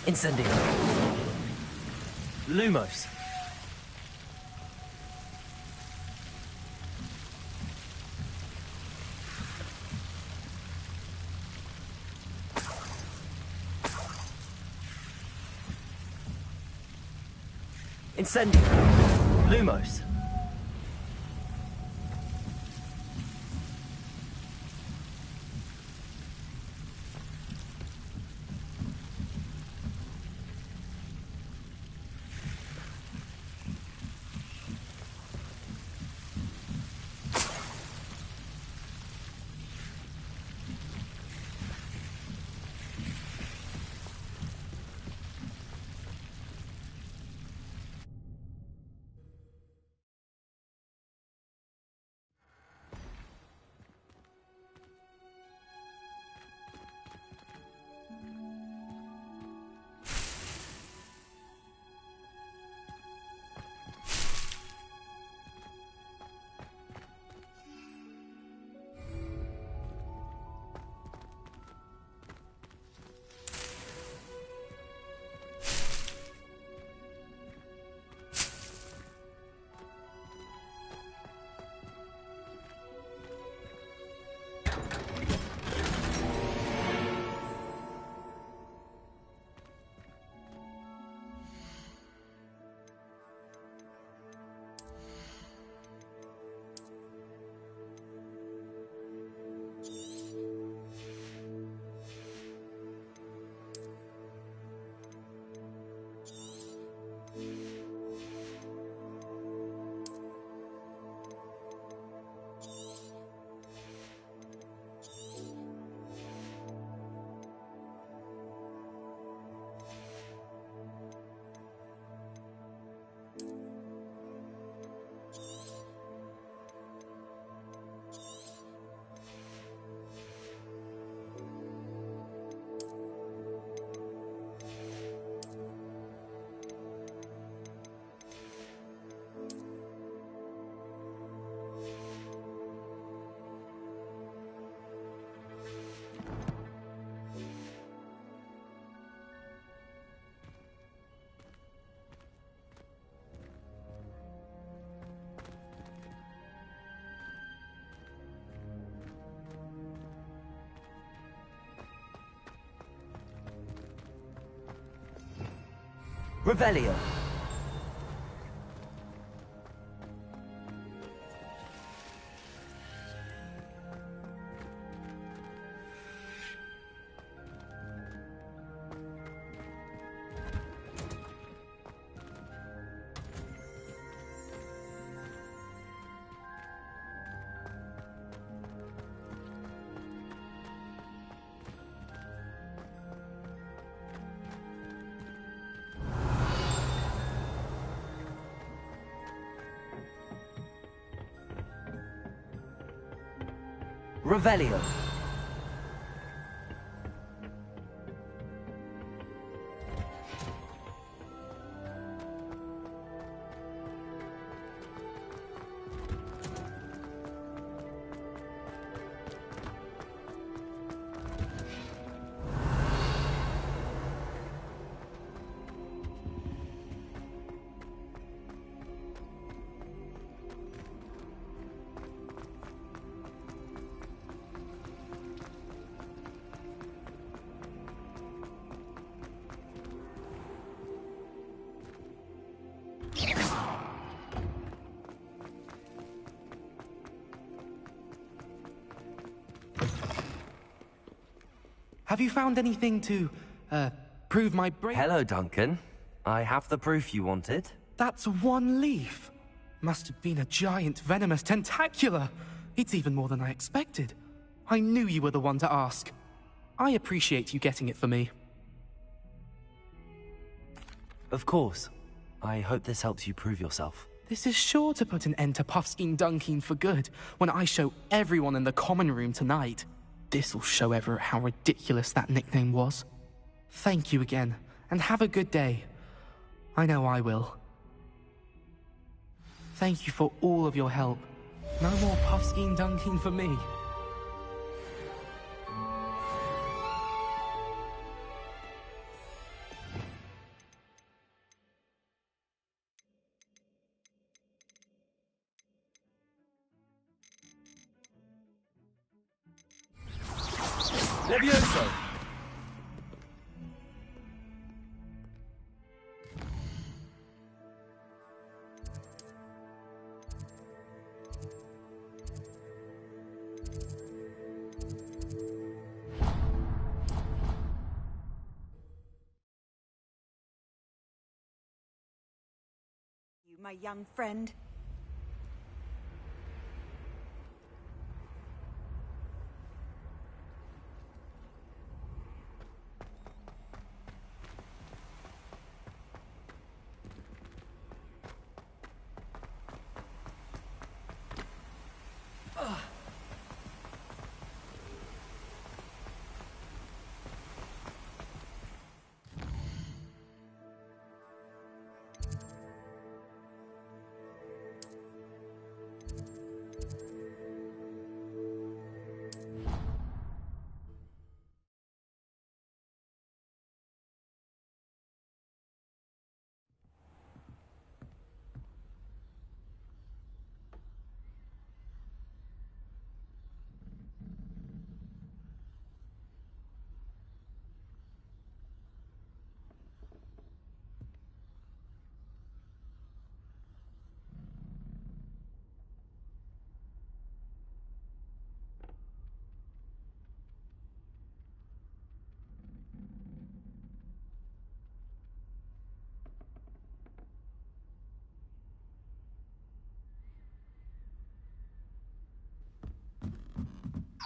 Incendio. Lumos. Incendio. Lumos. Revelio. Revelio. Have you found anything to, prove my brain? Hello, Duncan. I have the proof you wanted. That's one leaf. Must have been a giant venomous tentacula. It's even more than I expected. I knew you were the one to ask. I appreciate you getting it for me. Of course. I hope this helps you prove yourself. This is sure to put an end to Puffskein Dunkeen for good when I show everyone in the common room tonight. This'll show Everett how ridiculous that nickname was. Thank you again, and have a good day. I know I will. Thank you for all of your help. No more Puffskein Dunkeen for me. Levioso! You, my young friend.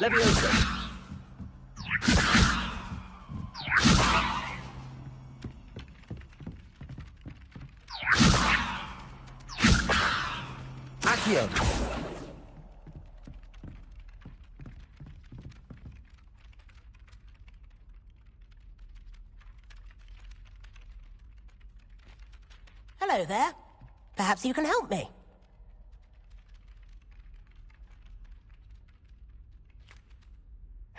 Levioso! Accio! Hello there. Perhaps you can help me.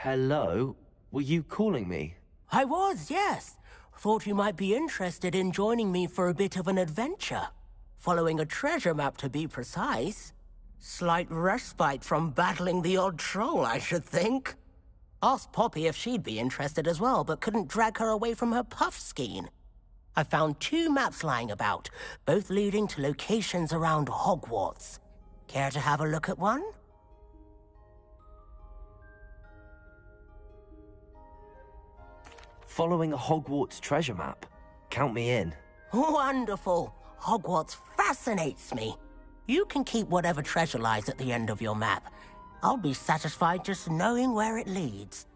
Hello? Were you calling me? I was, yes. Thought you might be interested in joining me for a bit of an adventure. Following a treasure map, to be precise. Slight respite from battling the odd troll, I should think. Asked Poppy if she'd be interested as well, but couldn't drag her away from her Puffskein. I found 2 maps lying about, both leading to locations around Hogwarts. Care to have a look at one? Following a Hogwarts treasure map? Count me in. Wonderful. Hogwarts fascinates me. You can keep whatever treasure lies at the end of your map. I'll be satisfied just knowing where it leads.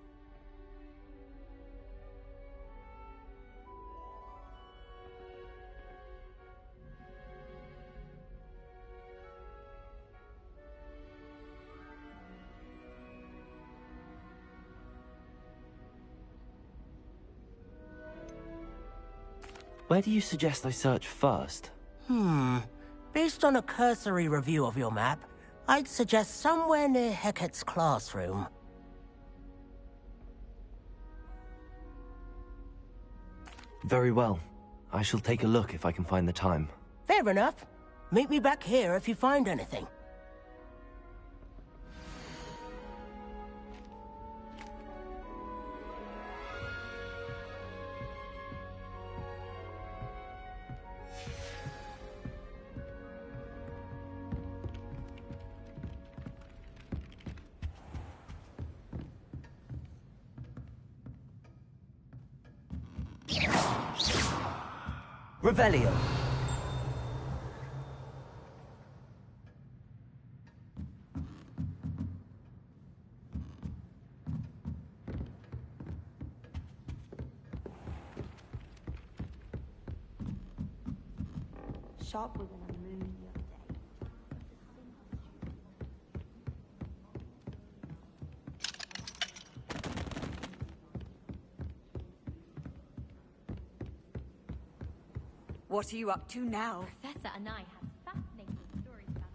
Where do you suggest I search first? Based on a cursory review of your map, I'd suggest somewhere near Hecat's classroom. Very well. I shall take a look if I can find the time. Fair enough. Meet me back here if you find anything. Revelio. Shop was in a mood the other day. What are you up to now? Professor and I have fascinating stories about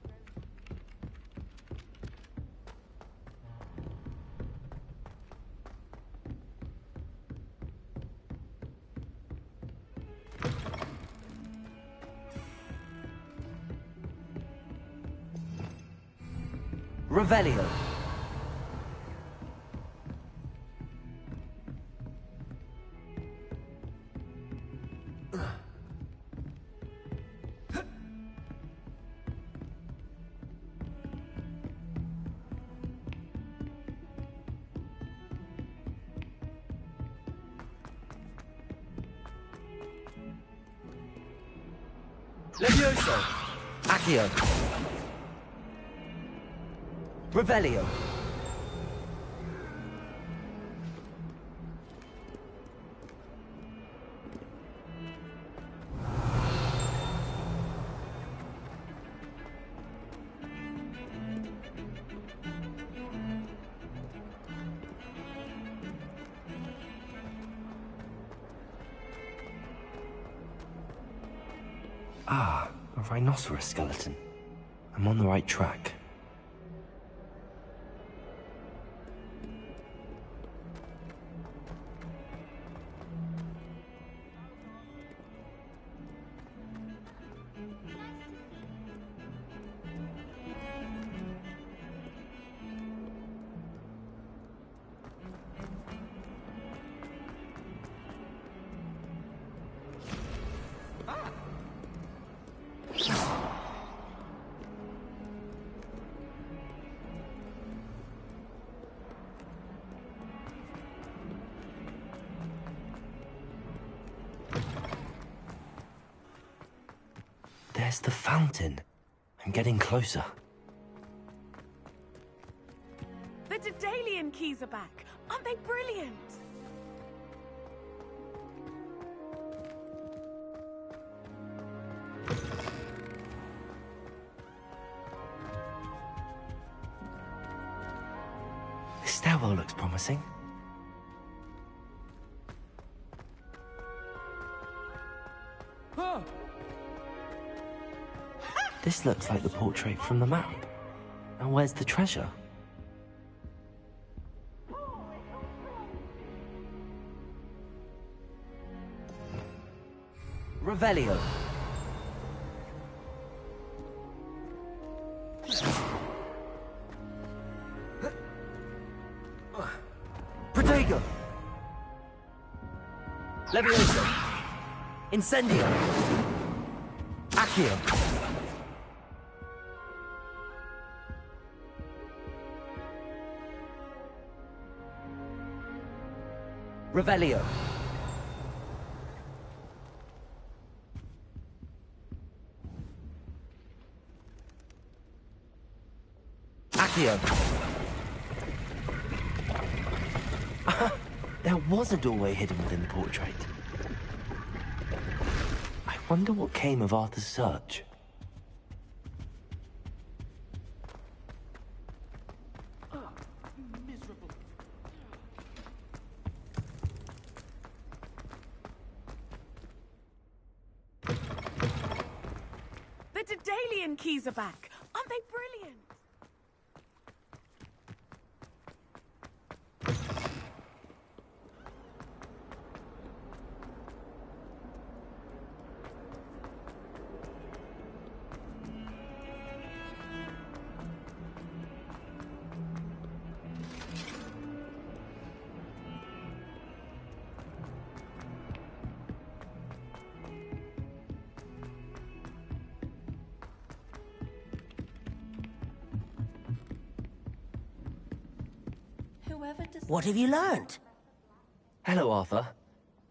Revelio. Levioso. Accio. Revelio. Ah, a rhinoceros skeleton. I'm on the right track. There's the fountain. I'm getting closer. The Daedalian keys are back. Aren't they brilliant? This stairwell looks promising. This looks like the portrait from the map. Now where's the treasure? Revelio. Protego. Levioso. Incendio! Accio! Revelio! Accio! There was a doorway hidden within the portrait. I wonder what came of Arthur's search. The Daedalian keys are back. Aren't they brilliant? What have you learned? Hello, Arthur.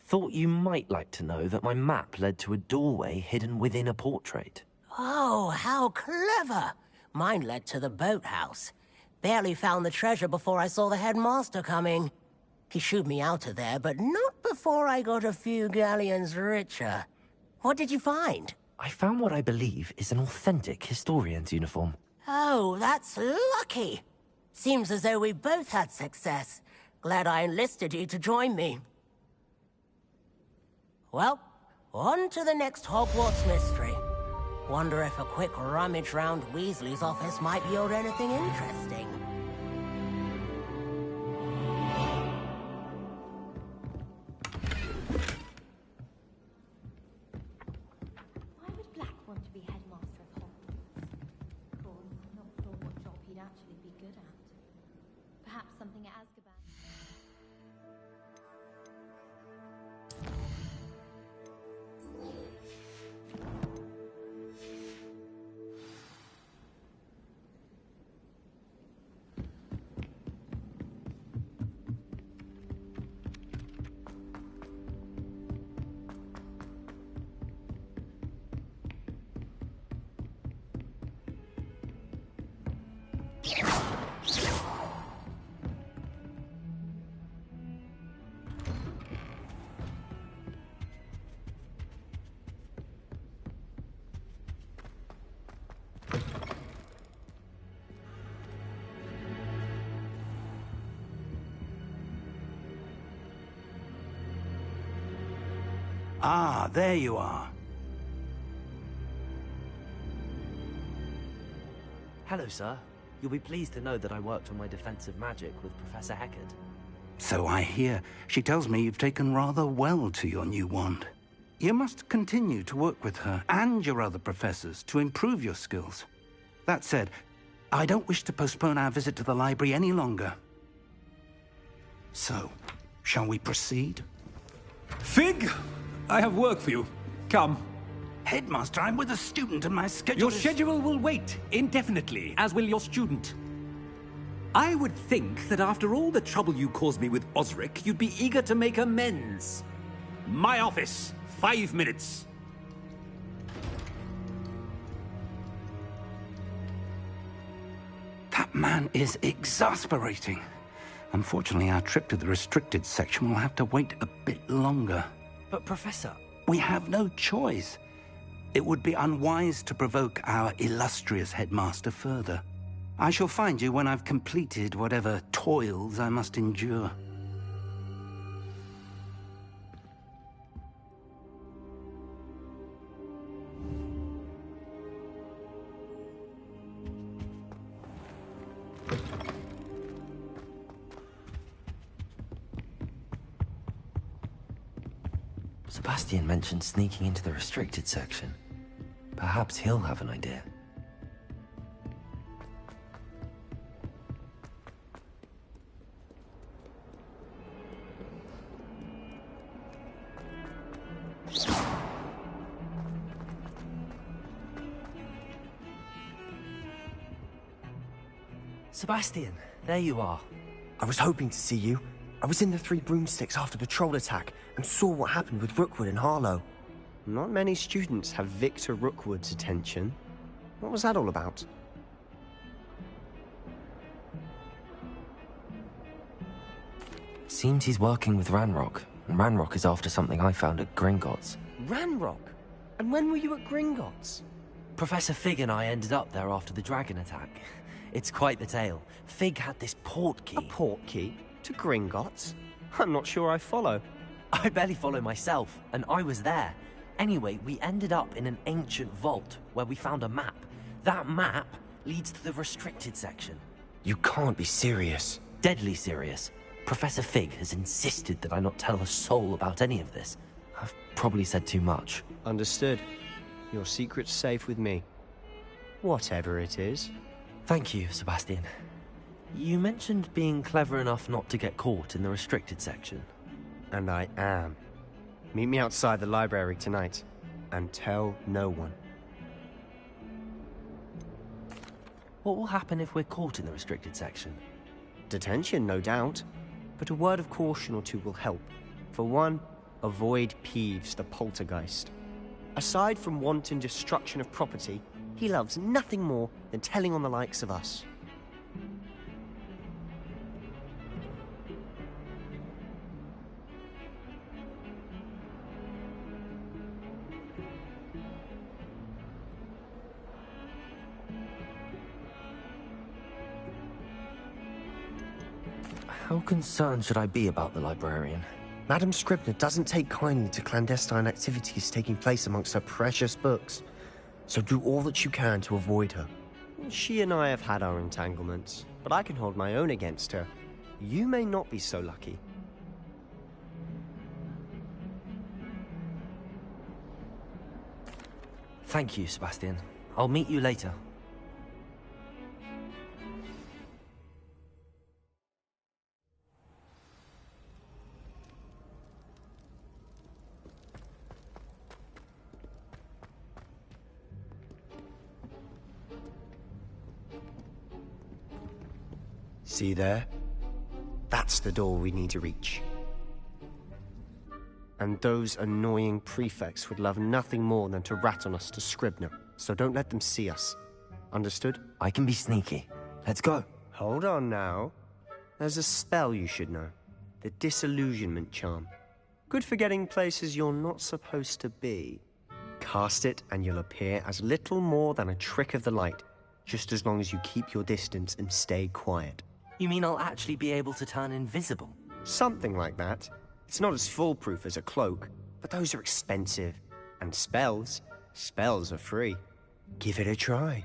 Thought you might like to know that my map led to a doorway hidden within a portrait. Oh, how clever! Mine led to the boathouse. Barely found the treasure before I saw the headmaster coming. He shooed me out of there, but not before I got a few galleons richer. What did you find? I found what I believe is an authentic historian's uniform. Oh, that's lucky. Seems as though we both had success. Glad I enlisted you to join me. Well, on to the next Hogwarts mystery. Wonder if a quick rummage round Weasley's office might yield anything interesting. Why would Black want to be headmaster of Hogwarts? Cool, I'm not sure what job he'd actually be good at. Perhaps something at Azkaban. Ah, there you are. Hello, sir. You'll be pleased to know that I worked on my defensive magic with Professor Hecat. So I hear. She tells me you've taken rather well to your new wand. You must continue to work with her and your other professors to improve your skills. That said, I don't wish to postpone our visit to the library any longer. So, shall we proceed? Fig, I have work for you. Come. Headmaster, I'm with a student and my schedule Your is... schedule will wait indefinitely, as will your student. I would think that after all the trouble you caused me with Osric, you'd be eager to make amends. My office, 5 minutes. That man is exasperating. Unfortunately, our trip to the restricted section will have to wait a bit longer. But, Professor... We have no choice. It would be unwise to provoke our illustrious headmaster further. I shall find you when I've completed whatever toils I must endure. Sebastian mentioned sneaking into the restricted section. Perhaps he'll have an idea. Sebastian, there you are. I was hoping to see you. I was in the Three Broomsticks after the troll attack and saw what happened with Rookwood and Harlow. Not many students have Victor Rookwood's attention. What was that all about? Seems he's working with Ranrock, and Ranrock is after something I found at Gringotts. Ranrock? And when were you at Gringotts? Professor Fig and I ended up there after the dragon attack. It's quite the tale. Fig had this port key. A port key? To Gringotts? I'm not sure I follow. I barely follow myself, and I was there. Anyway, we ended up in an ancient vault where we found a map. That map leads to the restricted section. You can't be serious. Deadly serious. Professor Fig has insisted that I not tell a soul about any of this. I've probably said too much. Understood. Your secret's safe with me. Whatever it is. Thank you, Sebastian. You mentioned being clever enough not to get caught in the restricted section. And I am. Meet me outside the library tonight, and tell no one. What will happen if we're caught in the restricted section? Detention, no doubt. But a word of caution or two will help. For one, avoid Peeves the poltergeist. Aside from wanton destruction of property, he loves nothing more than telling on the likes of us. How concerned should I be about the librarian? Madam Scribner doesn't take kindly to clandestine activities taking place amongst her precious books. So do all that you can to avoid her. She and I have had our entanglements, but I can hold my own against her. You may not be so lucky. Thank you, Sebastian. I'll meet you later. See there? That's the door we need to reach. And those annoying prefects would love nothing more than to rat on us to Scribner, so don't let them see us. Understood? I can be sneaky. Let's go. Hold on now. There's a spell you should know. The Disillusionment Charm. Good for getting places you're not supposed to be. Cast it and you'll appear as little more than a trick of the light, just as long as you keep your distance and stay quiet. You mean I'll actually be able to turn invisible? Something like that. It's not as foolproof as a cloak, but those are expensive. And spells are free. Give it a try.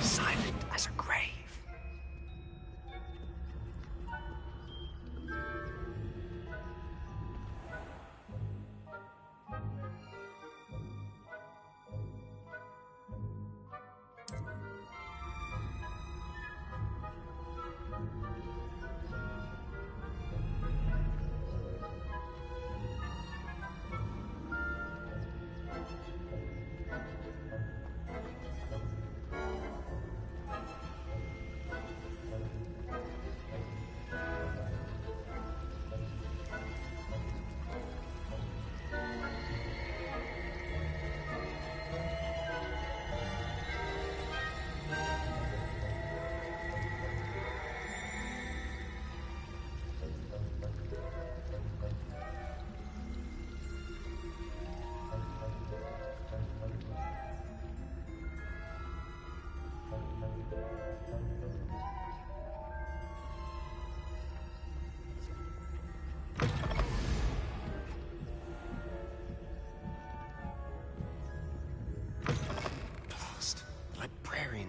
Silent as a grave.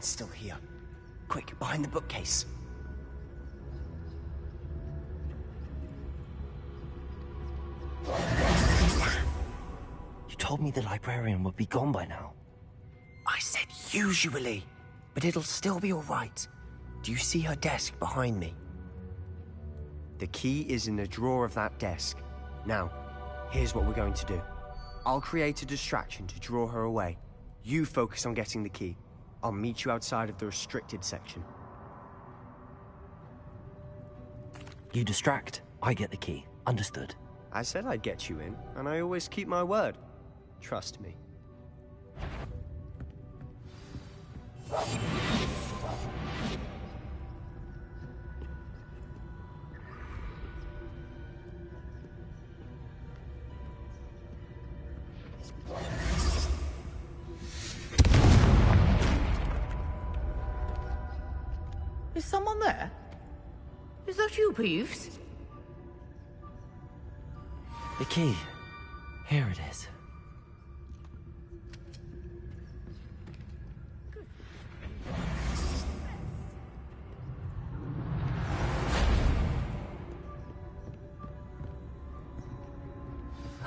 It's still here. Quick, behind the bookcase. You told me the librarian would be gone by now. I said usually, but it'll still be all right. Do you see her desk behind me? The key is in the drawer of that desk. Now, here's what we're going to do. I'll create a distraction to draw her away. You focus on getting the key. I'll meet you outside of the restricted section. You distract, I get the key. Understood. I said I'd get you in, and I always keep my word. Trust me. Is someone there? Is that you, Peeves? The key. Here it is.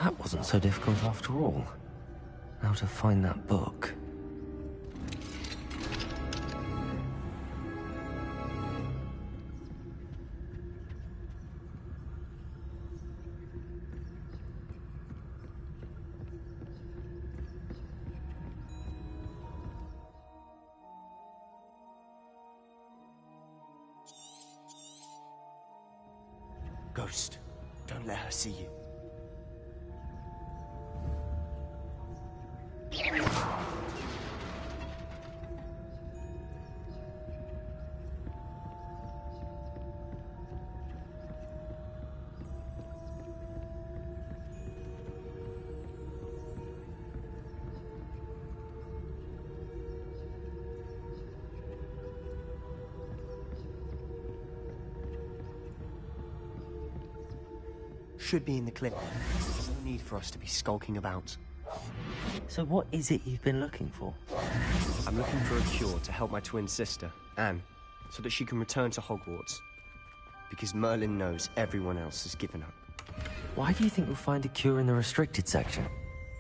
That wasn't so difficult after all. Now to find that book. Ghost, don't let her see you. Should be in the clip. There's no need for us to be skulking about. So what is it you've been looking for? I'm looking for a cure to help my twin sister, Anne, so that she can return to Hogwarts. Because Merlin knows everyone else has given up. Why do you think we'll find a cure in the restricted section?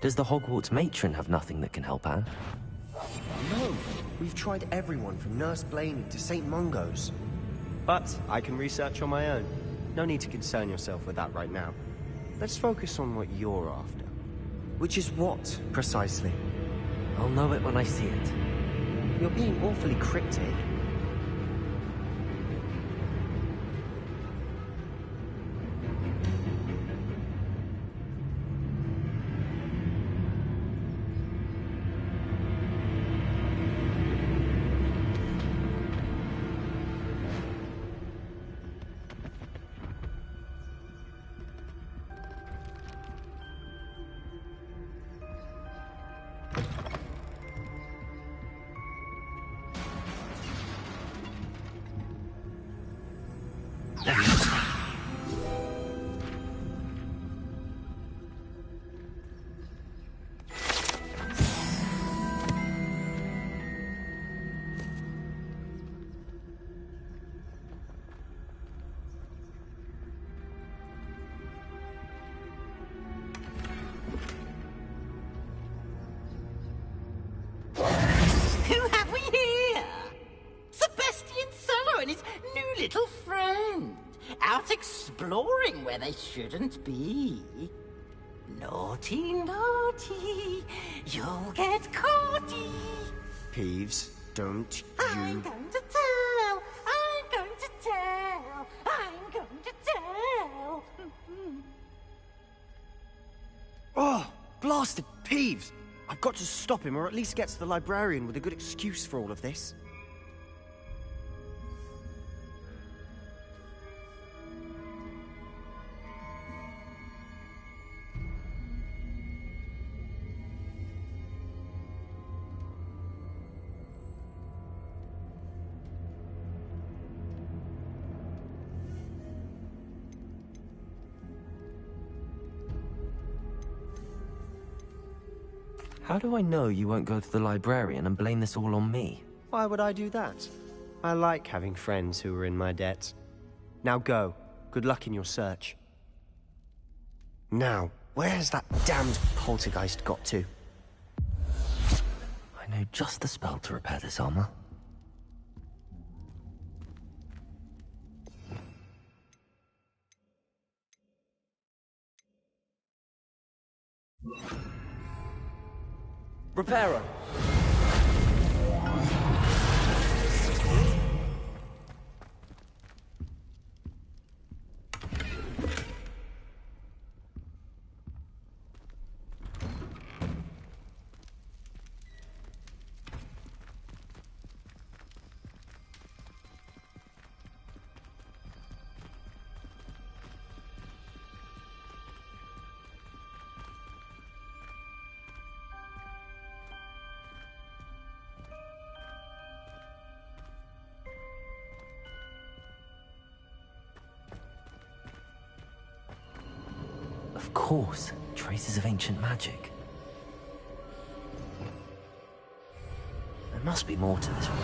Does the Hogwarts matron have nothing that can help Anne? No, we've tried everyone from Nurse Blaney to St. Mungo's. But I can research on my own. No need to concern yourself with that right now. Let's focus on what you're after. Which is what, precisely? I'll know it when I see it. You're being awfully cryptic. Who have we here? Sebastian Cello and his new little friend. Out exploring where they shouldn't be. Naughty, naughty. You'll get caughty. Peeves, don't I'm you... going to tell. I'm going to tell. I'm going to tell. Oh, blasted Peeves! I've got to stop him, or at least get to the librarian with a good excuse for all of this. How do I know you won't go to the librarian and blame this all on me? Why would I do that? I like having friends who are in my debt. Now go. Good luck in your search. Now, where's that damned poltergeist got to? I know just the spell to repair this armor. Reparo! Of course, traces of ancient magic. There must be more to this room.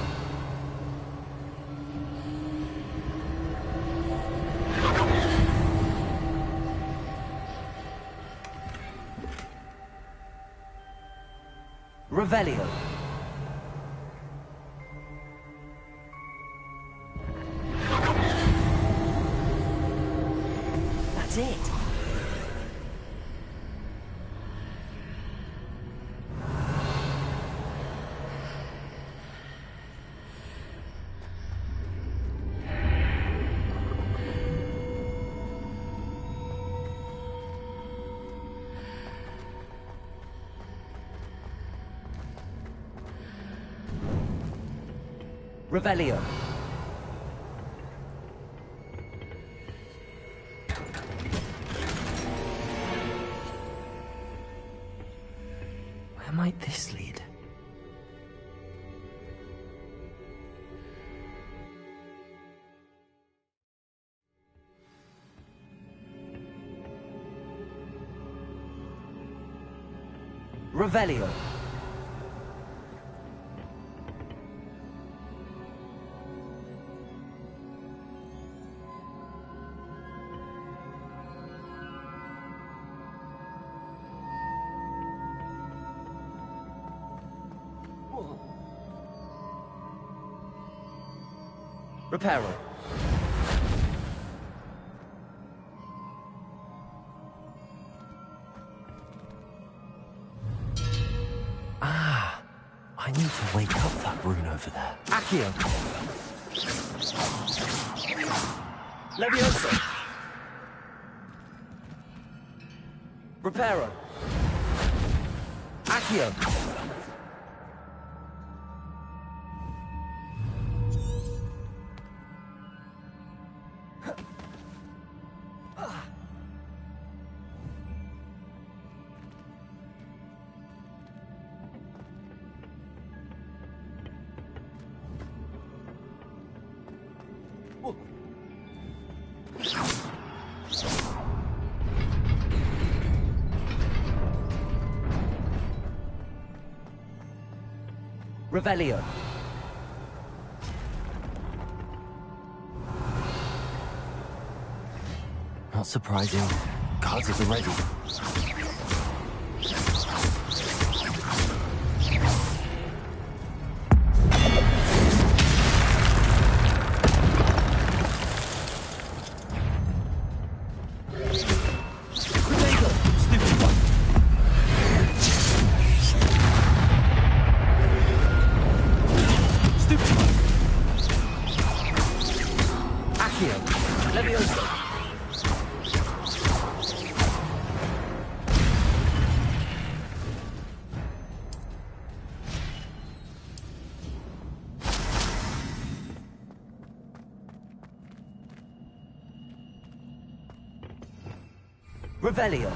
Revelio. That's it. Revelio. Where might this lead? Revelio. Reparo. Ah, I need to wake up that rune over there. Accio. Levioso. Reparo. Accio. Revelio. Not surprising. Guards at the ready. Revelio.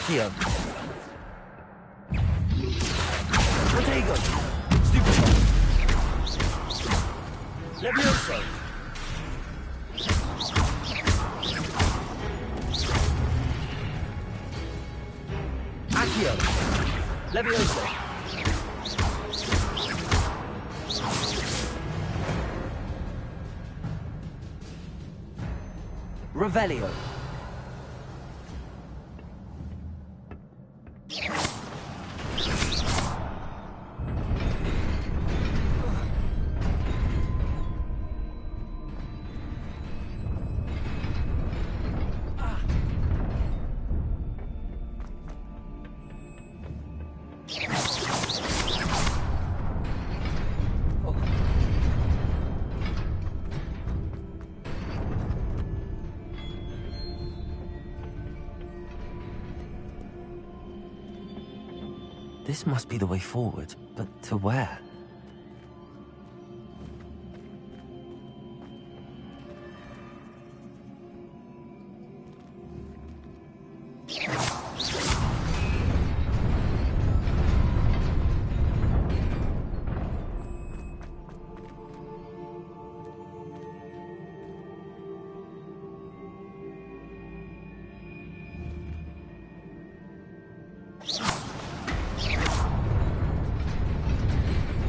Accio. Protego. Stupefy. Levioso. Accio. Levioso. Revelio. This must be the way forward, but to where?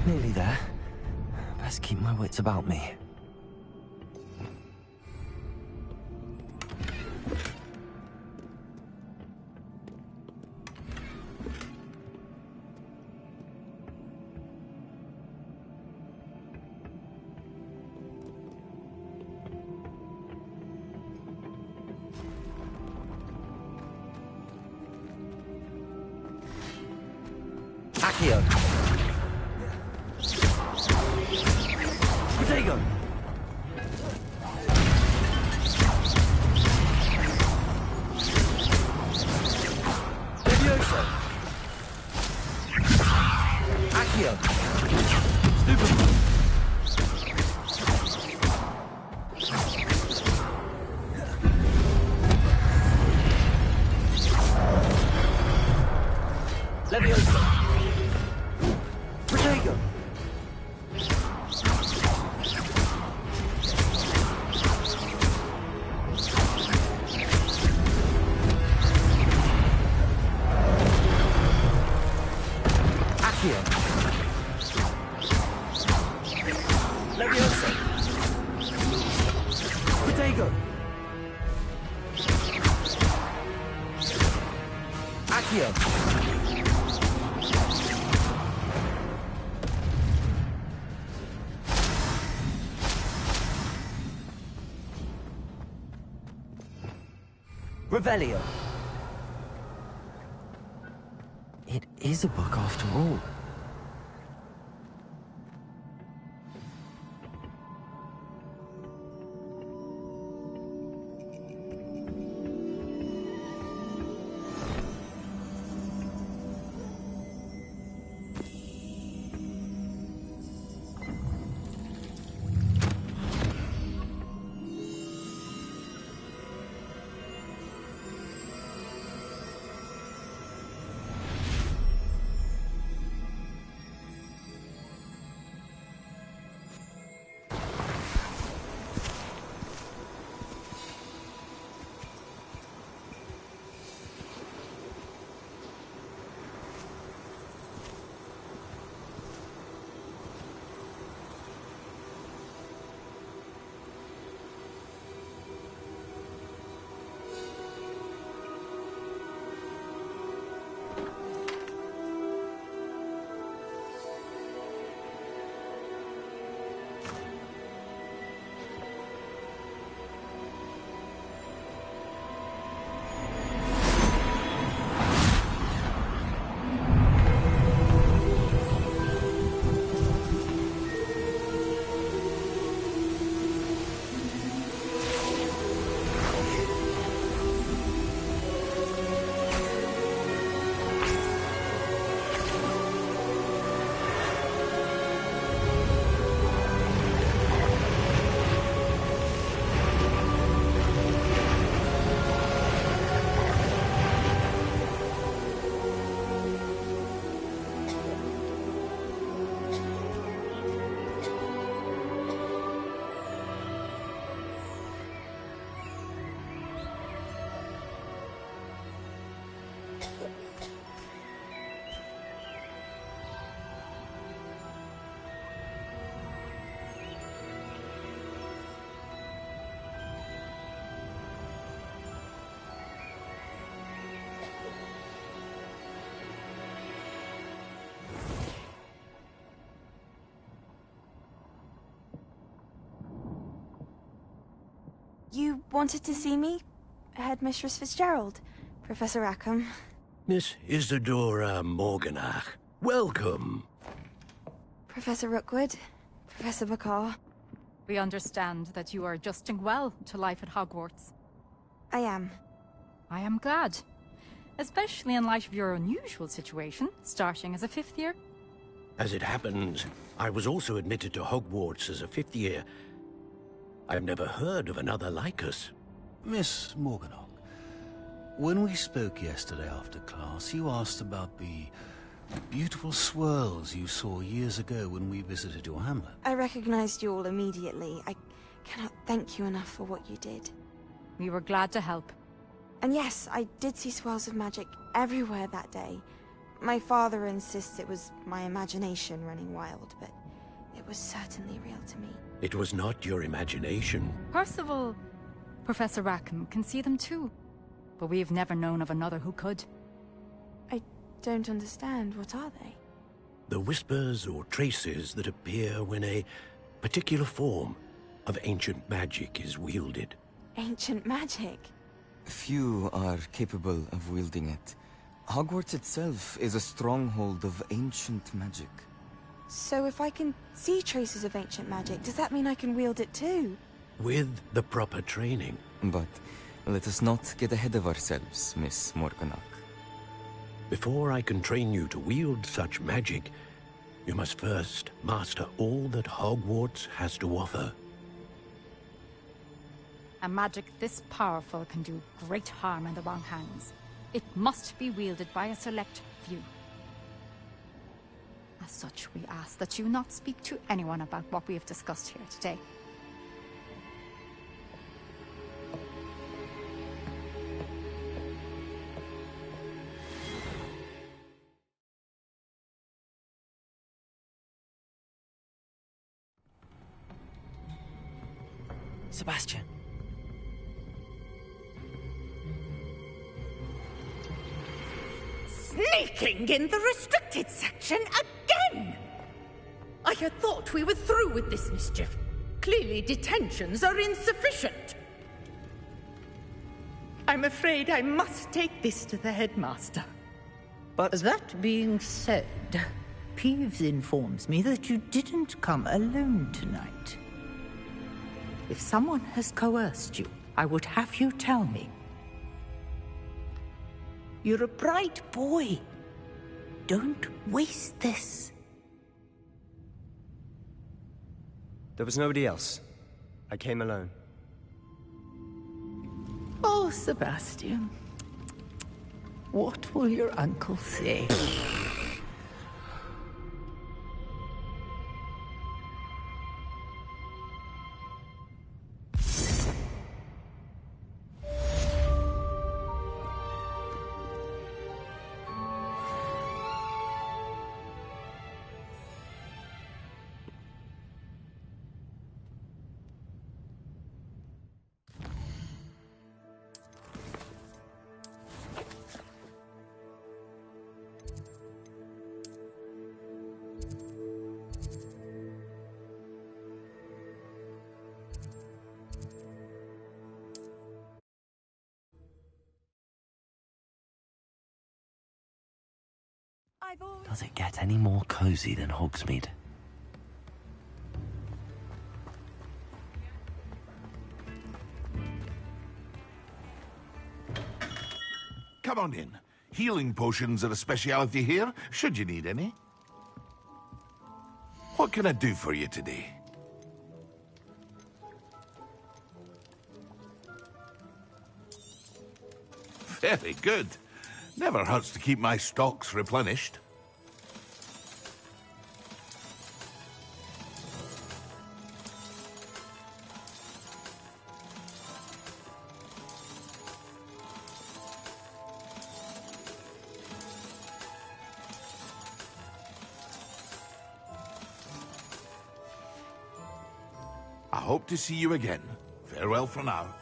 Nearly there. Best keep my wits about me. Accio. Protego. Levioso. Accio. Stupefy. Levioso. Protego. Accio. Levioso. Protego. Accio. Revelio. It is a book after all. You wanted to see me? Headmistress Fitzgerald, Professor Rackham. Miss Isadora Morganach, welcome. Professor Rookwood, Professor Bakar. We understand that you are adjusting well to life at Hogwarts. I am. I am glad. Especially in light of your unusual situation, starting as a 5th year. As it happens, I was also admitted to Hogwarts as a 5th year. I've never heard of another like us. Miss Morganach, when we spoke yesterday after class, you asked about the beautiful swirls you saw years ago when we visited your hamlet. I recognized you all immediately. I cannot thank you enough for what you did. We were glad to help. And yes, I did see swirls of magic everywhere that day. My father insists it was my imagination running wild, but it was certainly real to me. It was not your imagination. Percival, Professor Rackham can see them too. But we've never known of another who could. I don't understand. What are they? The whispers or traces that appear when a particular form of ancient magic is wielded. Ancient magic? Few are capable of wielding it. Hogwarts itself is a stronghold of ancient magic. So if I can see traces of ancient magic, does that mean I can wield it too? With the proper training. But let us not get ahead of ourselves, Miss Morganach. Before I can train you to wield such magic, you must first master all that Hogwarts has to offer. A magic this powerful can do great harm in the wrong hands. It must be wielded by a select few. As such, we ask that you not speak to anyone about what we have discussed here today. Sebastian. Sneaking in the restricted section again! I had thought we were through with this mischief. Clearly detentions are insufficient. I'm afraid I must take this to the headmaster. But that being said, Peeves informs me that you didn't come alone tonight. If someone has coerced you, I would have you tell me. You're a bright boy. Don't waste this. There was nobody else. I came alone. Oh, Sebastian. What will your uncle say? Does it get any more cozy than Hogsmeade? Come on in. Healing potions are a speciality here, should you need any. What can I do for you today? Very good. Never hurts to keep my stocks replenished. I hope to see you again. Farewell for now.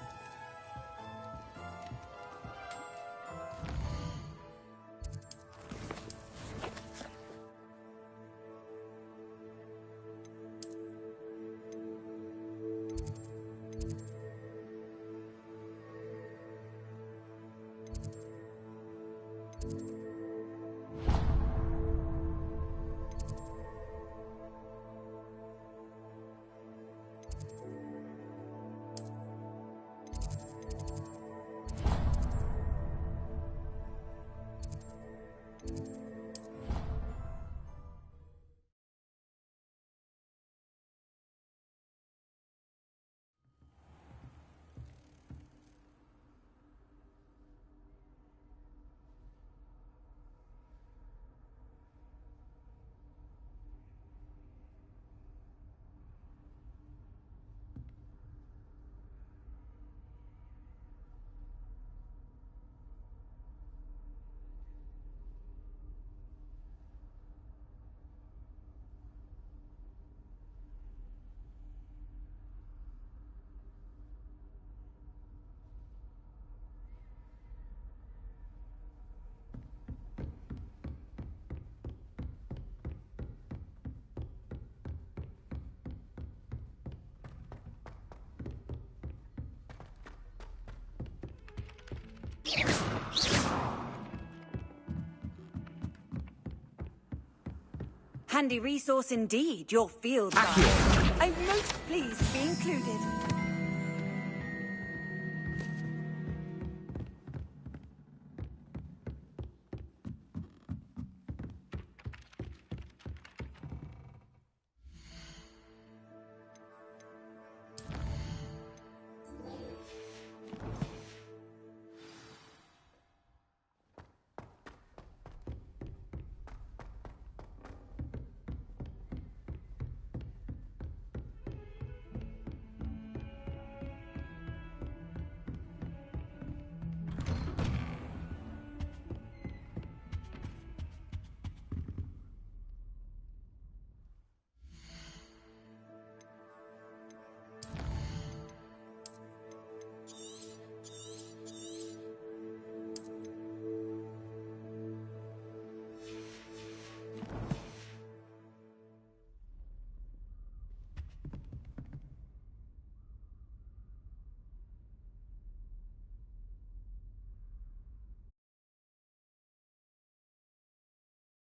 handy resource indeed, your field guide. I'm most pleased to be included.